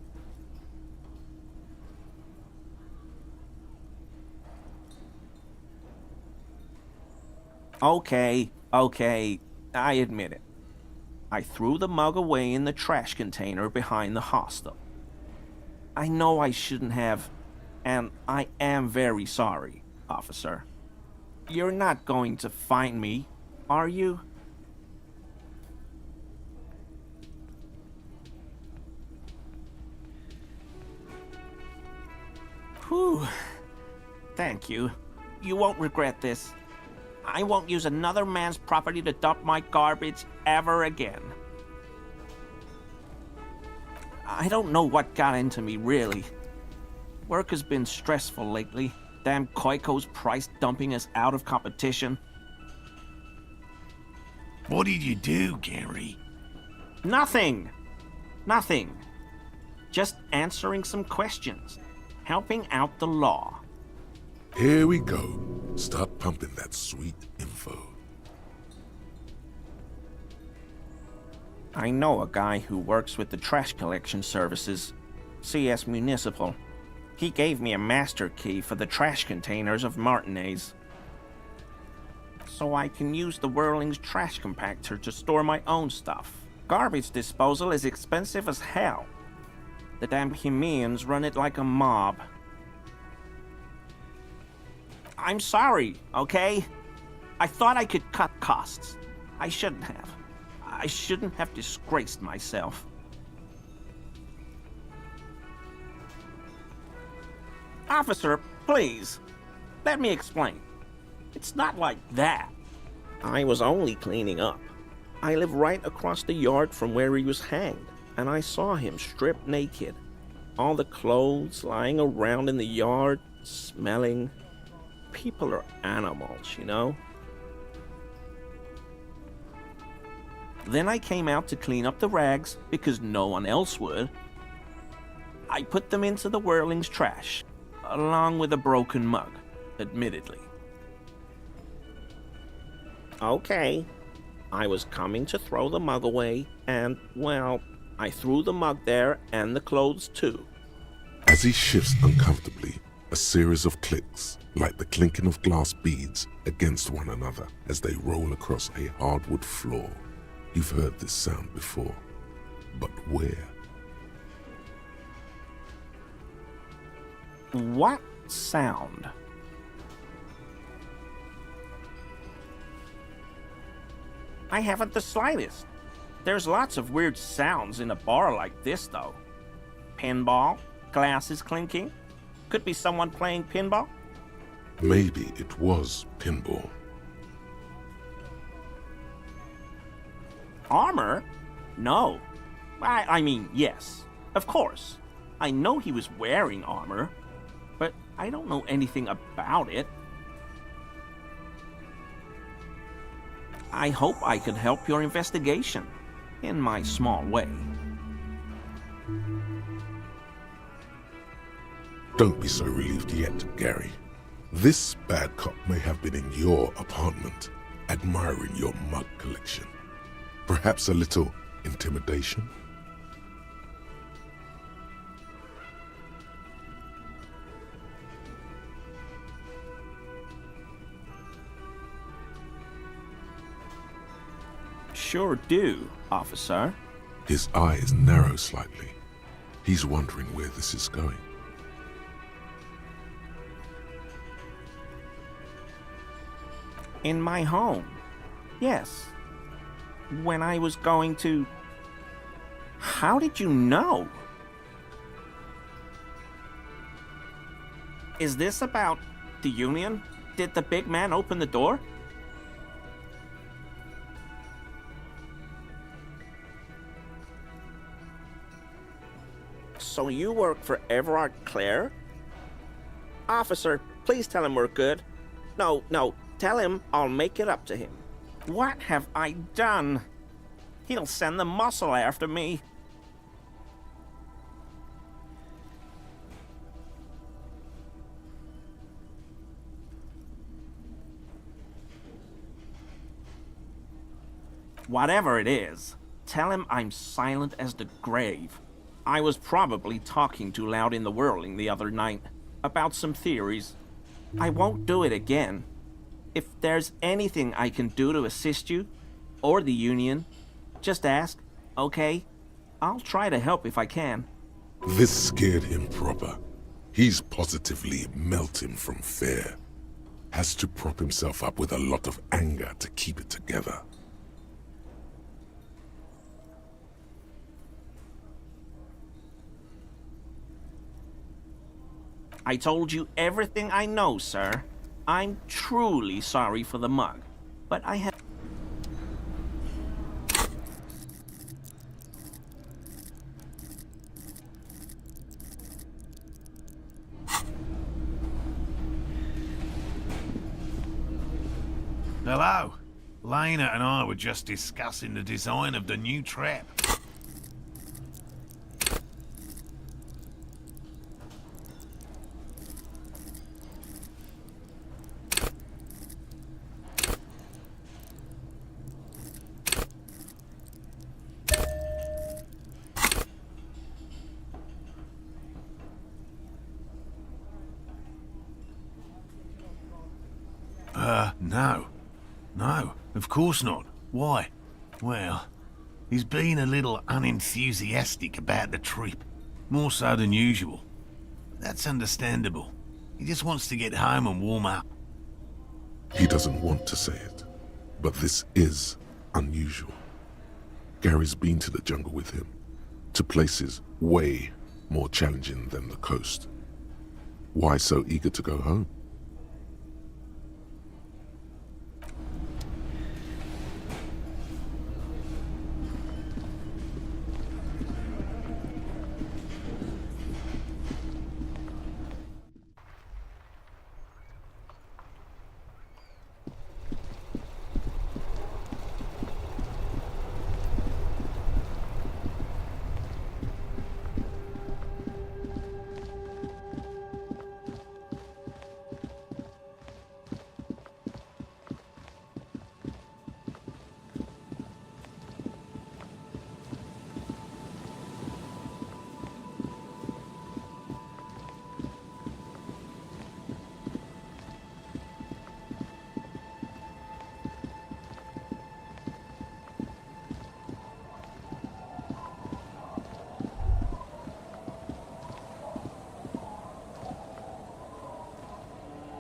Okay, I admit it. I threw the mug away in the trash container behind the hostel. I know I shouldn't have, and I am very sorry, officer. You're not going to find me, are you? Whew. Thank you. You won't regret this. I won't use another man's property to dump my garbage ever again. I don't know what got into me, really. Work has been stressful lately. Damn Koiko's price dumping us out of competition. What did you do, Gary? Nothing. Just answering some questions. Helping out the law. Here we go. Start pumping that sweet info. I know a guy who works with the trash collection services, CS Municipal. He gave me a master key for the trash containers of Martinez. So I can use the Whirling's trash compactor to store my own stuff. Garbage disposal is expensive as hell. The damn Bohemians run it like a mob. I'm sorry, okay? I thought I could cut costs. I shouldn't have. I shouldn't have disgraced myself. Officer, please. Let me explain. It's not like that. I was only cleaning up. I live right across the yard from where he was hanged, and I saw him stripped naked. All the clothes lying around in the yard, smelling. People are animals, you know? Then I came out to clean up the rags because no one else would. I put them into the Whirling's trash, along with a broken mug, admittedly. Okay, I was coming to throw the mug away, and, well, I threw the mug there and the clothes too. As he shifts uncomfortably, a series of clicks, like the clinking of glass beads against one another as they roll across a hardwood floor. You've heard this sound before, but where? What sound? I haven't the slightest. There's lots of weird sounds in a bar like this, though. Pinball, glasses clinking. Could be someone playing pinball. Maybe it was pinball. Armor? No. I mean, yes. Of course. I know he was wearing armor, but I don't know anything about it. I hope I could help your investigation, in my small way. Don't be so relieved yet, Gary. This bad cop may have been in your apartment, admiring your mug collection. Perhaps a little intimidation? sure do, officer. His eyes narrow slightly. He's wondering where this is going. In my home. Yes. When I was going to... How did you know? Is this about the Union? Did the big man open the door? So you work for Everard Clare? Officer, please tell him we're good. No, tell him I'll make it up to him. What have I done? He'll send the muscle after me. Whatever it is, tell him I'm silent as the grave. I was probably talking too loud in the whirling the other night about some theories. I won't do it again. If there's anything I can do to assist you, or the Union, just ask, okay? I'll try to help if I can. This scared him proper. He's positively melting from fear. Has to prop himself up with a lot of anger to keep it together. I told you everything I know, sir. I'm truly sorry for the mug, but I have... Hello. Lena and I were just discussing the design of the new trap. No, of course not. Why? Well, he's been a little unenthusiastic about the trip. More so than usual. That's understandable. He just wants to get home and warm up. He doesn't want to say it, but this is unusual. Gary's been to the jungle with him, to places way more challenging than the coast. Why so eager to go home?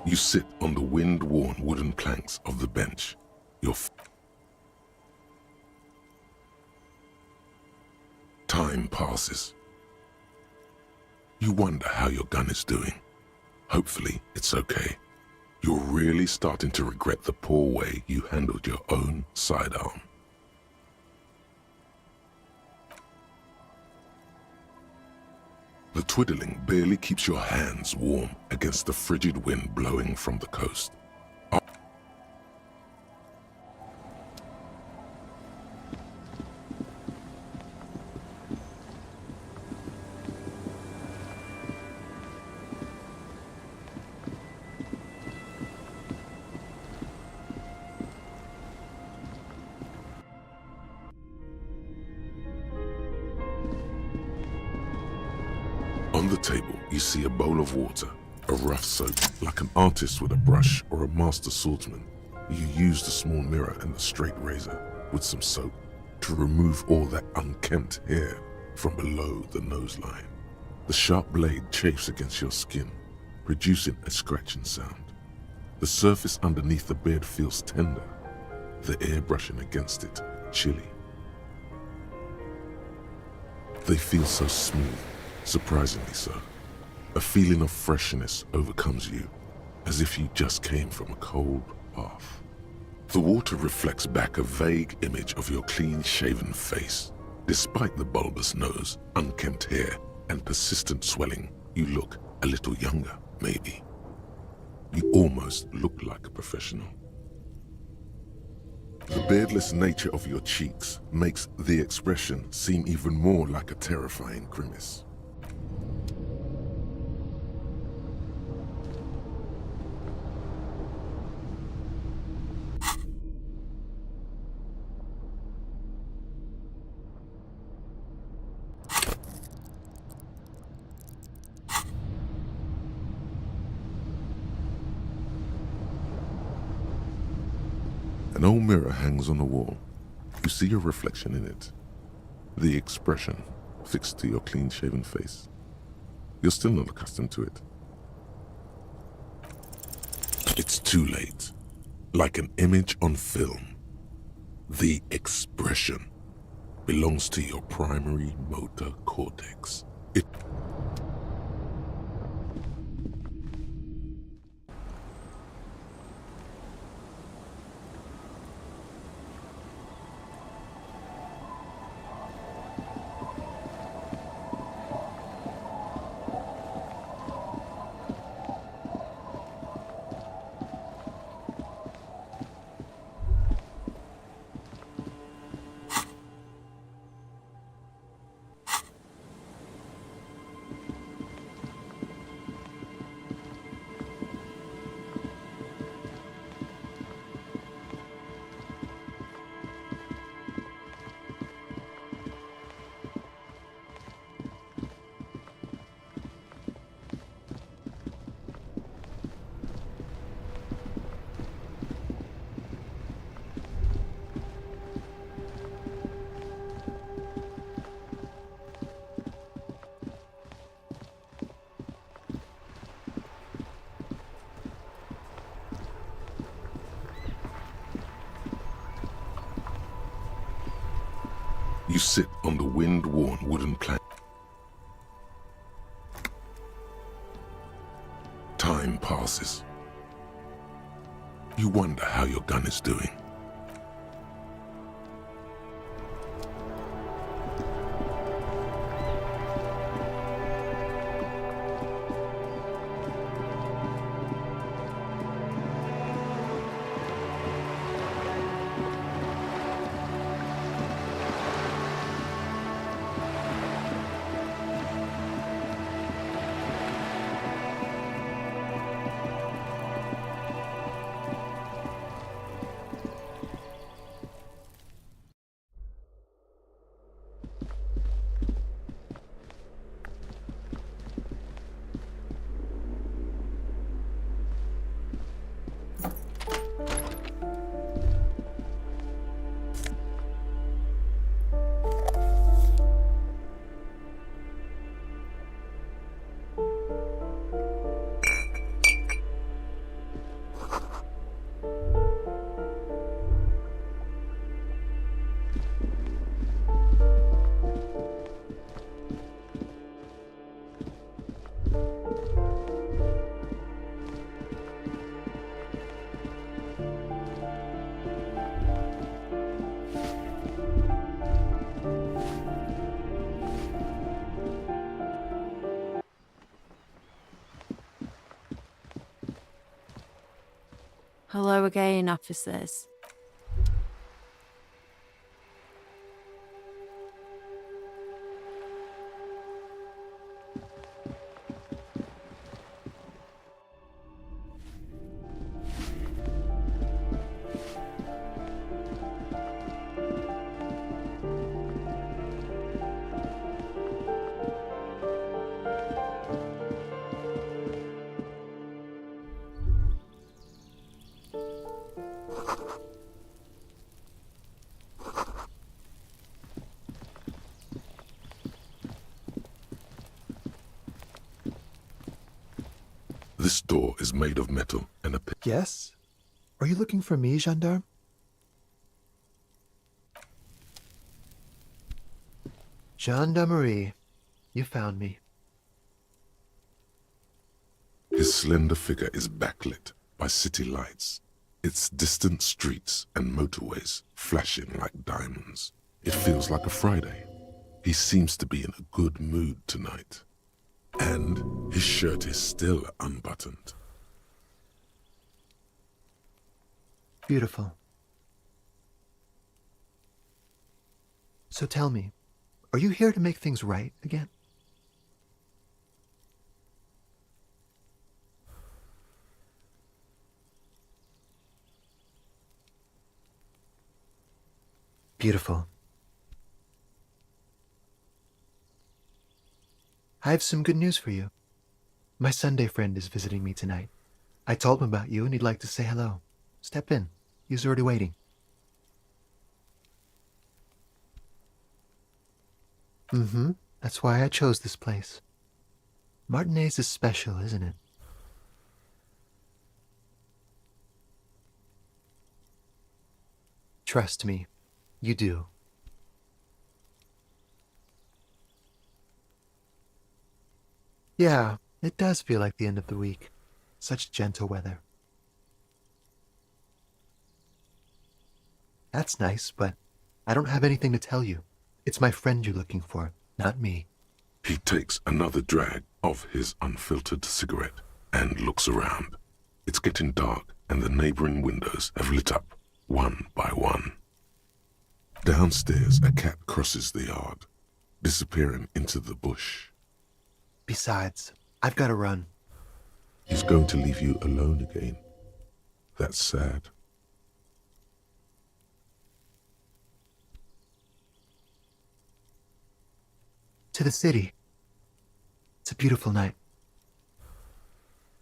You sit on the wind-worn wooden planks of the bench. Time passes. You wonder how your gun is doing. Hopefully, it's okay. You're really starting to regret the poor way you handled your own sidearm. The twiddling barely keeps your hands warm against the frigid wind blowing from the coast. On the table, you see a bowl of water, a rough soap. Like an artist with a brush or a master swordsman, you use the small mirror and the straight razor with some soap. to remove all that unkempt hair from below the noseline. The sharp blade chafes against your skin, producing a scratching sound. The surface underneath the beard feels tender, the air brushing against it chilly. They feel so smooth, surprisingly so. A feeling of freshness overcomes you, as if you just came from a cold bath. The water reflects back a vague image of your clean-shaven face. Despite the bulbous nose, unkempt hair, and persistent swelling, you look a little younger, maybe. You almost look like a professional. The beardless nature of your cheeks makes the expression seem even more like a terrifying grimace. An old mirror hangs on the wall. You see your reflection in it. The expression fixed to your clean-shaven face. You're still not accustomed to it. It's too late. Like an image on film. The expression belongs to your primary motor cortex. It You sit on the wind-worn wooden plank. Time passes. You wonder how your gun is doing. Hello again, officers. This door is made of metal and a... Yes? Are you looking for me, gendarme? Gendarmerie. You found me. His slender figure is backlit by city lights, its distant streets and motorways flashing like diamonds. It feels like a Friday. He seems to be in a good mood tonight. And his shirt is still unbuttoned. Beautiful. So tell me, are you here to make things right again? Beautiful. I have some good news for you. My Sunday friend is visiting me tonight. I told him about you and he'd like to say hello. Step in. He's already waiting. Mm-hmm. That's why I chose this place. Martinez is special, isn't it? Trust me, you do. Yeah, it does feel like the end of the week. Such gentle weather. That's nice, but I don't have anything to tell you. It's my friend you're looking for, not me. He takes another drag of his unfiltered cigarette and looks around. It's getting dark and the neighboring windows have lit up one by one. Downstairs, a cat crosses the yard, disappearing into the bush. Besides, I've got to run. He's going to leave you alone again. That's sad. To the city. It's a beautiful night.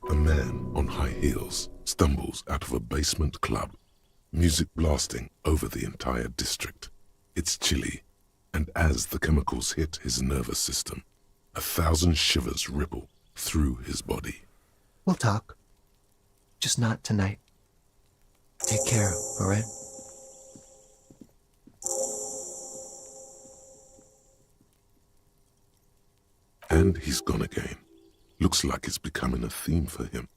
A man on high heels stumbles out of a basement club, music blasting over the entire district. It's chilly, and as the chemicals hit his nervous system, 1,000 shivers ripple through his body. We'll talk. Just not tonight. Take care, all right? And he's gone again. Looks like it's becoming a theme for him.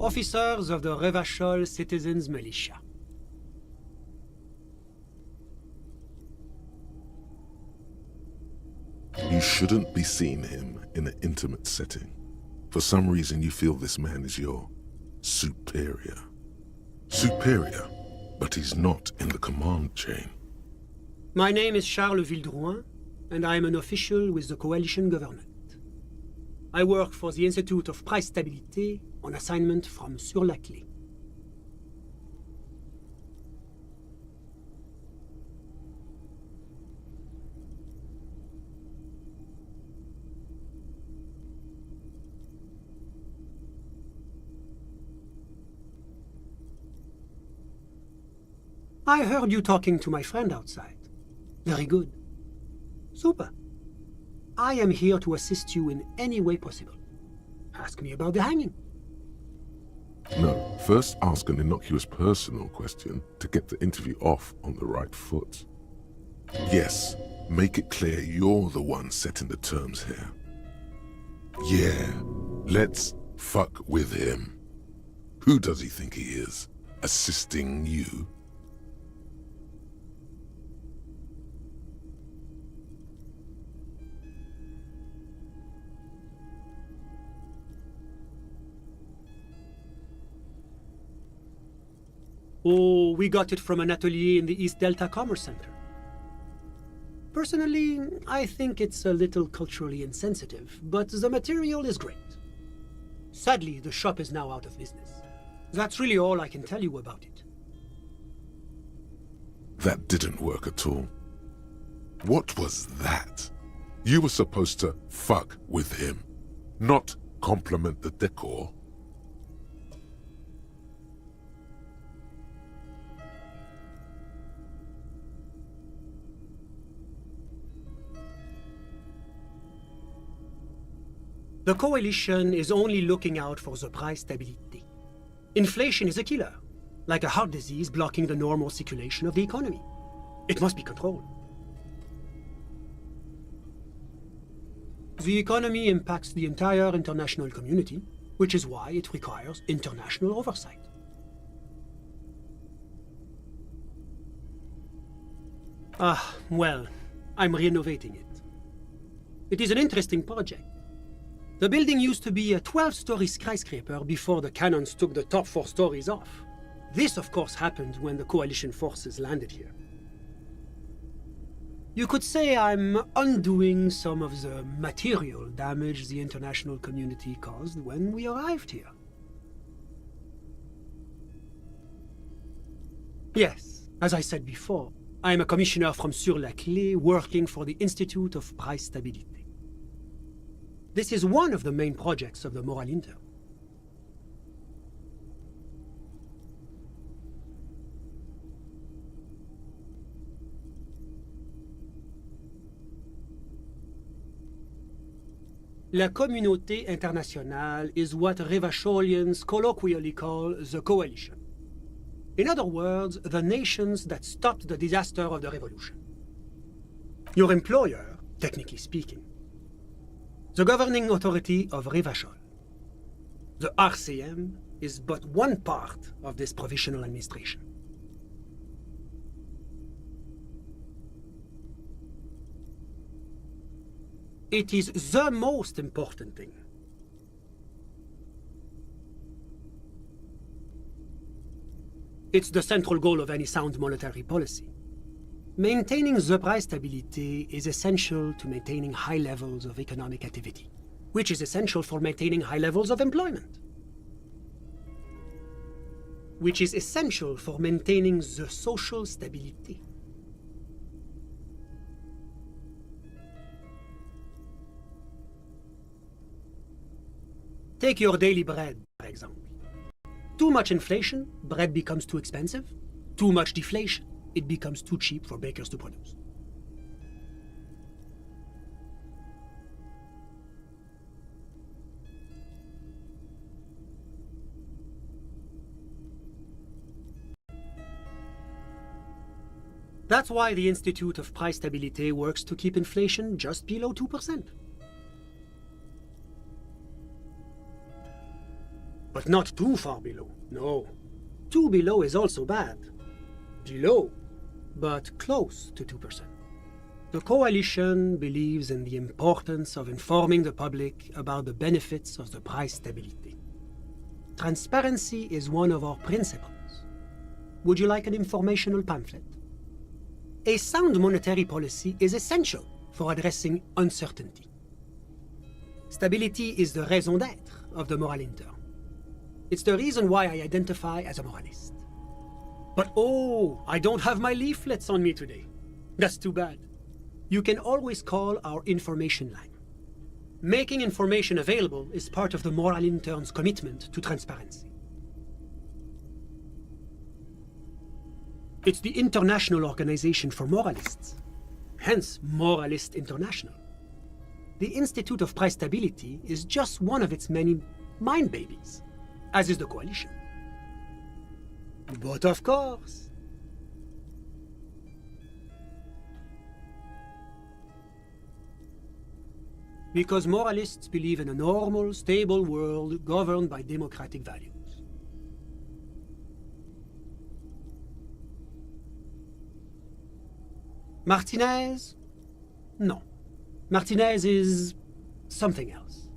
officers of the Revachol Citizens Militia. You shouldn't be seeing him in an intimate setting. For some reason you feel this man is your superior. Superior, but he's not in the command chain. My name is Charles Vildrouin, and I am an official with the coalition government. I work for the Institute of Price Stabilité on assignment from Sur-la-Clé. I heard you talking to my friend outside. Very good. Super. I am here to assist you in any way possible. Ask me about the hanging. No, first ask an innocuous personal question to get the interview off on the right foot. Yes, make it clear you're the one setting the terms here. Yeah, let's fuck with him. Who does he think he is? Assisting you? Oh, we got it from an atelier in the East Delta Commerce Center. Personally, I think it's a little culturally insensitive, but the material is great. Sadly, the shop is now out of business. That's really all I can tell you about it. That didn't work at all. What was that? You were supposed to fuck with him, not compliment the decor. The coalition is only looking out for the price stability. Inflation is a killer, like a heart disease blocking the normal circulation of the economy. It must be controlled. The economy impacts the entire international community, which is why it requires international oversight. Well, I'm renovating it. It is an interesting project. The building used to be a 12-story skyscraper before the cannons took the top 4 stories off. This, of course, happened when the coalition forces landed here. You could say I'm undoing some of the material damage the international community caused when we arrived here. Yes, as I said before, I am a commissioner from Sur-la-Clé working for the Institute of Price Stabilité. This is one of the main projects of the Moral Inter. La communauté internationale is what Revacholians colloquially call the coalition. In other words, the nations that stopped the disaster of the revolution. Your employer, technically speaking, the governing authority of Revachol. The RCM is but one part of this provisional administration. It is the most important thing. It's the central goal of any sound monetary policy. Maintaining the price stability is essential to maintaining high levels of economic activity, which is essential for maintaining high levels of employment, which is essential for maintaining the social stability. Take your daily bread, for example. Too much inflation, bread becomes too expensive. Too much deflation, it becomes too cheap for bakers to produce. That's why the Institute of Price Stabilité works to keep inflation just below 2%. But not too far below, no. Too below is also bad. Below, but close to 2%. The coalition believes in the importance of informing the public about the benefits of the price stability. Transparency is one of our principles. Would you like an informational pamphlet? A sound monetary policy is essential for addressing uncertainty. Stability is the raison d'être of the moral intern. It's the reason why I identify as a moralist. But oh, I don't have my leaflets on me today. That's too bad. You can always call our information line. Making information available is part of the moral intern's commitment to transparency. It's the International Organization for Moralists, hence Moralist International. The Institute of Price Stability is just one of its many mind babies, as is the coalition. But of course, because moralists believe in a normal, stable world governed by democratic values. Martinez? No. Martinez is something else.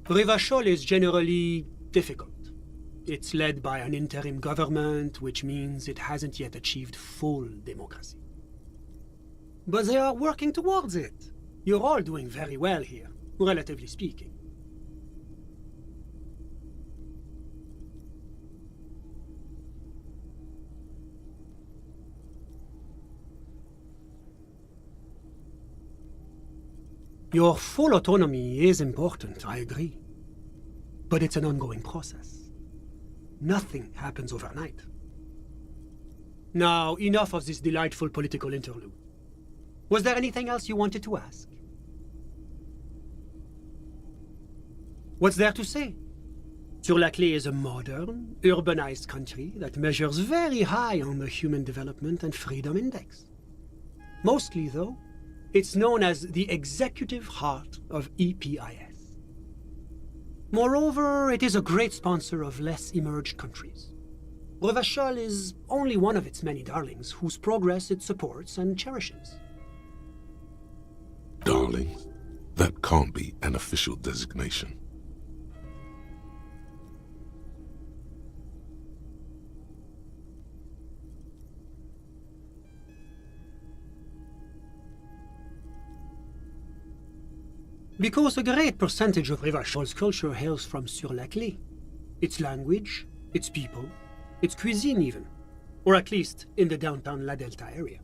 Revachol is generally difficult. It's led by an interim government, which means it hasn't yet achieved full democracy. But they are working towards it. You're all doing very well here, relatively speaking. Your full autonomy is important, I agree. But it's an ongoing process. Nothing happens overnight. Now, enough of this delightful political interlude. Was there anything else you wanted to ask? What's there to say? Sur-la-Clé is a modern, urbanized country that measures very high on the Human Development and Freedom Index. Mostly, though, it's known as the executive heart of EPIS. Moreover, it is a great sponsor of less emerged countries. Revachol is only one of its many darlings whose progress it supports and cherishes. Darlings? That can't be an official designation. Because a great percentage of Revachol's culture hails from Sur-la-Clé. Its language, its people, its cuisine even. Or at least in the downtown La Delta area.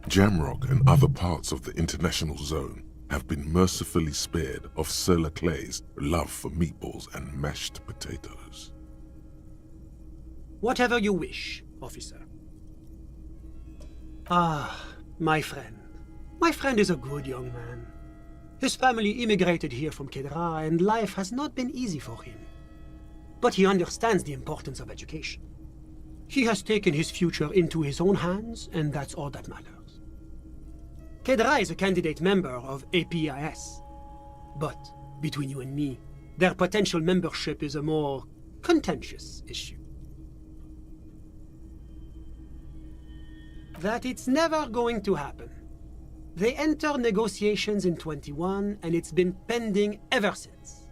Jamrock and other parts of the international zone have been mercifully spared of Sur-la-Clé's love for meatballs and mashed potatoes. Whatever you wish, officer. Ah, my friend. My friend is a good young man. His family immigrated here from Kedra, and life has not been easy for him. But he understands the importance of education. He has taken his future into his own hands, and that's all that matters. Kedra is a candidate member of APIS. But, between you and me, their potential membership is a more contentious issue. That it's never going to happen. They entered negotiations in 21, and it's been pending ever since.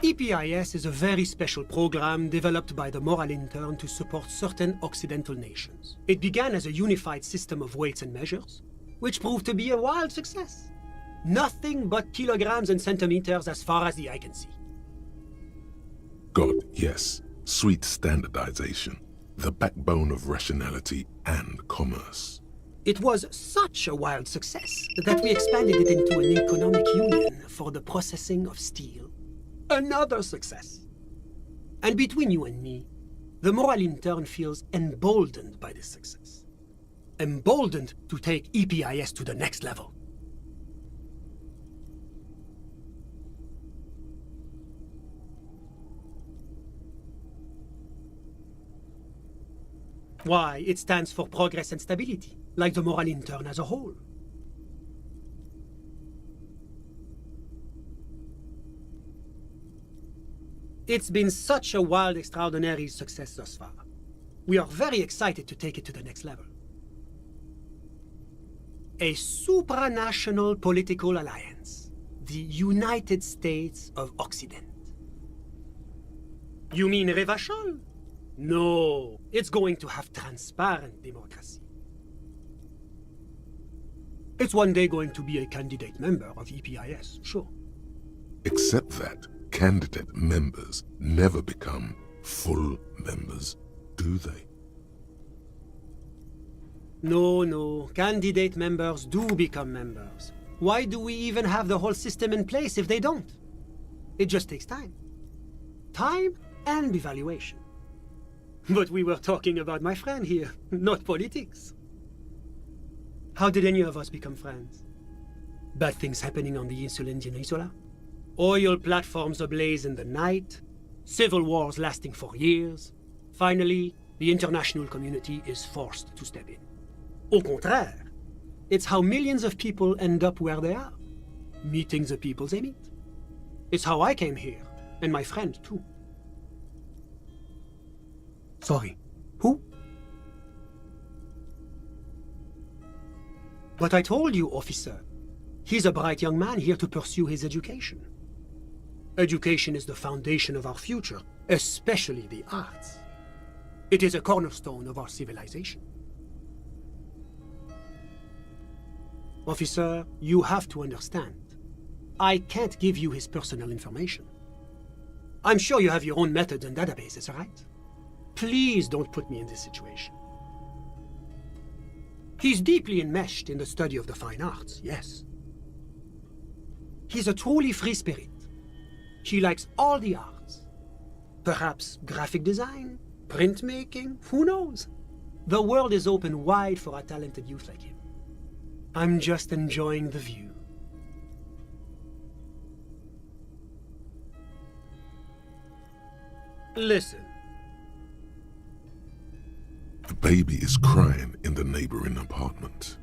EPIS is a very special program developed by the Moral Intern to support certain Occidental nations. It began as a unified system of weights and measures, which proved to be a wild success. Nothing but kilograms and centimeters as far as the eye can see. God, yes, sweet standardization, the backbone of rationality and commerce. It was such a wild success that we expanded it into an economic union for the processing of steel. Another success. And between you and me, the Moral Intern feels emboldened by this success. Emboldened to take EPIS to the next level. Why, it stands for progress and stability, like the moral intern as a whole. It's been such a wild, extraordinary success thus far. We are very excited to take it to the next level. A supranational political alliance, the United States of Occident. You mean Revachol? No, it's going to have transparent democracy. It's one day going to be a candidate member of EPIS, sure. Except that candidate members never become full members, do they? No, candidate members do become members. Why do we even have the whole system in place if they don't? It just takes time. Time and evaluation. But we were talking about my friend here, not politics. How did any of us become friends? Bad things happening on the Insulindian Isola? Oil platforms ablaze in the night? Civil wars lasting for years? Finally, the international community is forced to step in. Au contraire, it's how millions of people end up where they are, meeting the people they meet. It's how I came here, and my friend too. Sorry, who? But I told you, officer. He's a bright young man here to pursue his education. Education is the foundation of our future, especially the arts. It is a cornerstone of our civilization. Officer, you have to understand. I can't give you his personal information. I'm sure you have your own methods and databases, right? Please don't put me in this situation. He's deeply enmeshed in the study of the fine arts, yes. He's a truly free spirit. He likes all the arts. Perhaps graphic design, printmaking, who knows? The world is open wide for a talented youth like him. I'm just enjoying the view. Listen. The baby is crying in the neighboring apartment.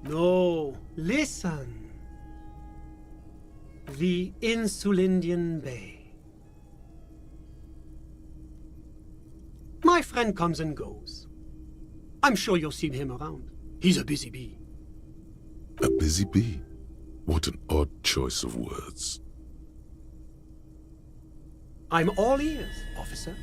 No, listen. The Insulindian Bay. My friend comes and goes. I'm sure you've seen him around. He's a busy bee. A busy bee? What an odd choice of words. I'm all ears, officer.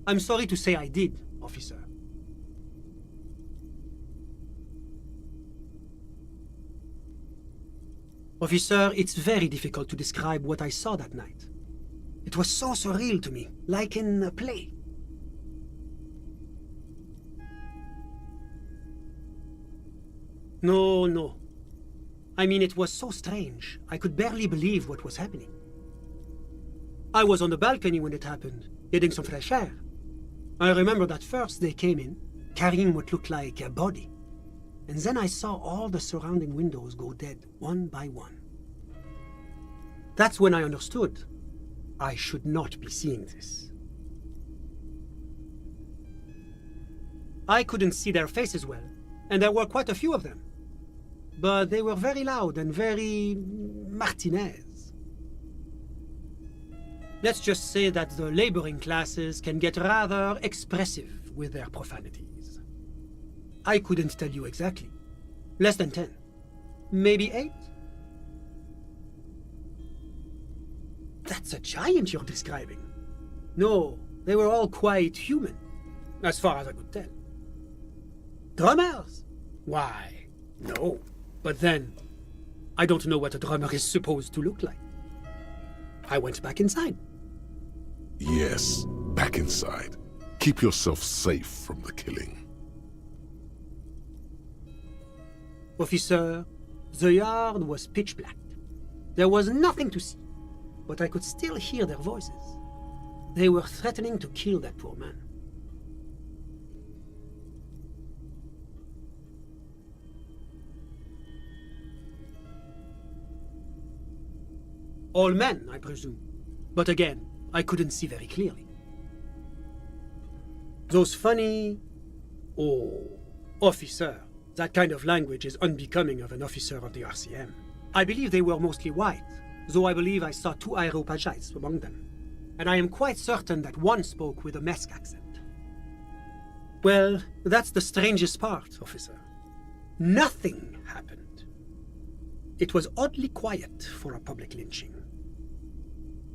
I'm sorry to say I did, officer. Officer, it's very difficult to describe what I saw that night. It was so surreal to me, like in a play. No. I mean, it was so strange. I could barely believe what was happening. I was on the balcony when it happened, getting some fresh air. I remember that first they came in, carrying what looked like a body. And then I saw all the surrounding windows go dead, one by one. That's when I understood. I should not be seeing this. I couldn't see their faces well, and there were quite a few of them. But they were very loud and very Martinez. Let's just say that the laboring classes can get rather expressive with their profanities. I couldn't tell you exactly. Less than 10. Maybe 8? That's a giant you're describing. No, they were all quite human, as far as I could tell. Drummers? Why, no. But then, I don't know what a drummer is supposed to look like. I went back inside. Yes, back inside. Keep yourself safe from the killing. Officer, the yard was pitch black. There was nothing to see, but I could still hear their voices. They were threatening to kill that poor man. All men, I presume. But again, I couldn't see very clearly. Those funny... Oh, officer. That kind of language is unbecoming of an officer of the RCM. I believe they were mostly white, though I believe I saw 2 Areopagites among them. And I am quite certain that one spoke with a Mesk accent. Well, that's the strangest part, officer. Nothing happened. It was oddly quiet for a public lynching.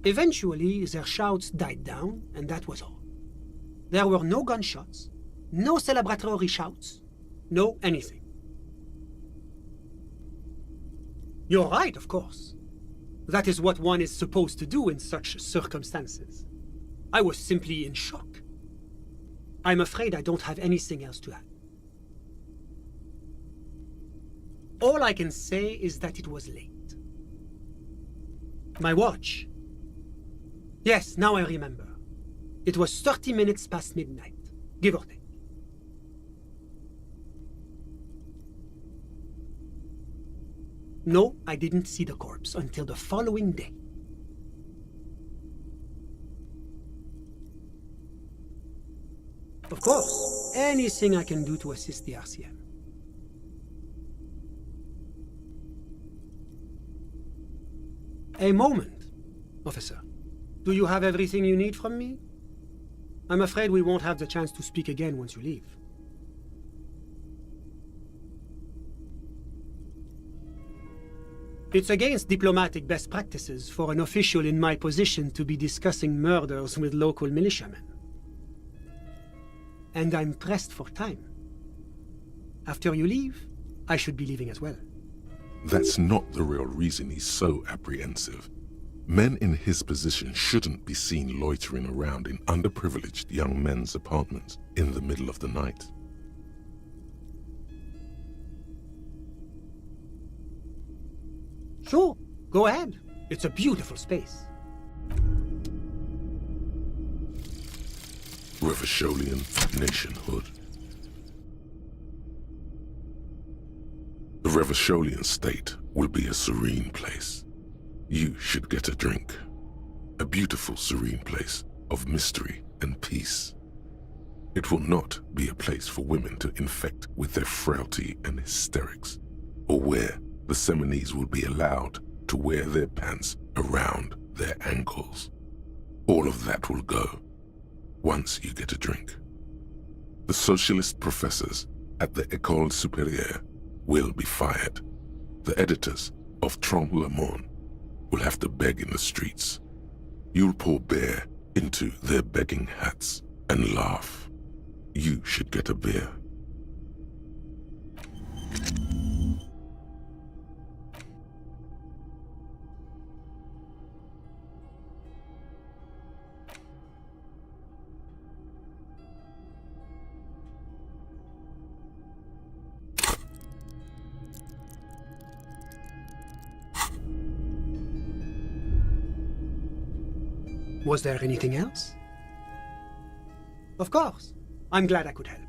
Eventually, their shouts died down, and that was all. There were no gunshots, no celebratory shouts, no anything. You're right, of course. That is what one is supposed to do in such circumstances. I was simply in shock. I'm afraid I don't have anything else to add. All I can say is that it was late. My watch. Yes, now I remember. It was 30 minutes past midnight, give or take. No, I didn't see the corpse until the following day. Of course, anything I can do to assist the RCM. A moment, officer. Do you have everything you need from me? I'm afraid we won't have the chance to speak again once you leave. It's against diplomatic best practices for an official in my position to be discussing murders with local militiamen. And I'm pressed for time. After you leave, I should be leaving as well. That's not the real reason he's so apprehensive. Men in his position shouldn't be seen loitering around in underprivileged young men's apartments in the middle of the night. Sure, go ahead. It's a beautiful space. Revacholian nationhood. The Revacholian state will be a serene place. You should get a drink. A beautiful, serene place of mystery and peace. It will not be a place for women to infect with their frailty and hysterics, or where the Seminese will be allowed to wear their pants around their ankles. All of that will go once you get a drink. The socialist professors at the École Supérieure will be fired. The editors of Trompe le Monde will have to beg in the streets. You'll pour beer into their begging hats and laugh. You should get a beer. Was there anything else? Of course. I'm glad I could help.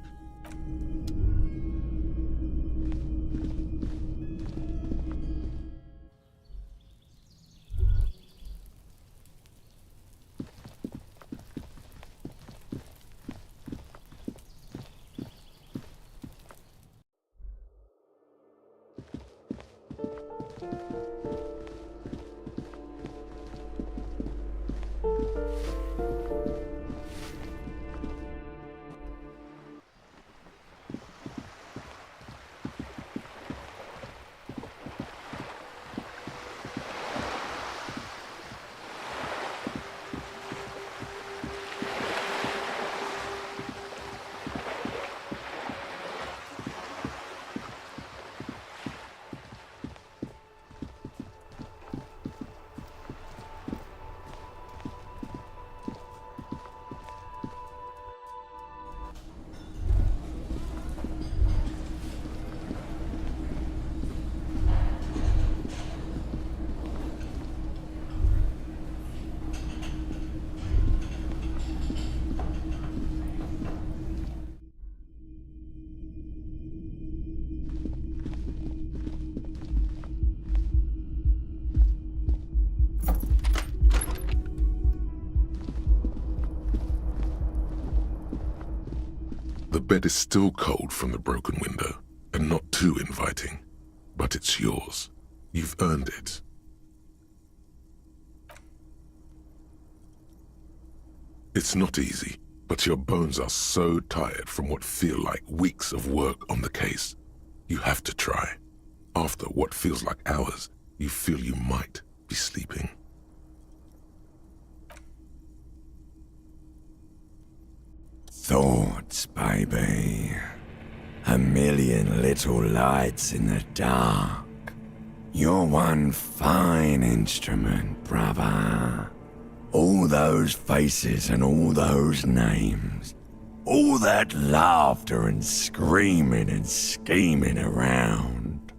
The bed is still cold from the broken window, and not too inviting, but it's yours. You've earned it. It's not easy, but your bones are so tired from what feel like weeks of work on the case. You have to try. After what feels like hours, you feel you might be sleeping. Thoughts, baby. A million little lights in the dark. You're one fine instrument, brother. All those faces and all those names. All that laughter and screaming and scheming around.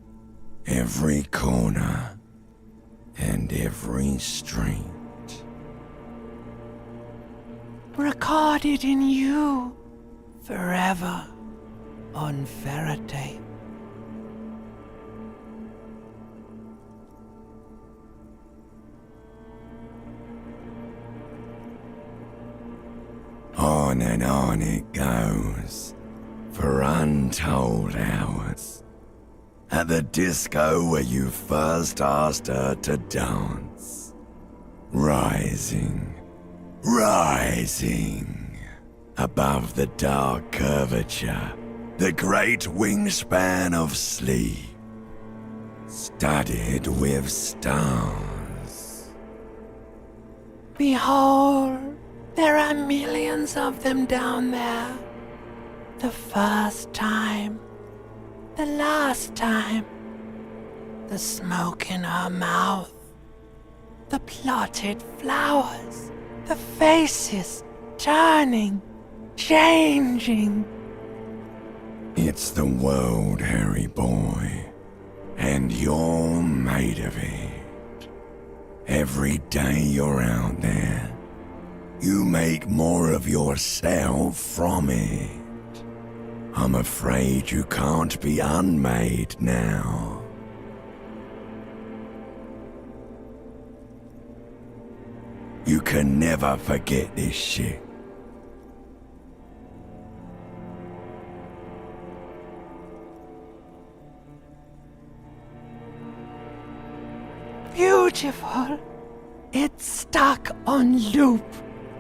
Every corner and every street. Recorded in you forever on Ferrotape. On and on it goes for untold hours. At the disco where you first asked her to dance. Rising. Rising above the dark curvature, the great wingspan of sleep, studded with stars. Behold, there are millions of them down there. The first time, the last time, the smoke in her mouth, the plotted flowers, the faces turning, changing. It's the world, Harry boy, and you're made of it. Every day you're out there, you make more of yourself from it. I'm afraid you can't be unmade now. You can never forget this shit. Beautiful. It's stuck on loop,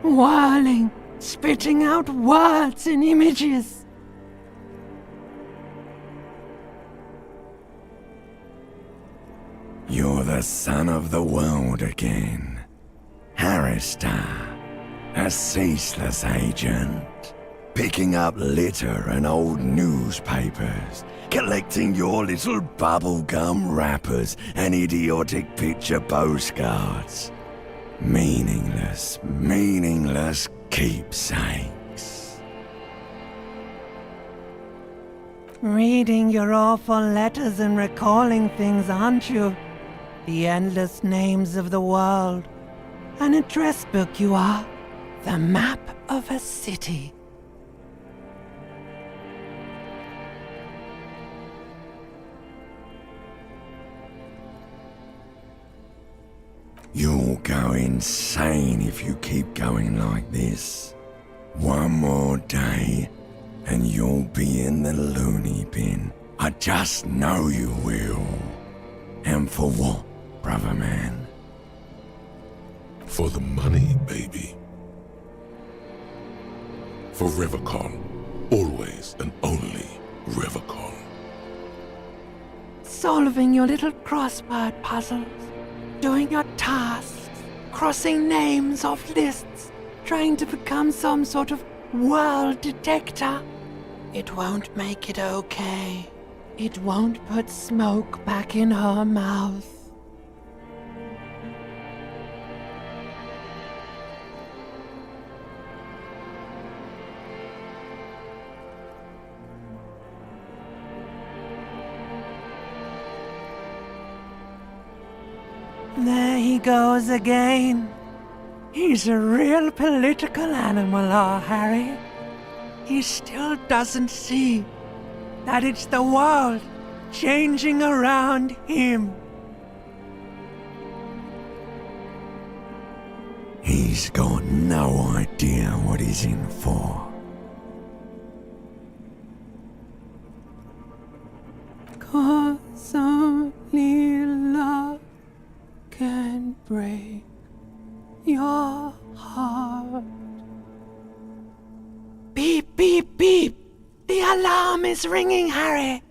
whirling, spitting out words and images. You're the son of the world again. Harrister, a ceaseless agent, picking up litter and old newspapers, collecting your little bubblegum wrappers and idiotic picture postcards. Meaningless, meaningless keepsakes. Reading your awful letters and recalling things, aren't you? The endless names of the world. An address book you are. The map of a city. You'll go insane if you keep going like this. One more day, and you'll be in the loony bin. I just know you will. And for what, brother man? For the money, baby. For Revacon. Always and only Revacon. Solving your little crossword puzzles. Doing your tasks. Crossing names off lists. Trying to become some sort of world detector. It won't make it okay. It won't put smoke back in her mouth. There he goes again. He's a real political animal, our Harry. He still doesn't see that it's the world changing around him. He's got no idea what he's in for. and break your heart. Beep, beep, beep. The alarm is ringing, Harry.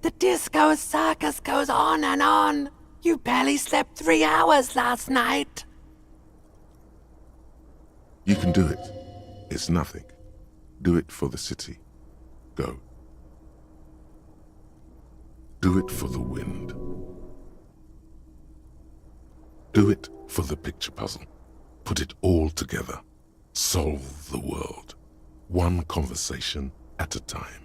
The disco circus goes on and on. You barely slept 3 hours last night. You can do it. It's nothing. Do it for the city. Go. Do it for the wind. Do it for the picture puzzle. Put it all together. Solve the world. One conversation at a time.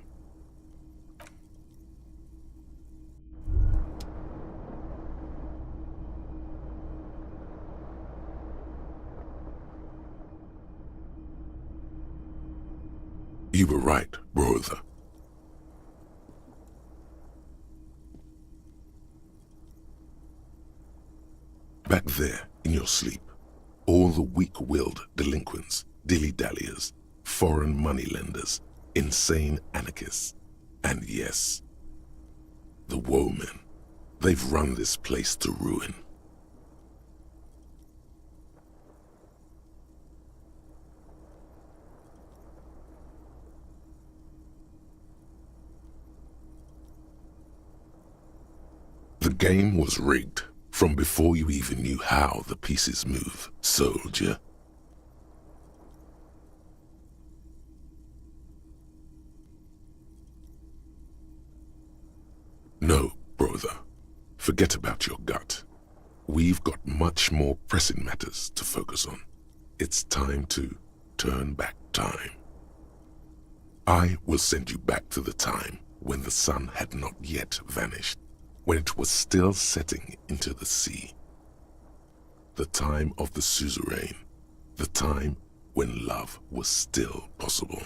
You were right, brother. Back there, in your sleep, all the weak-willed delinquents, dilly-dalliers, foreign moneylenders, insane anarchists, and yes, the woemen. They've run this place to ruin. The game was rigged from before you even knew how the pieces move, soldier. No, brother. Forget about your gut. We've got much more pressing matters to focus on. It's time to turn back time. I will send you back to the time when the sun had not yet vanished, when it was still setting into the sea. The time of the suzerain, the time when love was still possible.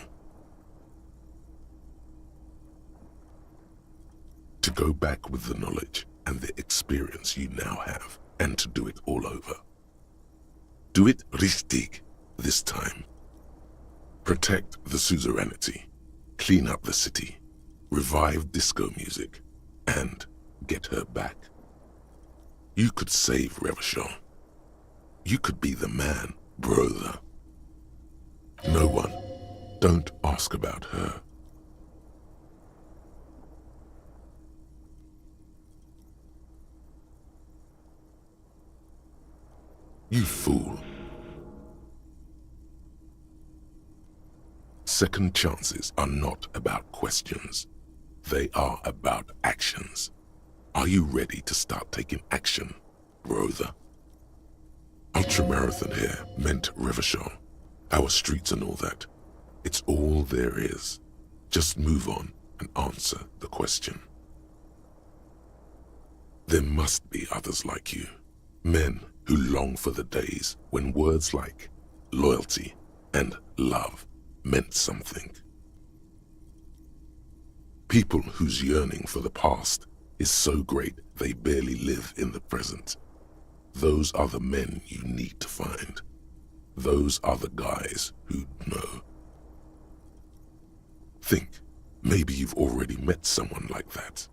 To go back with the knowledge and the experience you now have, and to do it all over. Do it richtig this time. Protect the suzerainty, clean up the city, revive disco music, and get her back. You could save Revachol. You could be the man, brother. No one. Don't ask about her. You fool. Second chances are not about questions. They are about actions. Are you ready to start taking action, brother? Ultramarathon here meant Revachol, our streets and all that. It's all there is. Just move on and answer the question. There must be others like you, men who long for the days when words like loyalty and love meant something. People whose yearning for the past is so great they barely live in the present. Those are the men you need to find. Those are the guys who know. Think, maybe you've already met someone like that.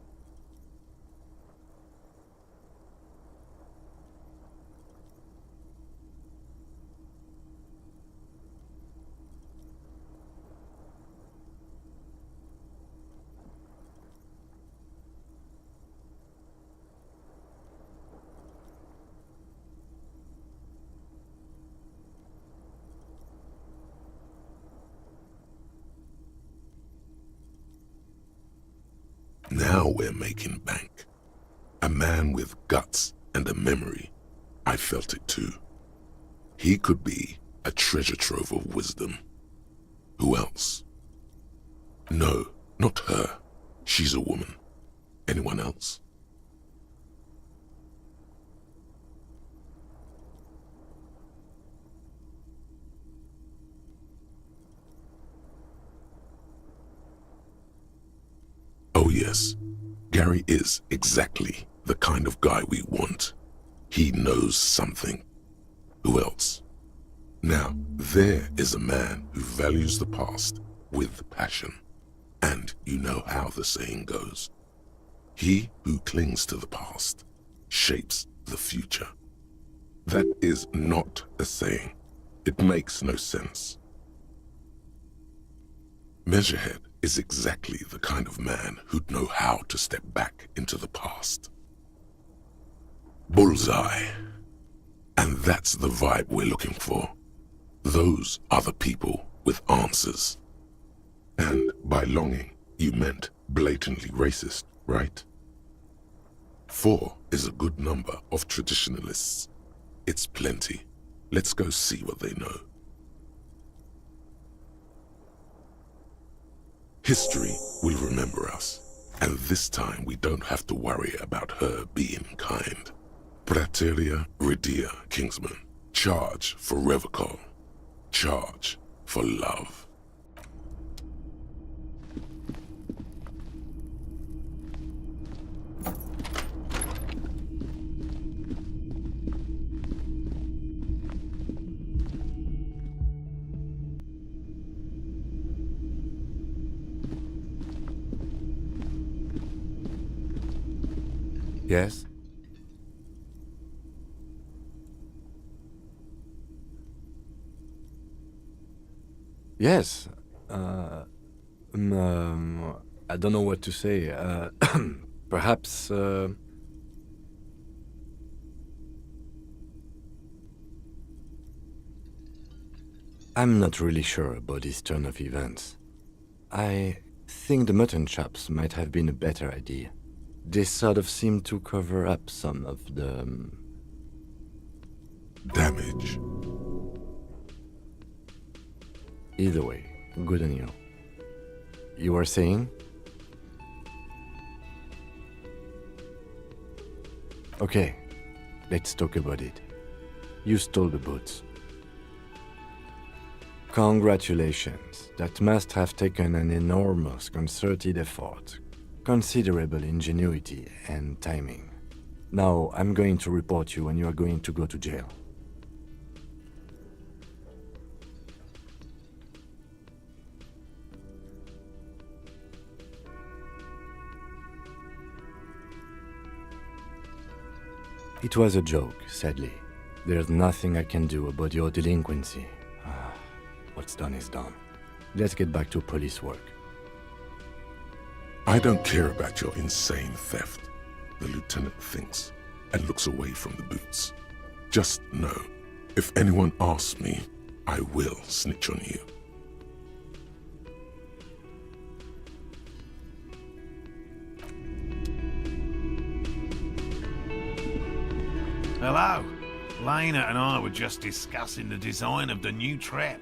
Now we're making bank. A man with guts and a memory. I felt it too. He could be a treasure trove of wisdom. Who else? No, not her. She's a woman. Anyone else? Oh yes, Gary is exactly the kind of guy we want. He knows something. Who else? Now, there is a man who values the past with passion. And you know how the saying goes. He who clings to the past shapes the future. That is not a saying. It makes no sense. Measurehead is exactly the kind of man who'd know how to step back into the past. Bullseye. And that's the vibe we're looking for. Those are the people with answers. And by longing, you meant blatantly racist, right? 4 is a good number of traditionalists. It's plenty. Let's go see what they know. History will remember us, and this time we don't have to worry about her being kind. Praeterea Ridia, Kingsman. Charge for Revocol. Charge for love. Yes? Yes. I don't know what to say. Perhaps, I'm not really sure about this turn of events. I think the mutton chops might have been a better idea. They sort of seem to cover up some of the damage. Either way, good on you. You were saying? Okay, let's talk about it. You stole the boots. Congratulations. That must have taken an enormous concerted effort, considerable ingenuity and timing. Now, I'm going to report you and you are going to go to jail. It was a joke, sadly. There's nothing I can do about your delinquency. What's done is done. Let's get back to police work. I don't care about your insane theft, the lieutenant thinks, and looks away from the boots. Just know, if anyone asks me, I will snitch on you. Hello. Lena and I were just discussing the design of the new trap.